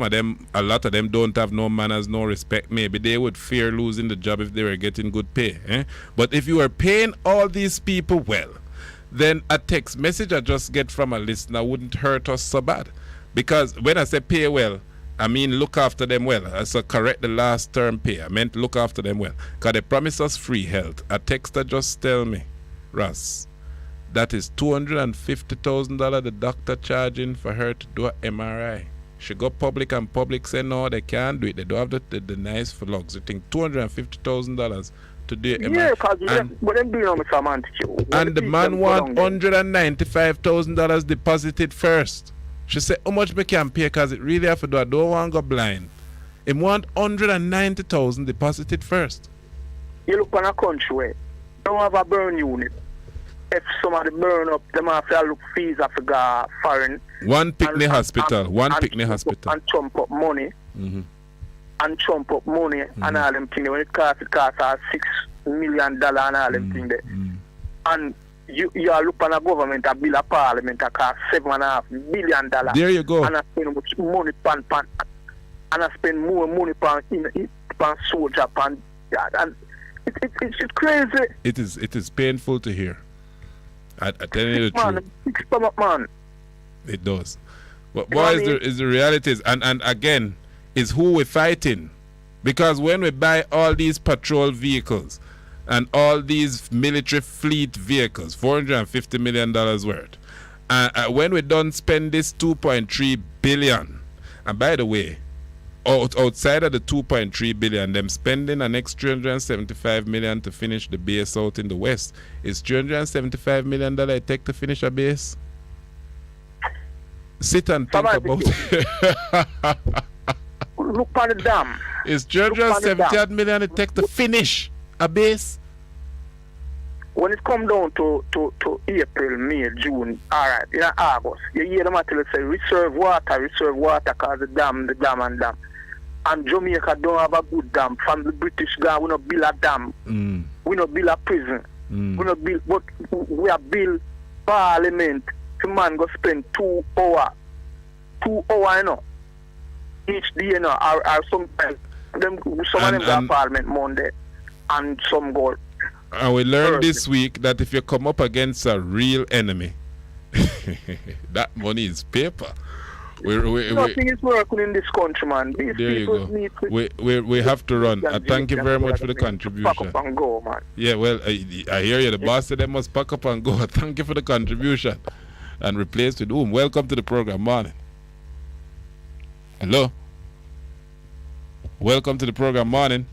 lot of them don't have no manners, no respect. Maybe they would fear losing the job if they were getting good pay. But if you were paying all these people well, then a text message I just get from a listener wouldn't hurt us so bad. Because when I say pay well, I mean look after them well. So correct the last term pay. I meant look after them well. Because they promise us free health. A texter just tell me, Russ, that is $250,000 the doctor charging for her to do an MRI. She go public and public say no, they can't do it. They don't have the nice for lugs. They think $250,000 to do an MRI. Yeah, because what them doing on Mr. Montague. And the man want $195,000 deposited first. She said, how much me can pay because it really have to do. I don't want to go blind. He want $190,000 deposited first. You look on a country where don't have a burn unit. If somebody burn up, them have to look fees after go foreign. One Picnic hospital. And chump up money. And chump up money and all them things. When it costs $6 million and all them things there. And you are looking at a government, a bill of parliament that costs $7.5 billion. There you go. And I spend money and I spend more money on soldier and it's crazy. It is painful to hear. I tell you the truth. Man. It does. But boy, is the reality is, and again, is who we're fighting. Because when we buy all these patrol vehicles and all these military fleet vehicles, $450 million worth, when we don't spend this $2.3 billion, and by the way, outside of the $2.3 billion, them spending an extra $375 million to finish the base out in the west. Is $375 million it take to finish a base? Sit and think about it. Look at the dam. Is $370 million it take to finish a base? When it come down to April, May, June, all right, in August, you hear them actually say reserve water, because the dam. And Jamaica don't have a good dam. From the British guy, we don't build a dam. We don't build a prison. We don't build, but we have built parliament. The man go spend 2 hours. 2 hours, you know, each day, you know, or sometimes some of them go to parliament Monday, and some go. And we learned this week that if you come up against a real enemy, that money is paper. Nothing is working in this country, man. These people need to. We have to run. Thank you very much for the contribution. Pack up and go, man. Yeah, well, I hear you. The boss said they must pack up and go. Thank you for the contribution. And replace with whom? Welcome to the program, morning. Hello. Welcome to the program, morning.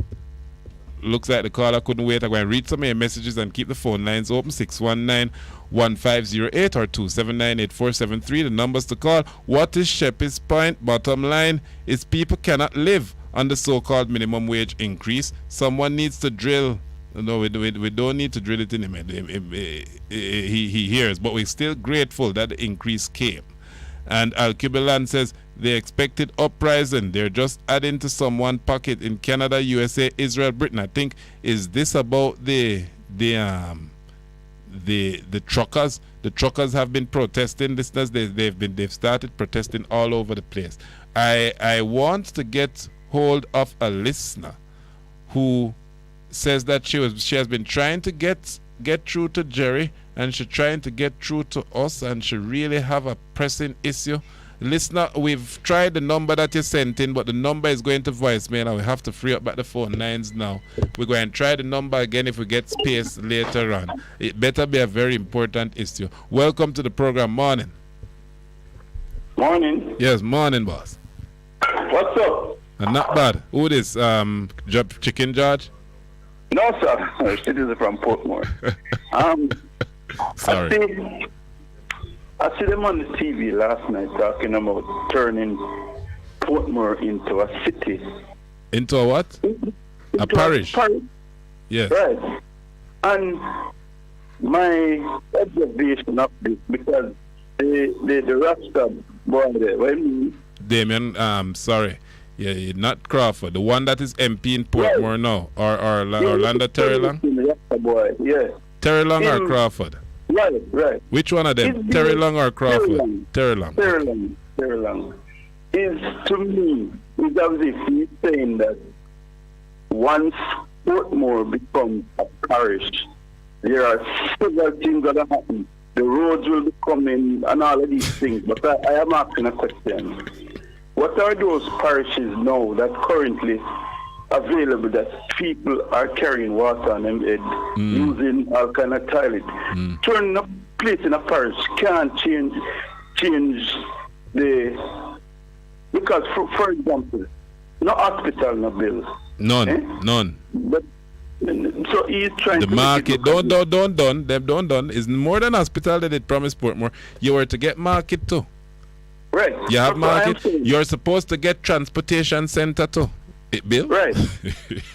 Looks like the caller couldn't wait. I'm going to read some of your messages and keep the phone lines open. 619-1508 or 279-8473. The numbers to call. What is Sheppy's point? Bottom line is people cannot live on the so-called minimum wage increase. Someone needs to drill. No, we don't need to drill it in him. He hears, but we're still grateful that the increase came. And Al-Kibelan says they expected uprising. They're just adding to someone's pocket in Canada, USA, Israel, Britain. I think, is this about the truckers? The truckers have been protesting. They've started protesting all over the place. I want to get hold of a listener who says that she has been trying to get through to Jerry, and she's trying to get through to us, and she really have a pressing issue, Listener, we've tried the number that you sent in, but the number is going to voicemail and we have to free up back the phone lines now. We're going to try the number again if we get space later on. It better be a very important issue. Welcome to the program. Morning. Morning. Yes, morning, boss. What's up? Not bad. Who this? Chicken George? No, sir. Citizen from Portmore. Sorry. I see them on the TV last night talking about turning Portmore into a city. Into a what? A parish. Yes. Right. And my observation of this, because the Rasta boy there, what I mean? Damien, sorry. Yeah, not Crawford. The one that is MP in Portmore now. Or Orlando Terry Long? Rasta boy, yeah. Terry Long or Crawford? Right. Which one of them? Terry Long or Crawford? Terry Long. Terry Long. Is, to me, it's as if he's saying that once Portmore becomes a parish, there are several things that are happening. The roads will be coming and all of these things. But I am asking a question. What are those parishes now that currently available that people are carrying water on them head, using all kind of toilet? Turning a place in a parish can't change the... Because, for example, no hospital, no bills. None. But, so he's trying the to market don't is more than hospital that it promised Portmore. You were to get market too. Right. You have market. You're supposed to get transportation center too. It Bill? Right.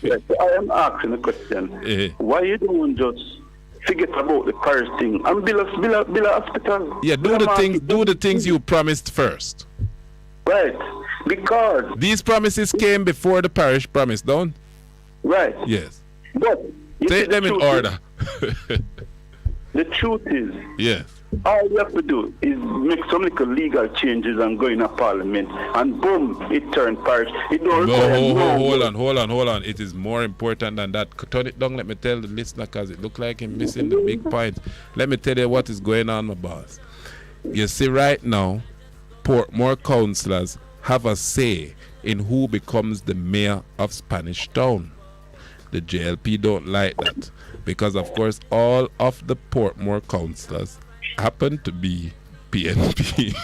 Right. So I am asking a question. Why you don't just forget about the parish thing and build a hospital? Yeah, do the things you promised first. Right. Because these promises came before the parish promise, don't? Right. Yes. But take them in order. The truth is, yes, all you have to do is make some little legal changes and go in a parliament, and boom, it turned parish. It don't hold on. It is more important than that. Turn it down. Let me tell the listener, because it look like he's missing the big point. Let me tell you what is going on, my boss. You see, right now, Portmore councillors have a say in who becomes the mayor of Spanish Town. The JLP don't like that because, of course, all of the Portmore councillors happen to be PNP.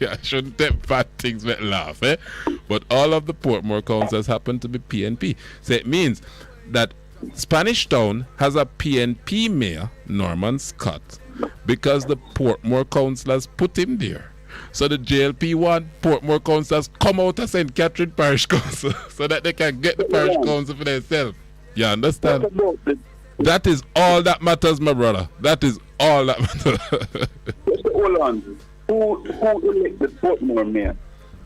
I shouldn't take bad things with laugh, but all of the Portmore councillors happen to be PNP. So it means that Spanish Town has a PNP mayor, Norman Scott, because the Portmore councillors put him there. So the JLP want Portmore councillors come out of St. Catherine Parish Council so that they can get the parish council for themselves. You understand? That is all that matters, my brother. That is all that matters. Hold on. Who elected the Portmore mayor?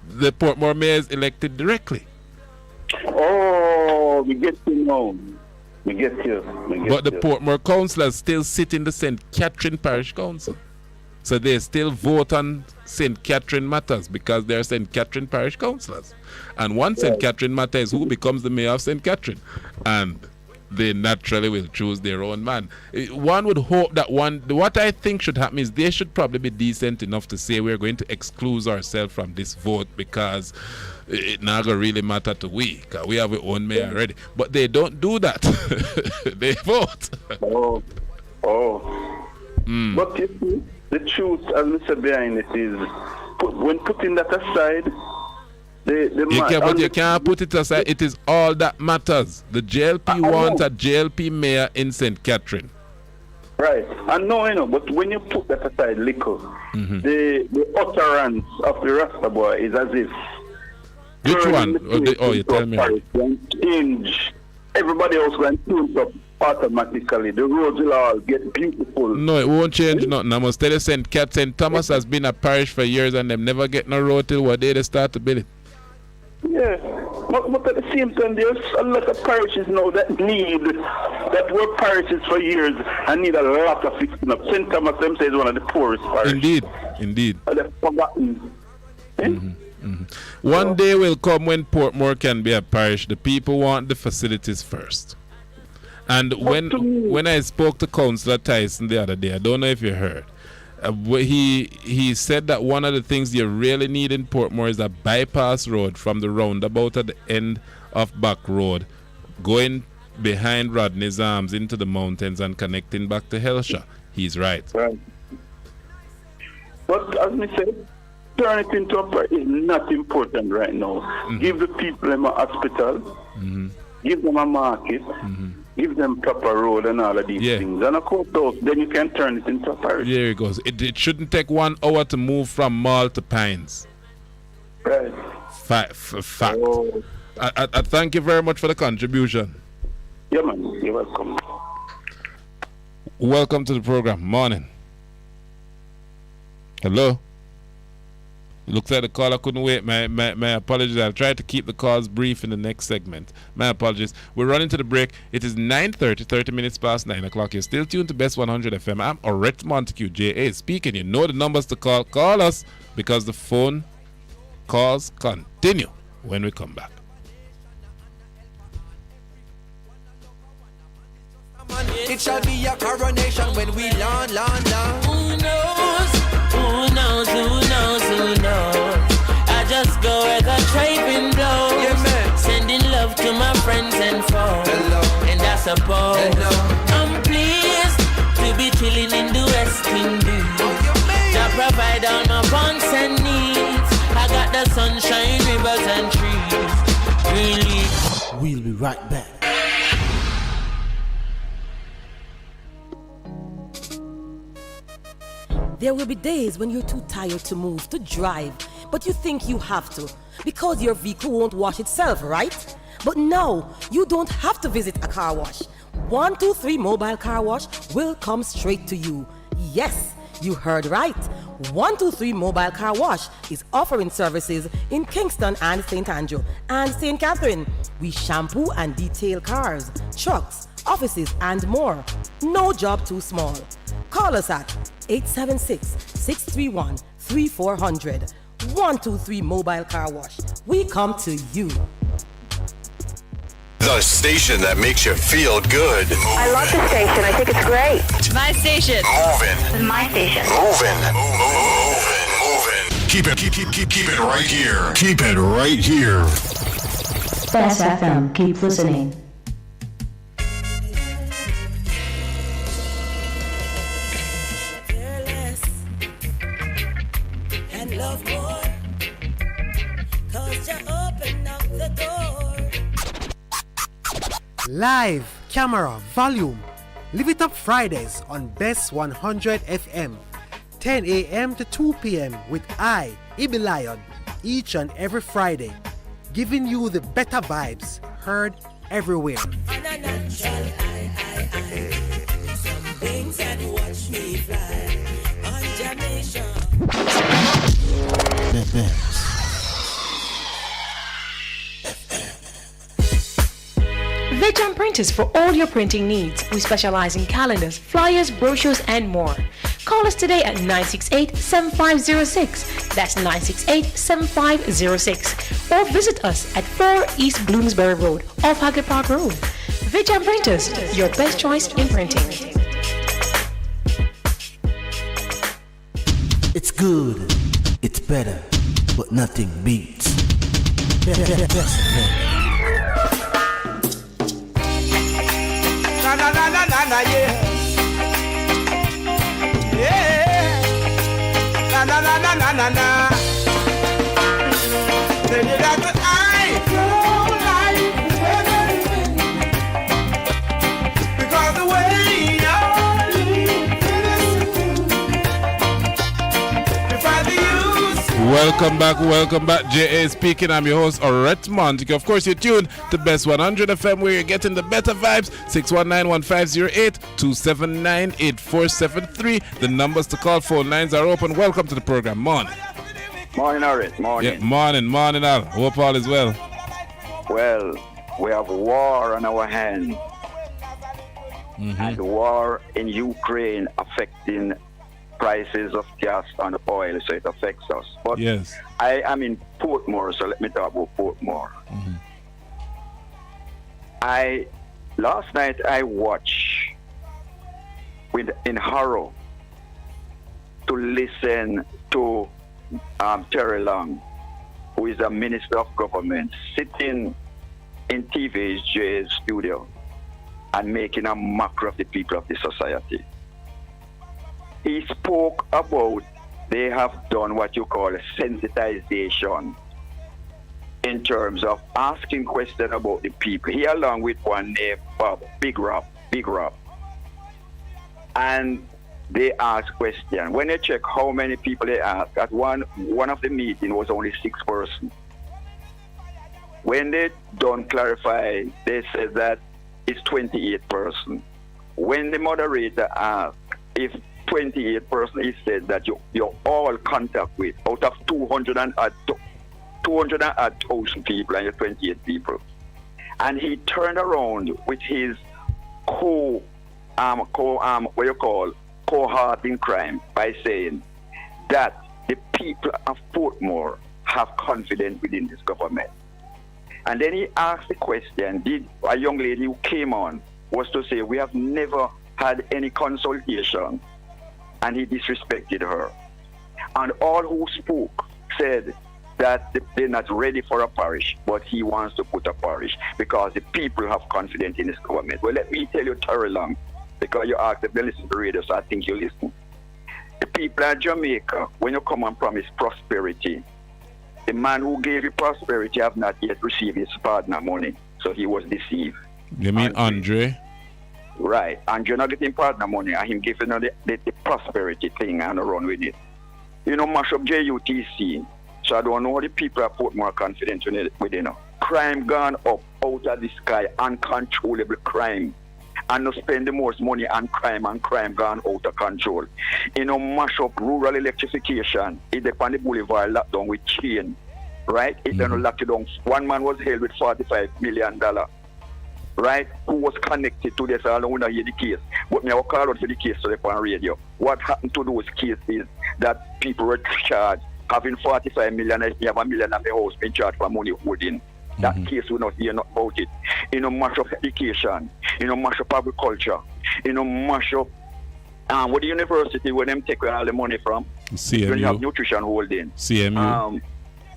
The Portmore mayor is elected directly. Oh, we get you now. But the Portmore councillors still sit in the St. Catherine Parish Council. So they still vote on St. Catherine matters because they're St. Catherine Parish councillors. And one St. Catherine matter is who becomes the mayor of St. Catherine. And they naturally will choose their own man. One would hope that what I think should happen is they should probably be decent enough to say we're going to exclude ourselves from this vote because it not going to really matter to we. Because we have our own mayor already. But they don't do that. They vote. But you see, the truth, as Mr. behind it is, when putting that aside, you can't put it aside. It is all that matters. The JLP wants a JLP mayor in St. Catherine. Right. I know, but when you put that aside, the utterance of the Rasta boy is as if... Which one? You tell me. Change. Everybody else going to tune up automatically. The roads will all get beautiful. No, it won't change nothing. I must tell you, St. Thomas has been a parish for years and they never get no road till what day they start to build it. Yeah, but at the same time, there's a lot of parishes now that were parishes for years and need a lot of fixing up. St. Thomas themselves is one of the poorest parishes. Indeed. And they're forgotten. One day will come when Portmore can be a parish. The people want the facilities first. And when I spoke to Councillor Tyson the other day, I don't know if you heard, He said that one of the things you really need in Portmore is a bypass road from the roundabout at the end of Back Road, going behind Rodney's Arms into the mountains and connecting back to Helsha. He's right. Right. But as I said, turn it into a park is not important right now. Give the people them a hospital, give them a market, give them proper road and all of these things. And of course, then you can turn it into a park. There it goes. It shouldn't take 1 hour to move from Mall to Pines. Right. Fact. Oh. I thank you very much for the contribution. Yeah, man. You're welcome. Welcome to the program. Morning. Hello. Looks like the caller couldn't wait. My apologies. I'll try to keep the calls brief in the next segment. My apologies. We're running to the break. It is 9:30, 30 minutes past 9 o'clock. You're still tuned to Best 100 FM. I'm Orrett Montague, JA speaking. You know the numbers to call. Call us because the phone calls continue when we come back. It shall be a coronation when we land. Who knows? I just go where the tribe blows. Yeah, man. Sending love to my friends and foes. Hello. And I suppose Hello. I'm pleased to be chilling in the West Indies. To provide all my wants and needs. I got the sunshine, rivers and trees. Really. We'll be right back. There will be days when you're too tired to move, to drive, but you think you have to because your vehicle won't wash itself, right? But no, you don't have to visit a car wash. 123 Mobile Car Wash will come straight to you. Yes, you heard right. 123 Mobile Car Wash is offering services in Kingston and St. Andrew and St. Catherine. We shampoo and detail cars, trucks, offices, and more. No job too small. Call us at 876-631-3400. 123 Mobile Car Wash. We come to you. The station that makes you feel good. I love the station. I think it's great. My station. Moving. My station. Moving. Keep it right here. Keep it right here. Best FM. Keep listening. Love more, 'cause you open up the door. Live, camera, volume. Live It Up Fridays on Best 100 FM. 10 a.m. to 2 p.m. with I, Ibi Lion, each and every Friday. Giving you the better vibes, heard everywhere. On a natural some things that watch me fly. On Jamaica. Veg Printers for all your printing needs. We specialize in calendars, flyers, brochures, and more. Call us today at 968-7506. That's 968-7506. Or visit us at 4 East Bloomsbury Road, off Haggard Park Road. Veg Printers, your best choice in printing. It's good, it's better, but nothing beats. Na na na na na na yeah. Na na na na na na na. Then you got the eye, life, because the way you're Welcome back. JA speaking. I'm your host, Orrett Montague. Of course, you're tuned to Best 100 FM, where you're getting the better vibes. 619-1508-279-8473. The numbers to call, phone lines are open. Welcome to the program. Morning. Morning, Orrett. Morning. Yeah, morning, Al. Hope all is well. Well, we have war on our hands. And the war in Ukraine affecting prices of gas and oil, so it affects us. But yes, I am in Portmore, so let me talk about Portmore. Last night I watched in horror to listen to Terry Long, who is a minister of government, sitting in TV's studio and making a mockery of the people of the society. He spoke about they have done what you call sensitization in terms of asking questions about the people. He along with one named Bob, Big Rob. And they ask questions. When they check how many people they ask, at one of the meetings was only 6 persons. When they don't clarify, they said that it's 28 persons. When the moderator asked if 28 persons, he said that you're all contact with out of 200 and odd 1,000 people and you're 28 people. And he turned around with his cohort in crime by saying that the people of Portmore have confidence within this government. And then he asked the question, did a young lady who came on was to say, we have never had any consultation, and he disrespected her. And all who spoke said that they're not ready for a parish, but he wants to put a parish because the people have confidence in this government. Well, let me tell you, Terry Long, because you asked if they listen to the radio, so I think you listen. The people of Jamaica, when you come and promise prosperity, the man who gave you prosperity have not yet received his partner money, so he was deceived. You mean Andre? Right. Andre not getting partner money, and him giving the prosperity thing and run with it. You know, mash up JUTC. So I don't know how the people have put more confidence in it with, you know. Crime gone up out of the sky, uncontrollable crime. And to spend the most money on crime, and crime gone out of control. You know, mash up rural electrification. It depend on the boulevard locked down with chain. Right? It then locked it down. One man was held with $45 million. Right? Who was connected to this? I don't want to hear the case. But me I will call out for the case today on radio. What happened to those cases that people were charged having $45 million, if you have $1 million in the house, being charged for money holding? That case will not hear not about it. You know, mash up education, you know, mash up agriculture, you know, mash up what the university where them take all the money from. CMU. When you have nutrition holding. CMU.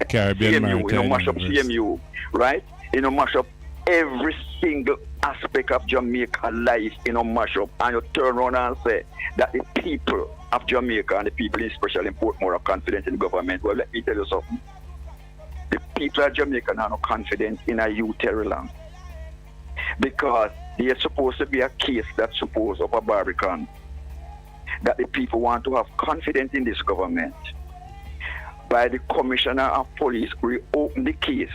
Caribbean CMU, Maritime you know, mash up University. CMU, right? You know, mash up every single aspect of Jamaica life, you know, mash up, and you turn around and say that the people of Jamaica and the people especially in Portmore are confident in the government. Well, let me tell you something. The people of Jamaica are not confident in a youth Terry Long because there's supposed to be a case that's supposed of a Barbican that the people want to have confidence in this government. By the commissioner of police reopen the case.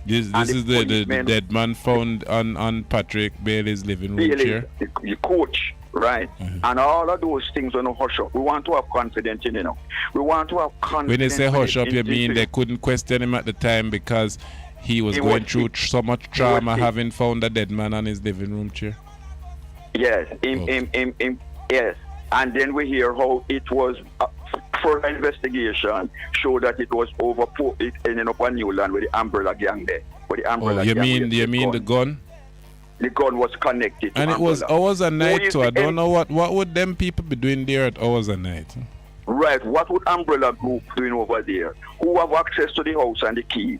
This is the dead man found on Patrick Bailey's living room Bailey, chair. The coach, right? And all of those things are no hush up. We want to have confidence in, you know. We want to have confidence. When they say hush up, you mean they couldn't question him at the time because he was going through so much trauma having found a dead man on his living room chair? Yes, yes. And then we hear how it was further investigation showed that it was it ended up on Newland with the umbrella gang there. With the umbrella you gang mean the gun? The gun was connected to and it umbrella. was hours and night, so I don't know what would them people be doing there at hours and night? Right, what would umbrella group doing over there? Who have access to the house and the key?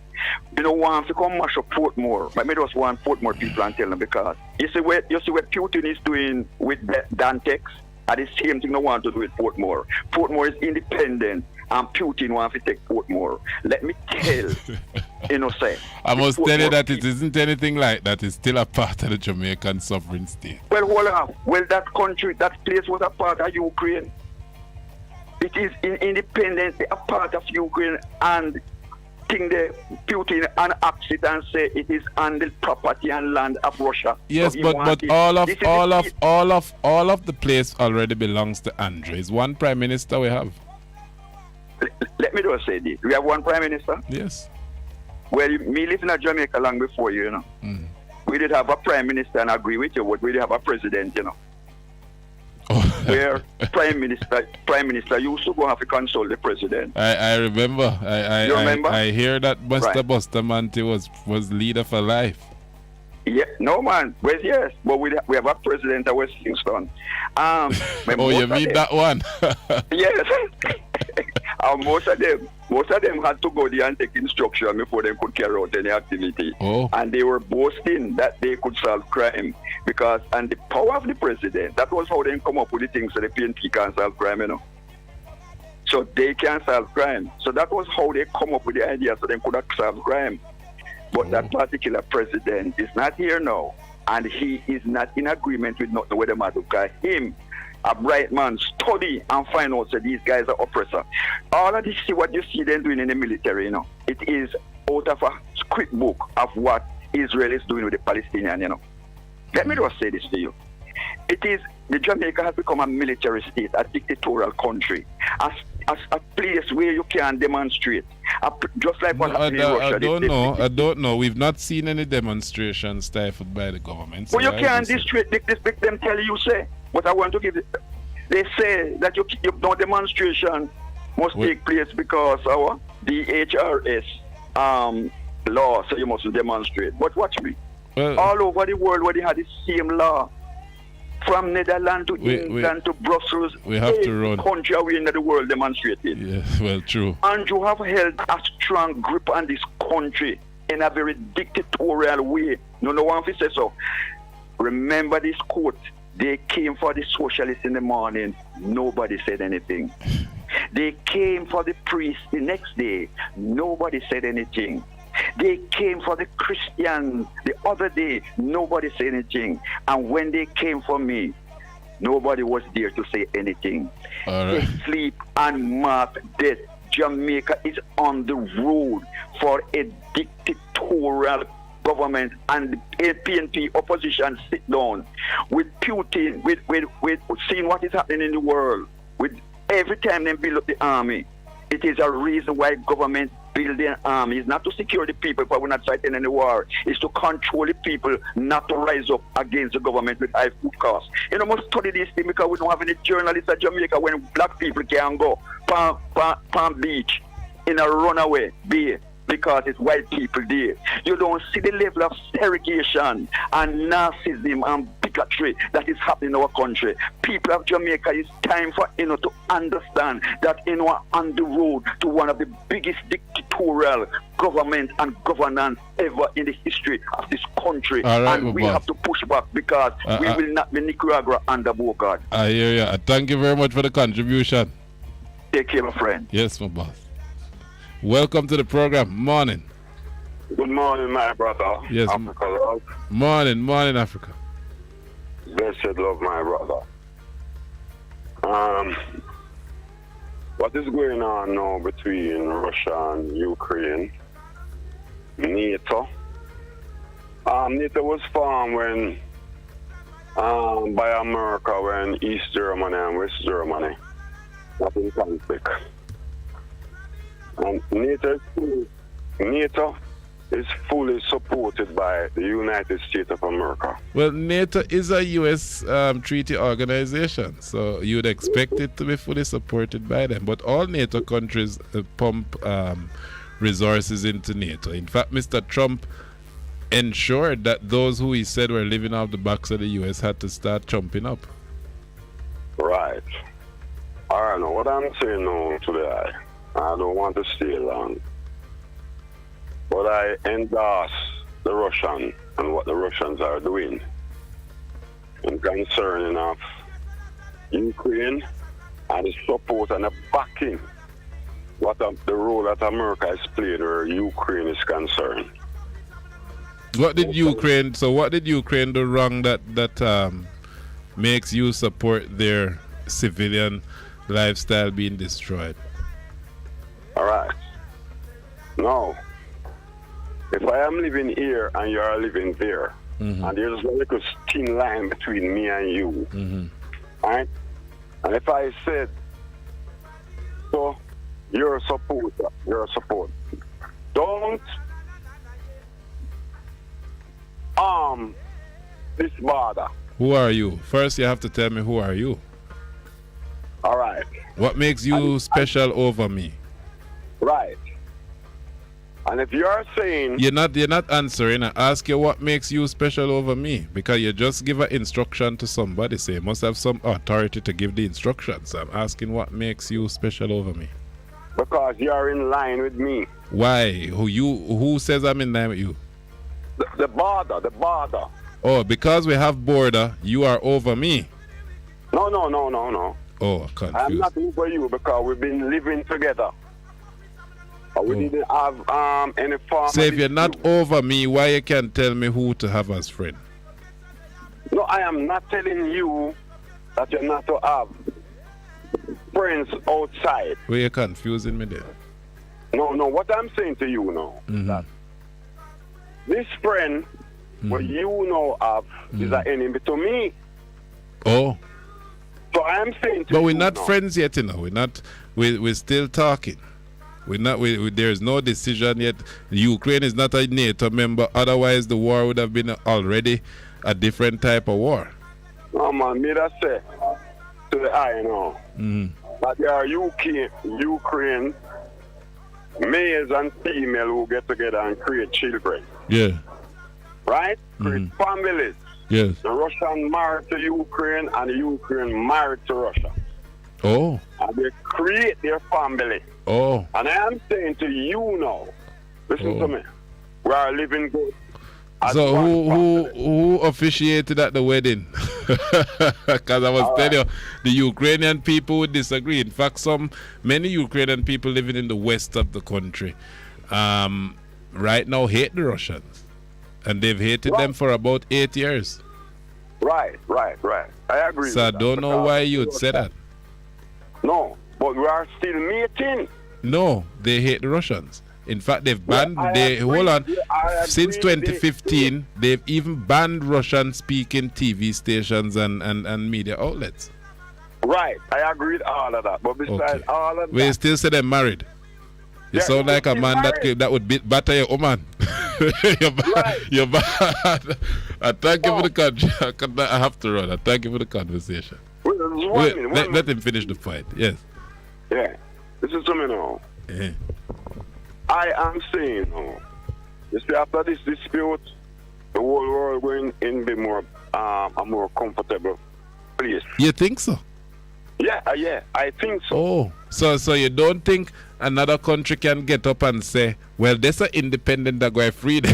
You know, want to come mash up Portmore. But me just want Portmore people and tell them because you see what Putin is doing with Dantex? And the same thing they want to do with Portmore. Portmore is independent and Putin wants to take Portmore. Let me tell say. I must tell you that it isn't anything like that. It's still a part of the Jamaican sovereign state. Well, hold on. Well, that country, that place was a part of Ukraine. It is independent, a part of Ukraine, and the Putin annexed it and say it is on the property and land of Russia. Yes, so but all of the place already belongs to Andre. It's one prime minister we have. Let me just say this. We have one prime minister? Yes. Well, me living in Jamaica long before you, know. We did have a prime minister, and I agree with you, but we did have a president, you know. Where prime minister used to go have to consult the president. I remember. You remember? I hear that Buster Monty was leader for life. Yeah, no man. Well, yes, but we have a president at West Kingston. Oh, you mean that one? Yes. Most of them had to go there and take instruction before they could carry out any activity. Oh. And they were boasting that they could solve crime because, and the power of the president, that was how they come up with the things so the PNP can't solve crime, you know. So they can solve crime. So that was how they come up with the idea so they could have solved crime. But that particular president is not here now, and he is not in agreement with nothing with the matter. Because him, a bright man, study and find out that these guys are oppressor. All of this, what you see them doing in the military, you know, it is out of a script book of what Israel is doing with the Palestinians, you know. Let me just say this to you. It is, the Jamaica has become a military state, a dictatorial country, a place where you can demonstrate. Just like what happened in Russia. I don't know. We've not seen any demonstrations stifled by the government. Well, you can't district them tell you say. But I want to give it. They say that no demonstration must take place because our DHRS law, so you must demonstrate. But watch me. Well, all over the world where they had the same law. From Netherlands to England to Brussels, we have to run. Country away in the world demonstrated. Yeah, well, true. And you have held a strong grip on this country in a very dictatorial way. No one will say so. Remember this quote. They came for the socialists in the morning. Nobody said anything. They came for the priests the next day. Nobody said anything. They came for the Christians the other day. Nobody said anything. And when they came for me, nobody was there to say anything. Right. They sleep and mark death. Jamaica is on the road for a dictatorial government, and the PNP opposition sit down with Putin, with seeing what is happening in the world. With every time they build up the army, it is a reason why government build their army. It's not to secure the people, but we're not fighting any war. It's to control the people, not to rise up against the government with high food costs. You know, must study this thing because we don't have any journalists at Jamaica when black people can go Palm Beach in a runaway bay because it's white people there. You don't see the level of segregation and narcissism and bigotry that is happening in our country. People of Jamaica, it's time for to understand that are on the road to one of the biggest dictatorial government and governance ever in the history of this country. Right, and we have to push back because we will not be Nicaragua under Bogart. I hear you. Thank you very much for the contribution. Take care, my friend. Yes, my boss. Welcome to the program. Morning. Good morning, my brother. Yes. Africa love. Morning, Africa. Blessed love, my brother. What is going on now between Russia and Ukraine? NATO. NATO was formed when by America when East Germany and West Germany was in conflict. And NATO is fully supported by the United States of America. Well, NATO is a U.S. treaty organization, so you'd expect it to be fully supported by them. But all NATO countries pump resources into NATO. In fact, Mr. Trump ensured that those who he said were living off the backs of the U.S. had to start jumping up. Right. I don't know what I'm saying now today. I don't want to stay long. But I endorse the Russian and what the Russians are doing in concerning of Ukraine and the support and the backing the role that America is playing where Ukraine is concerned. What did Ukraine do wrong that makes you support their civilian lifestyle being destroyed? All right. Now, if I am living here and you are living there, and there's a little thin line between me and you, right? And if I said, so you're a supporter, don't this border. Who are you? First, you have to tell me who are you. All right. What makes you special over me? Right. And if you are saying you're not answering, I ask you what makes you special over me, because you just give an instruction to somebody, so you must have some authority to give the instructions. I'm asking what makes you special over me. Because you are in line with me. Why? Who says I'm in line with you? The border. Oh, because we have border, you are over me. No. Oh, I'm confused. I'm not over you because we've been living together. We didn't have any form. So if you're not over me, why you can't tell me who to have as friend? No, I am not telling you that you're not to have friends outside. Well, you're confusing me there. No, what I'm saying to you now, that this friend, what you know of, is an enemy to me. Oh. So I'm saying to but you we're not now, friends yet, you know. We're still talking. There's no decision yet. Ukraine is not a NATO member. Otherwise, the war would have been already a different type of war. No, man, me that say to the eye now that there are Ukraine males and females who get together and create children. Yeah. Right? Create families. Yes. The Russian married to Ukraine and the Ukraine married to Russia. Oh. And they create their family. Oh. And I am saying to you now, listen to me, we are living good. So who officiated at the wedding? Because I was telling you, the Ukrainian people would disagree. In fact, many Ukrainian people living in the west of the country right now hate the Russians. And they've hated them for about 8 years. Right. I agree. So I don't know why you would say that. No, but we are still meeting. No, they hate the Russians. In fact, they've banned, since 2015, they've even banned Russian-speaking TV stations and media outlets. Right, I agree with all of that. But besides all of that... We still say they're married. You sound like a man that would batter your woman. You're bad. I thank you for the conversation. I have to run. I thank you for the conversation. Let him finish the fight. Yes. Yeah. This is something now. Yeah. I am saying now, you see, after this dispute, the whole world going in be more a more comfortable place. You think so? Yeah, I think so. Oh, so you don't think another country can get up and say, well, there's an independent that go free them?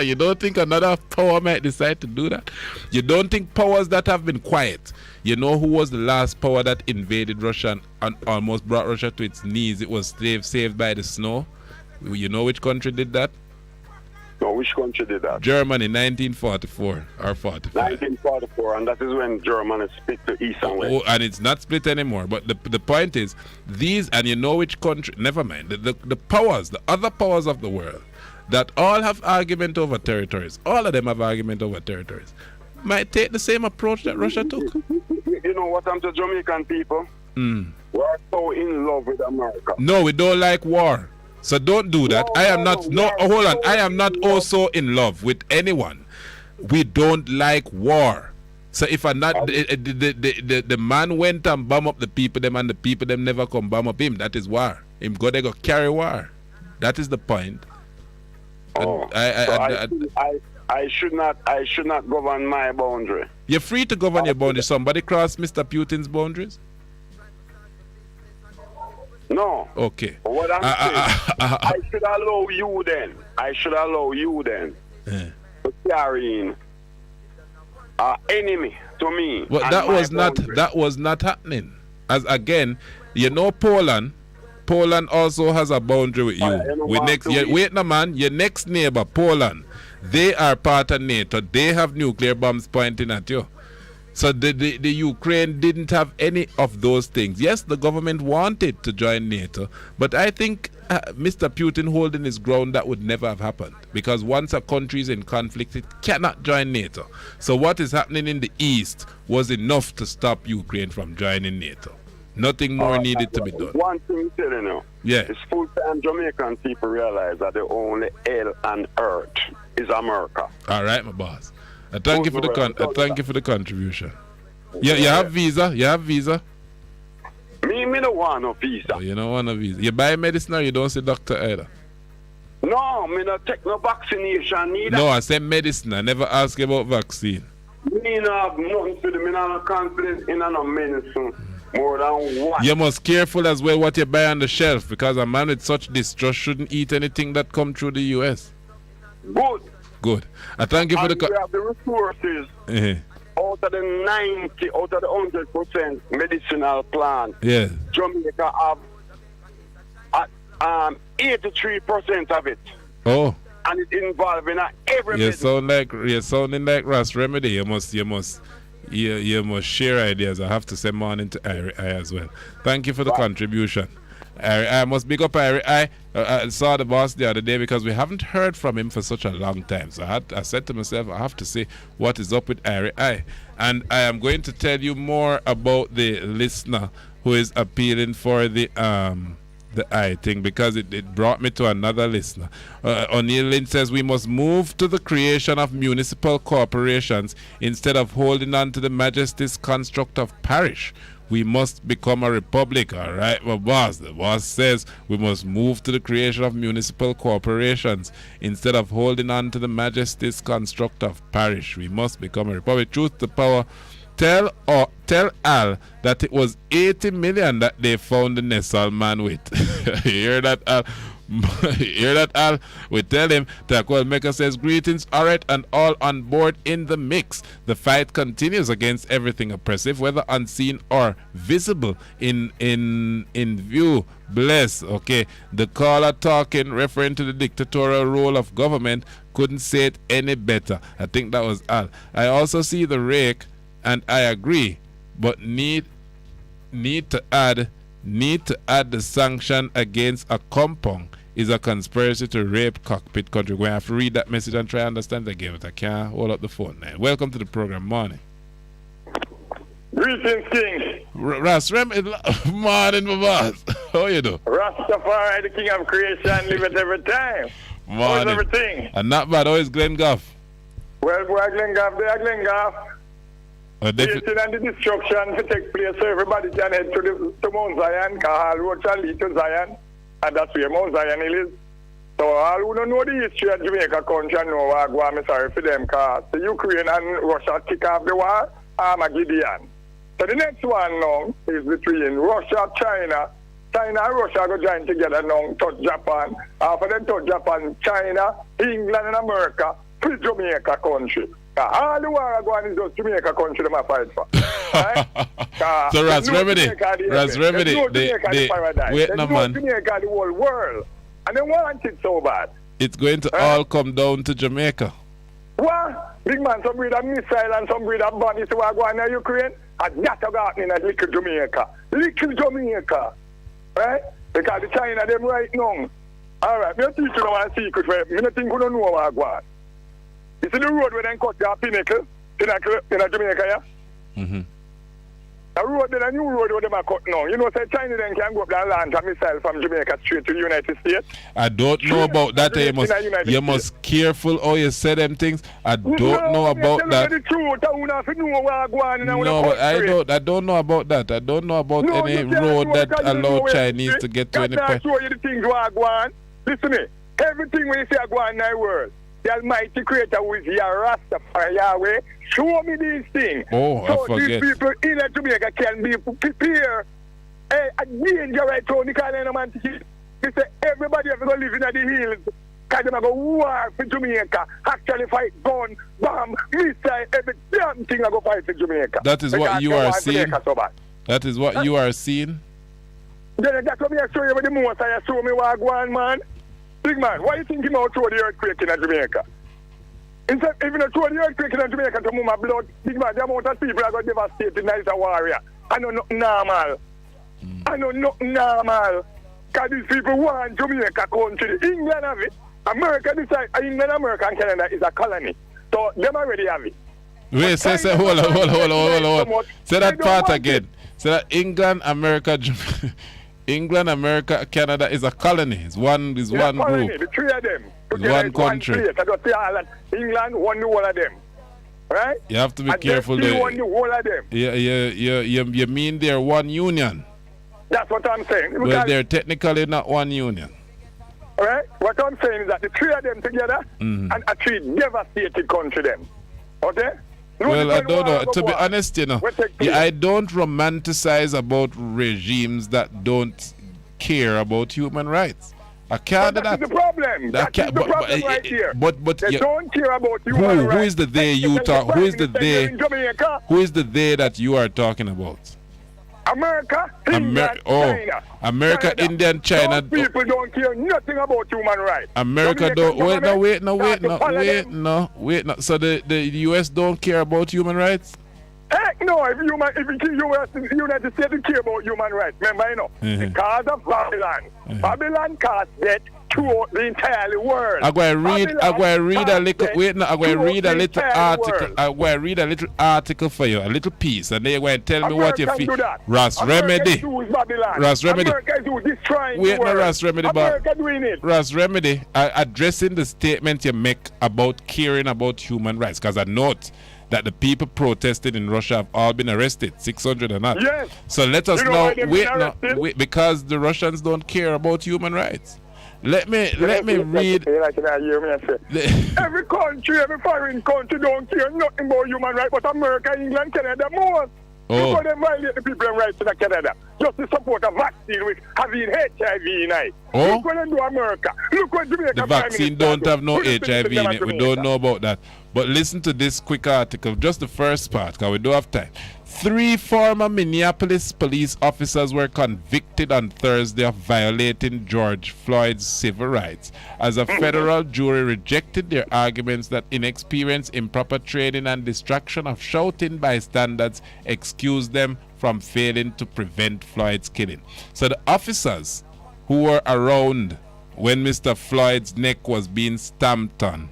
You don't think another power might decide to do that? You don't think powers that have been quiet? You know who was the last power that invaded Russia and almost brought Russia to its knees? It was saved by the snow. You know which country did that? No, which country did that? Germany, 1944 or 45. 1944, and that is when Germany split to east and west. Oh, and it's not split anymore. But the point is, these, and you know which country, never mind, the powers, the other powers of the world, that all have argument over territories, all of them have argument over territories, might take the same approach that Russia took. You know what I'm to Jamaican people? We're so in love with America. No, we don't like war. So don't do that. I am not also in love with anyone. We don't like war. So if the man went and bomb up the people them and the people them never come bomb up him, that is war. Him go they go carry war. That is the point. I should not govern my boundary. You're free to govern your boundary. Somebody cross Mr. Putin's boundaries? No. Okay. But what I'm saying, I should allow you then to carry in an enemy to me. Well, that was not happening. As again, you know Poland also has a boundary with you. Your next neighbor, Poland, they are part of NATO. They have nuclear bombs pointing at you. So the Ukraine didn't have any of those things. Yes, the government wanted to join NATO, but I think Mr. Putin holding his ground, that would never have happened. Because once a country is in conflict, it cannot join NATO. So what is happening in the East was enough to stop Ukraine from joining NATO. Nothing more needed to be done. One thing to tell you now. Yeah. It's full-time Jamaican people realize that the only hell on earth is America. All right, my boss. Thank you for the contribution. You have visa? You have visa? Me don't want no visa. Oh, you don't want a visa. You buy medicine or you don't see doctor either? No, me not take no vaccination neither. No, I said medicine. I never asked you about vaccine. Me not have nothing to do. Me not have confidence in no medicine more than what. You must careful as well what you buy on the shelf, because a man with such distrust shouldn't eat anything that come through the U.S. Good. I thank you for the... We have the resources. Out of the 90, out of the 100% medicinal plant, Jamaica have 83% of it. Oh. And it's involving every You're sounding like Ross Remedy. You must share ideas. I have to say morning to Irie I as well. Thank you for the contribution. I must big up Irie I saw the boss the other day because we haven't heard from him for such a long time. So I said to myself, I have to see what is up with Irie I. And I am going to tell you more about the listener who is appealing for the I thing, because it brought me to another listener. O'Neill Lynn says we must move to the creation of municipal corporations instead of holding on to the majesty's construct of parish. We must become a republic. All right, well, boss. The boss says we must move to the creation of municipal corporations instead of holding on to the majesty's construct of parish. We must become a republic. Truth to power. Tell Al that it was 80 million that they found the Nessal man with. You hear that, Al? Hear that, Al? We tell him that Maker says, greetings, Orrett, and all on board in the mix. The fight continues against everything oppressive, whether unseen or visible in view. Bless. Okay, the caller talking, referring to the dictatorial role of government, couldn't say it any better. I think that was Al. I also see the rake, and I agree, but need to add the sanction against a compound is a conspiracy to rape cockpit country. We're going to have to read that message and try to understand it again, but I can't hold up the phone now. Welcome to the program, morning. Greetings, King. Ross Rem, morning, my boss. How you do? Rastafari, the King of creation, live it every time. Morning. How's everything? And not bad. How is Glen Goff? Well, boy, Glen Goff, Creating and the destruction to take place so everybody can head to Mount Zion, because all roads shall lead to Zion, and that's where Mount Zion is. So all who don't know the history of Jamaica country and know what I'm sorry for them, because the Ukraine and Russia kick off the war, Armageddon. So the next one now is between Russia, China and Russia go join together now, touch Japan. After them touch Japan, China, England and America, free Jamaica country. All the war going is just Jamaica country them fight for. Right? So Raz Remedy, wait no man. Jamaica the whole world. And they want it so bad. It's going to all come down to Jamaica. What? Big man, some breed of missile and some breed of bomb is what going in Ukraine. And that got in a little Jamaica. Little Jamaica. Right? Because the China them right now. Alright, me teach you one secret where me not think you don't know what going on. You see the road where they cut their pinnacle in Jamaica, yeah? Mm-hmm. The road, the new road where they are cut now. You know, say China then can go up and launch a missile from Jamaica straight to the United States. I don't know about that. You must careful how you say them things. I don't know about that. No, but I don't know about that. I don't know about any road that allow Chinese to get to any place. Show you the things who are going. Listen to me. Everything when you say go on in the world, the Almighty Creator who is Rastafari Yahweh, show me these things. Oh, so I forget. These people in Jamaica can be prepared. A danger right now, Nicola man. They say everybody have to go live in the hills. Because they're going to war for Jamaica. Actually fight gun, bomb, missile, every damn thing I go fight for Jamaica. That is what you are seeing? That is what you are seeing? Then that's what I show you with the most I show me what I go on, man. Big man, why you think you know throw the earthquake in Jamaica? Instead, even throw the earthquake in Jamaica to move my blood, big man, the amount of people are going to devastate the nice warrior. I know nothing normal. I know nothing normal. Because these people want Jamaica country. England have it. America decide, England, America, and Canada is a colony. So them already have it. Wait, say, hold on. Say that part again. Say that England, America, Canada is a colony. It's one colony, group. The three of them. It's one country. I just say all that. England won the whole of them. Right? You have to be careful. They won the whole of them. You mean they're one union? That's what I'm saying. Well, they're technically not one union. Right? What I'm saying is that the three of them together and a three devastated country them. Okay? Well, I don't know. To be honest, you know, I don't romanticize about regimes that don't care about human rights. I can't do that. That's the problem. That's the problem right here. But they don't care about human rights. Who is the they you talk? Who is the they? Who is the they that you are talking about? America, India, China. America, India, and China. Those people don't care nothing about human rights. America don't. Wait, no. So the U.S. don't care about human rights? Heck no, if the United States care about human rights, remember, you know, because of Babylon. Babylon caused death throughout the entire world. I'm going to read a little. Wait, no, I'm going to read a little article. I'm going to read a little article for you, a little piece, and then you're going to tell me what you feel. Ross Remedy. Ross Remedy. America is destroying wait, the world. No, Ross Remedy. America doing it. Ross Remedy, addressing the statement you make about caring about human rights, because I note that the people protesting in Russia have all been arrested, 600 or not. Yes. So let us wait, because the Russians don't care about human rights. Let me read. Every country, every foreign country don't care nothing about human rights, but America, England, Canada most. Look how they violate the people's rights in Canada. Just to support a vaccine with having HIV in it. Look what they do America. Look what Jamaica. The vaccine don't have no HIV in it. We don't know about that. But listen to this quick article, just the first part, because we don't have time. 3 former Minneapolis police officers were convicted on Thursday of violating George Floyd's civil rights as a federal jury rejected their arguments that inexperience, improper training, and distraction of shouting bystanders excused them from failing to prevent Floyd's killing. So the officers who were around when Mr. Floyd's neck was being stamped on,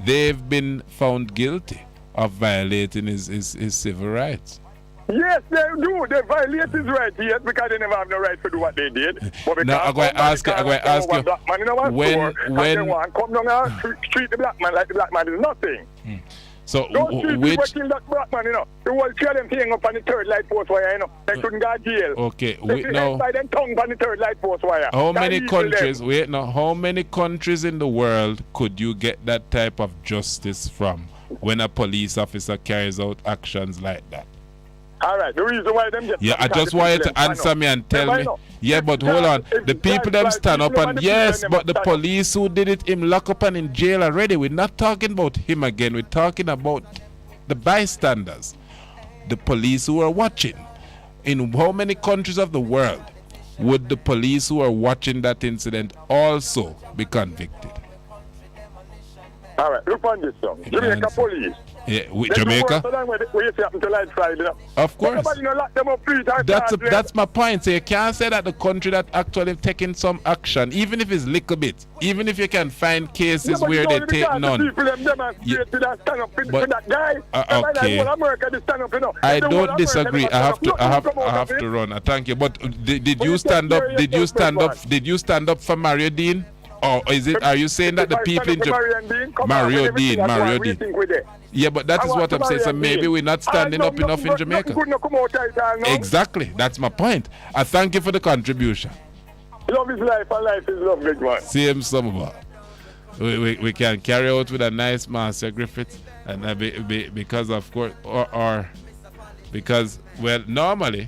they've been found guilty of violating his civil rights. Yes, they do. They violate his rights, yes, because they never have no right to do what they did. But now I'm going to ask you, when come down and treat the black man like the black man is nothing. So don't treat people kill that black man, you know. The whole three of them thing up on the third light post wire, you know. They couldn't go to jail. Okay, wait now. By them tongue on the third light post wire. How many countries? Wait now. How many countries in the world could you get that type of justice from when a police officer carries out actions like that? All right, the reason why them yeah, I just want you to answer me and tell me. Yeah, but hold on. The people them stand up and yes, but the police who did it, him lock up and in jail already. We're not talking about him again. We're talking about the bystanders, the police who are watching. In how many countries of the world would the police who are watching that incident also be convicted? All right, look on this one. Jamaica police. Yeah, Jamaica. Of course. That's my point. So you can't say that the country that actually taking some action, even if it's little bit, even if you can find cases where they take none. I don't disagree. I have to run. Thank you. But did you stand up? Did you stand up for Mario Dean? Or is it? Are you saying that the people in Mario Dean? Yeah, but that is what I'm saying. So maybe we're not standing up enough in Jamaica. Exactly. That's my point. I thank you for the contribution. Love is life and life is love, big man. Same summer. We can carry out with a nice Master Griffith, and because of course, or because normally.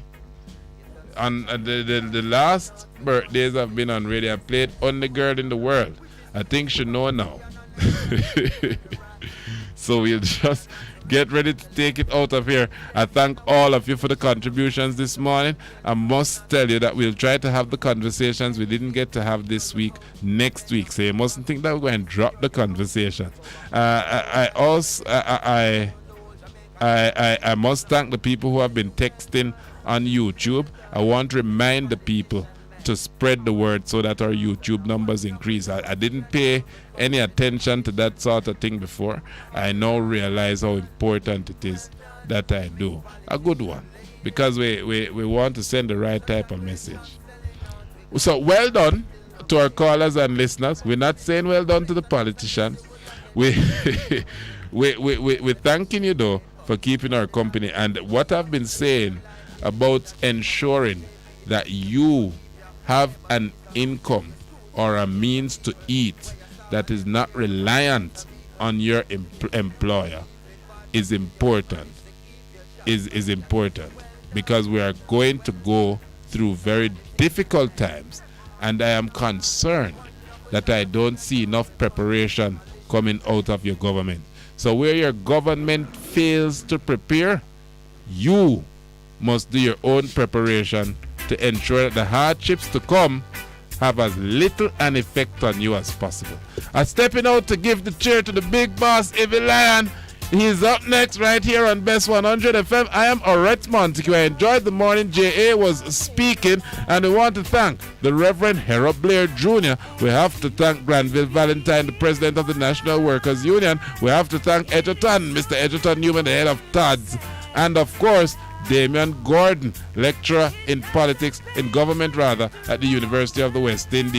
On the last birthdays I've been on radio, I played Only Girl in the World. I think she know now. So we'll just get ready to take it out of here. I thank all of you for the contributions this morning. I must tell you that we'll try to have the conversations we didn't get to have this week next week. So you mustn't think that we're going to drop the conversations. I must thank the people who have been texting on YouTube. I want to remind the people to spread the word so that our YouTube numbers increase. I didn't pay any attention to that sort of thing before. I now realize how important it is that I do. A good one, because we want to send the right type of message. So well done to our callers and listeners. We're not saying well done to the politicians. We're thanking you though for keeping our company, and what I've been saying about ensuring that you have an income or a means to eat that is not reliant on your employer is important. Is important because we are going to go through very difficult times, and I am concerned that I don't see enough preparation coming out of your government. So where your government fails to prepare, you must do your own preparation to ensure that the hardships to come have as little an effect on you as possible. I'm stepping out to give the chair to the big boss, Evie Lion. He's up next right here on Best 100 FM. I am Orrett Montague. I enjoyed the morning. J.A. was speaking, and we want to thank the Reverend Harold Blair Jr. We have to thank Granville Valentine, the President of the National Workers Union. We have to thank Edgerton, Mr. Edgerton Newman, the head of TODS. And of course, Damian Gordon, lecturer in politics, in government rather, at the University of the West Indies.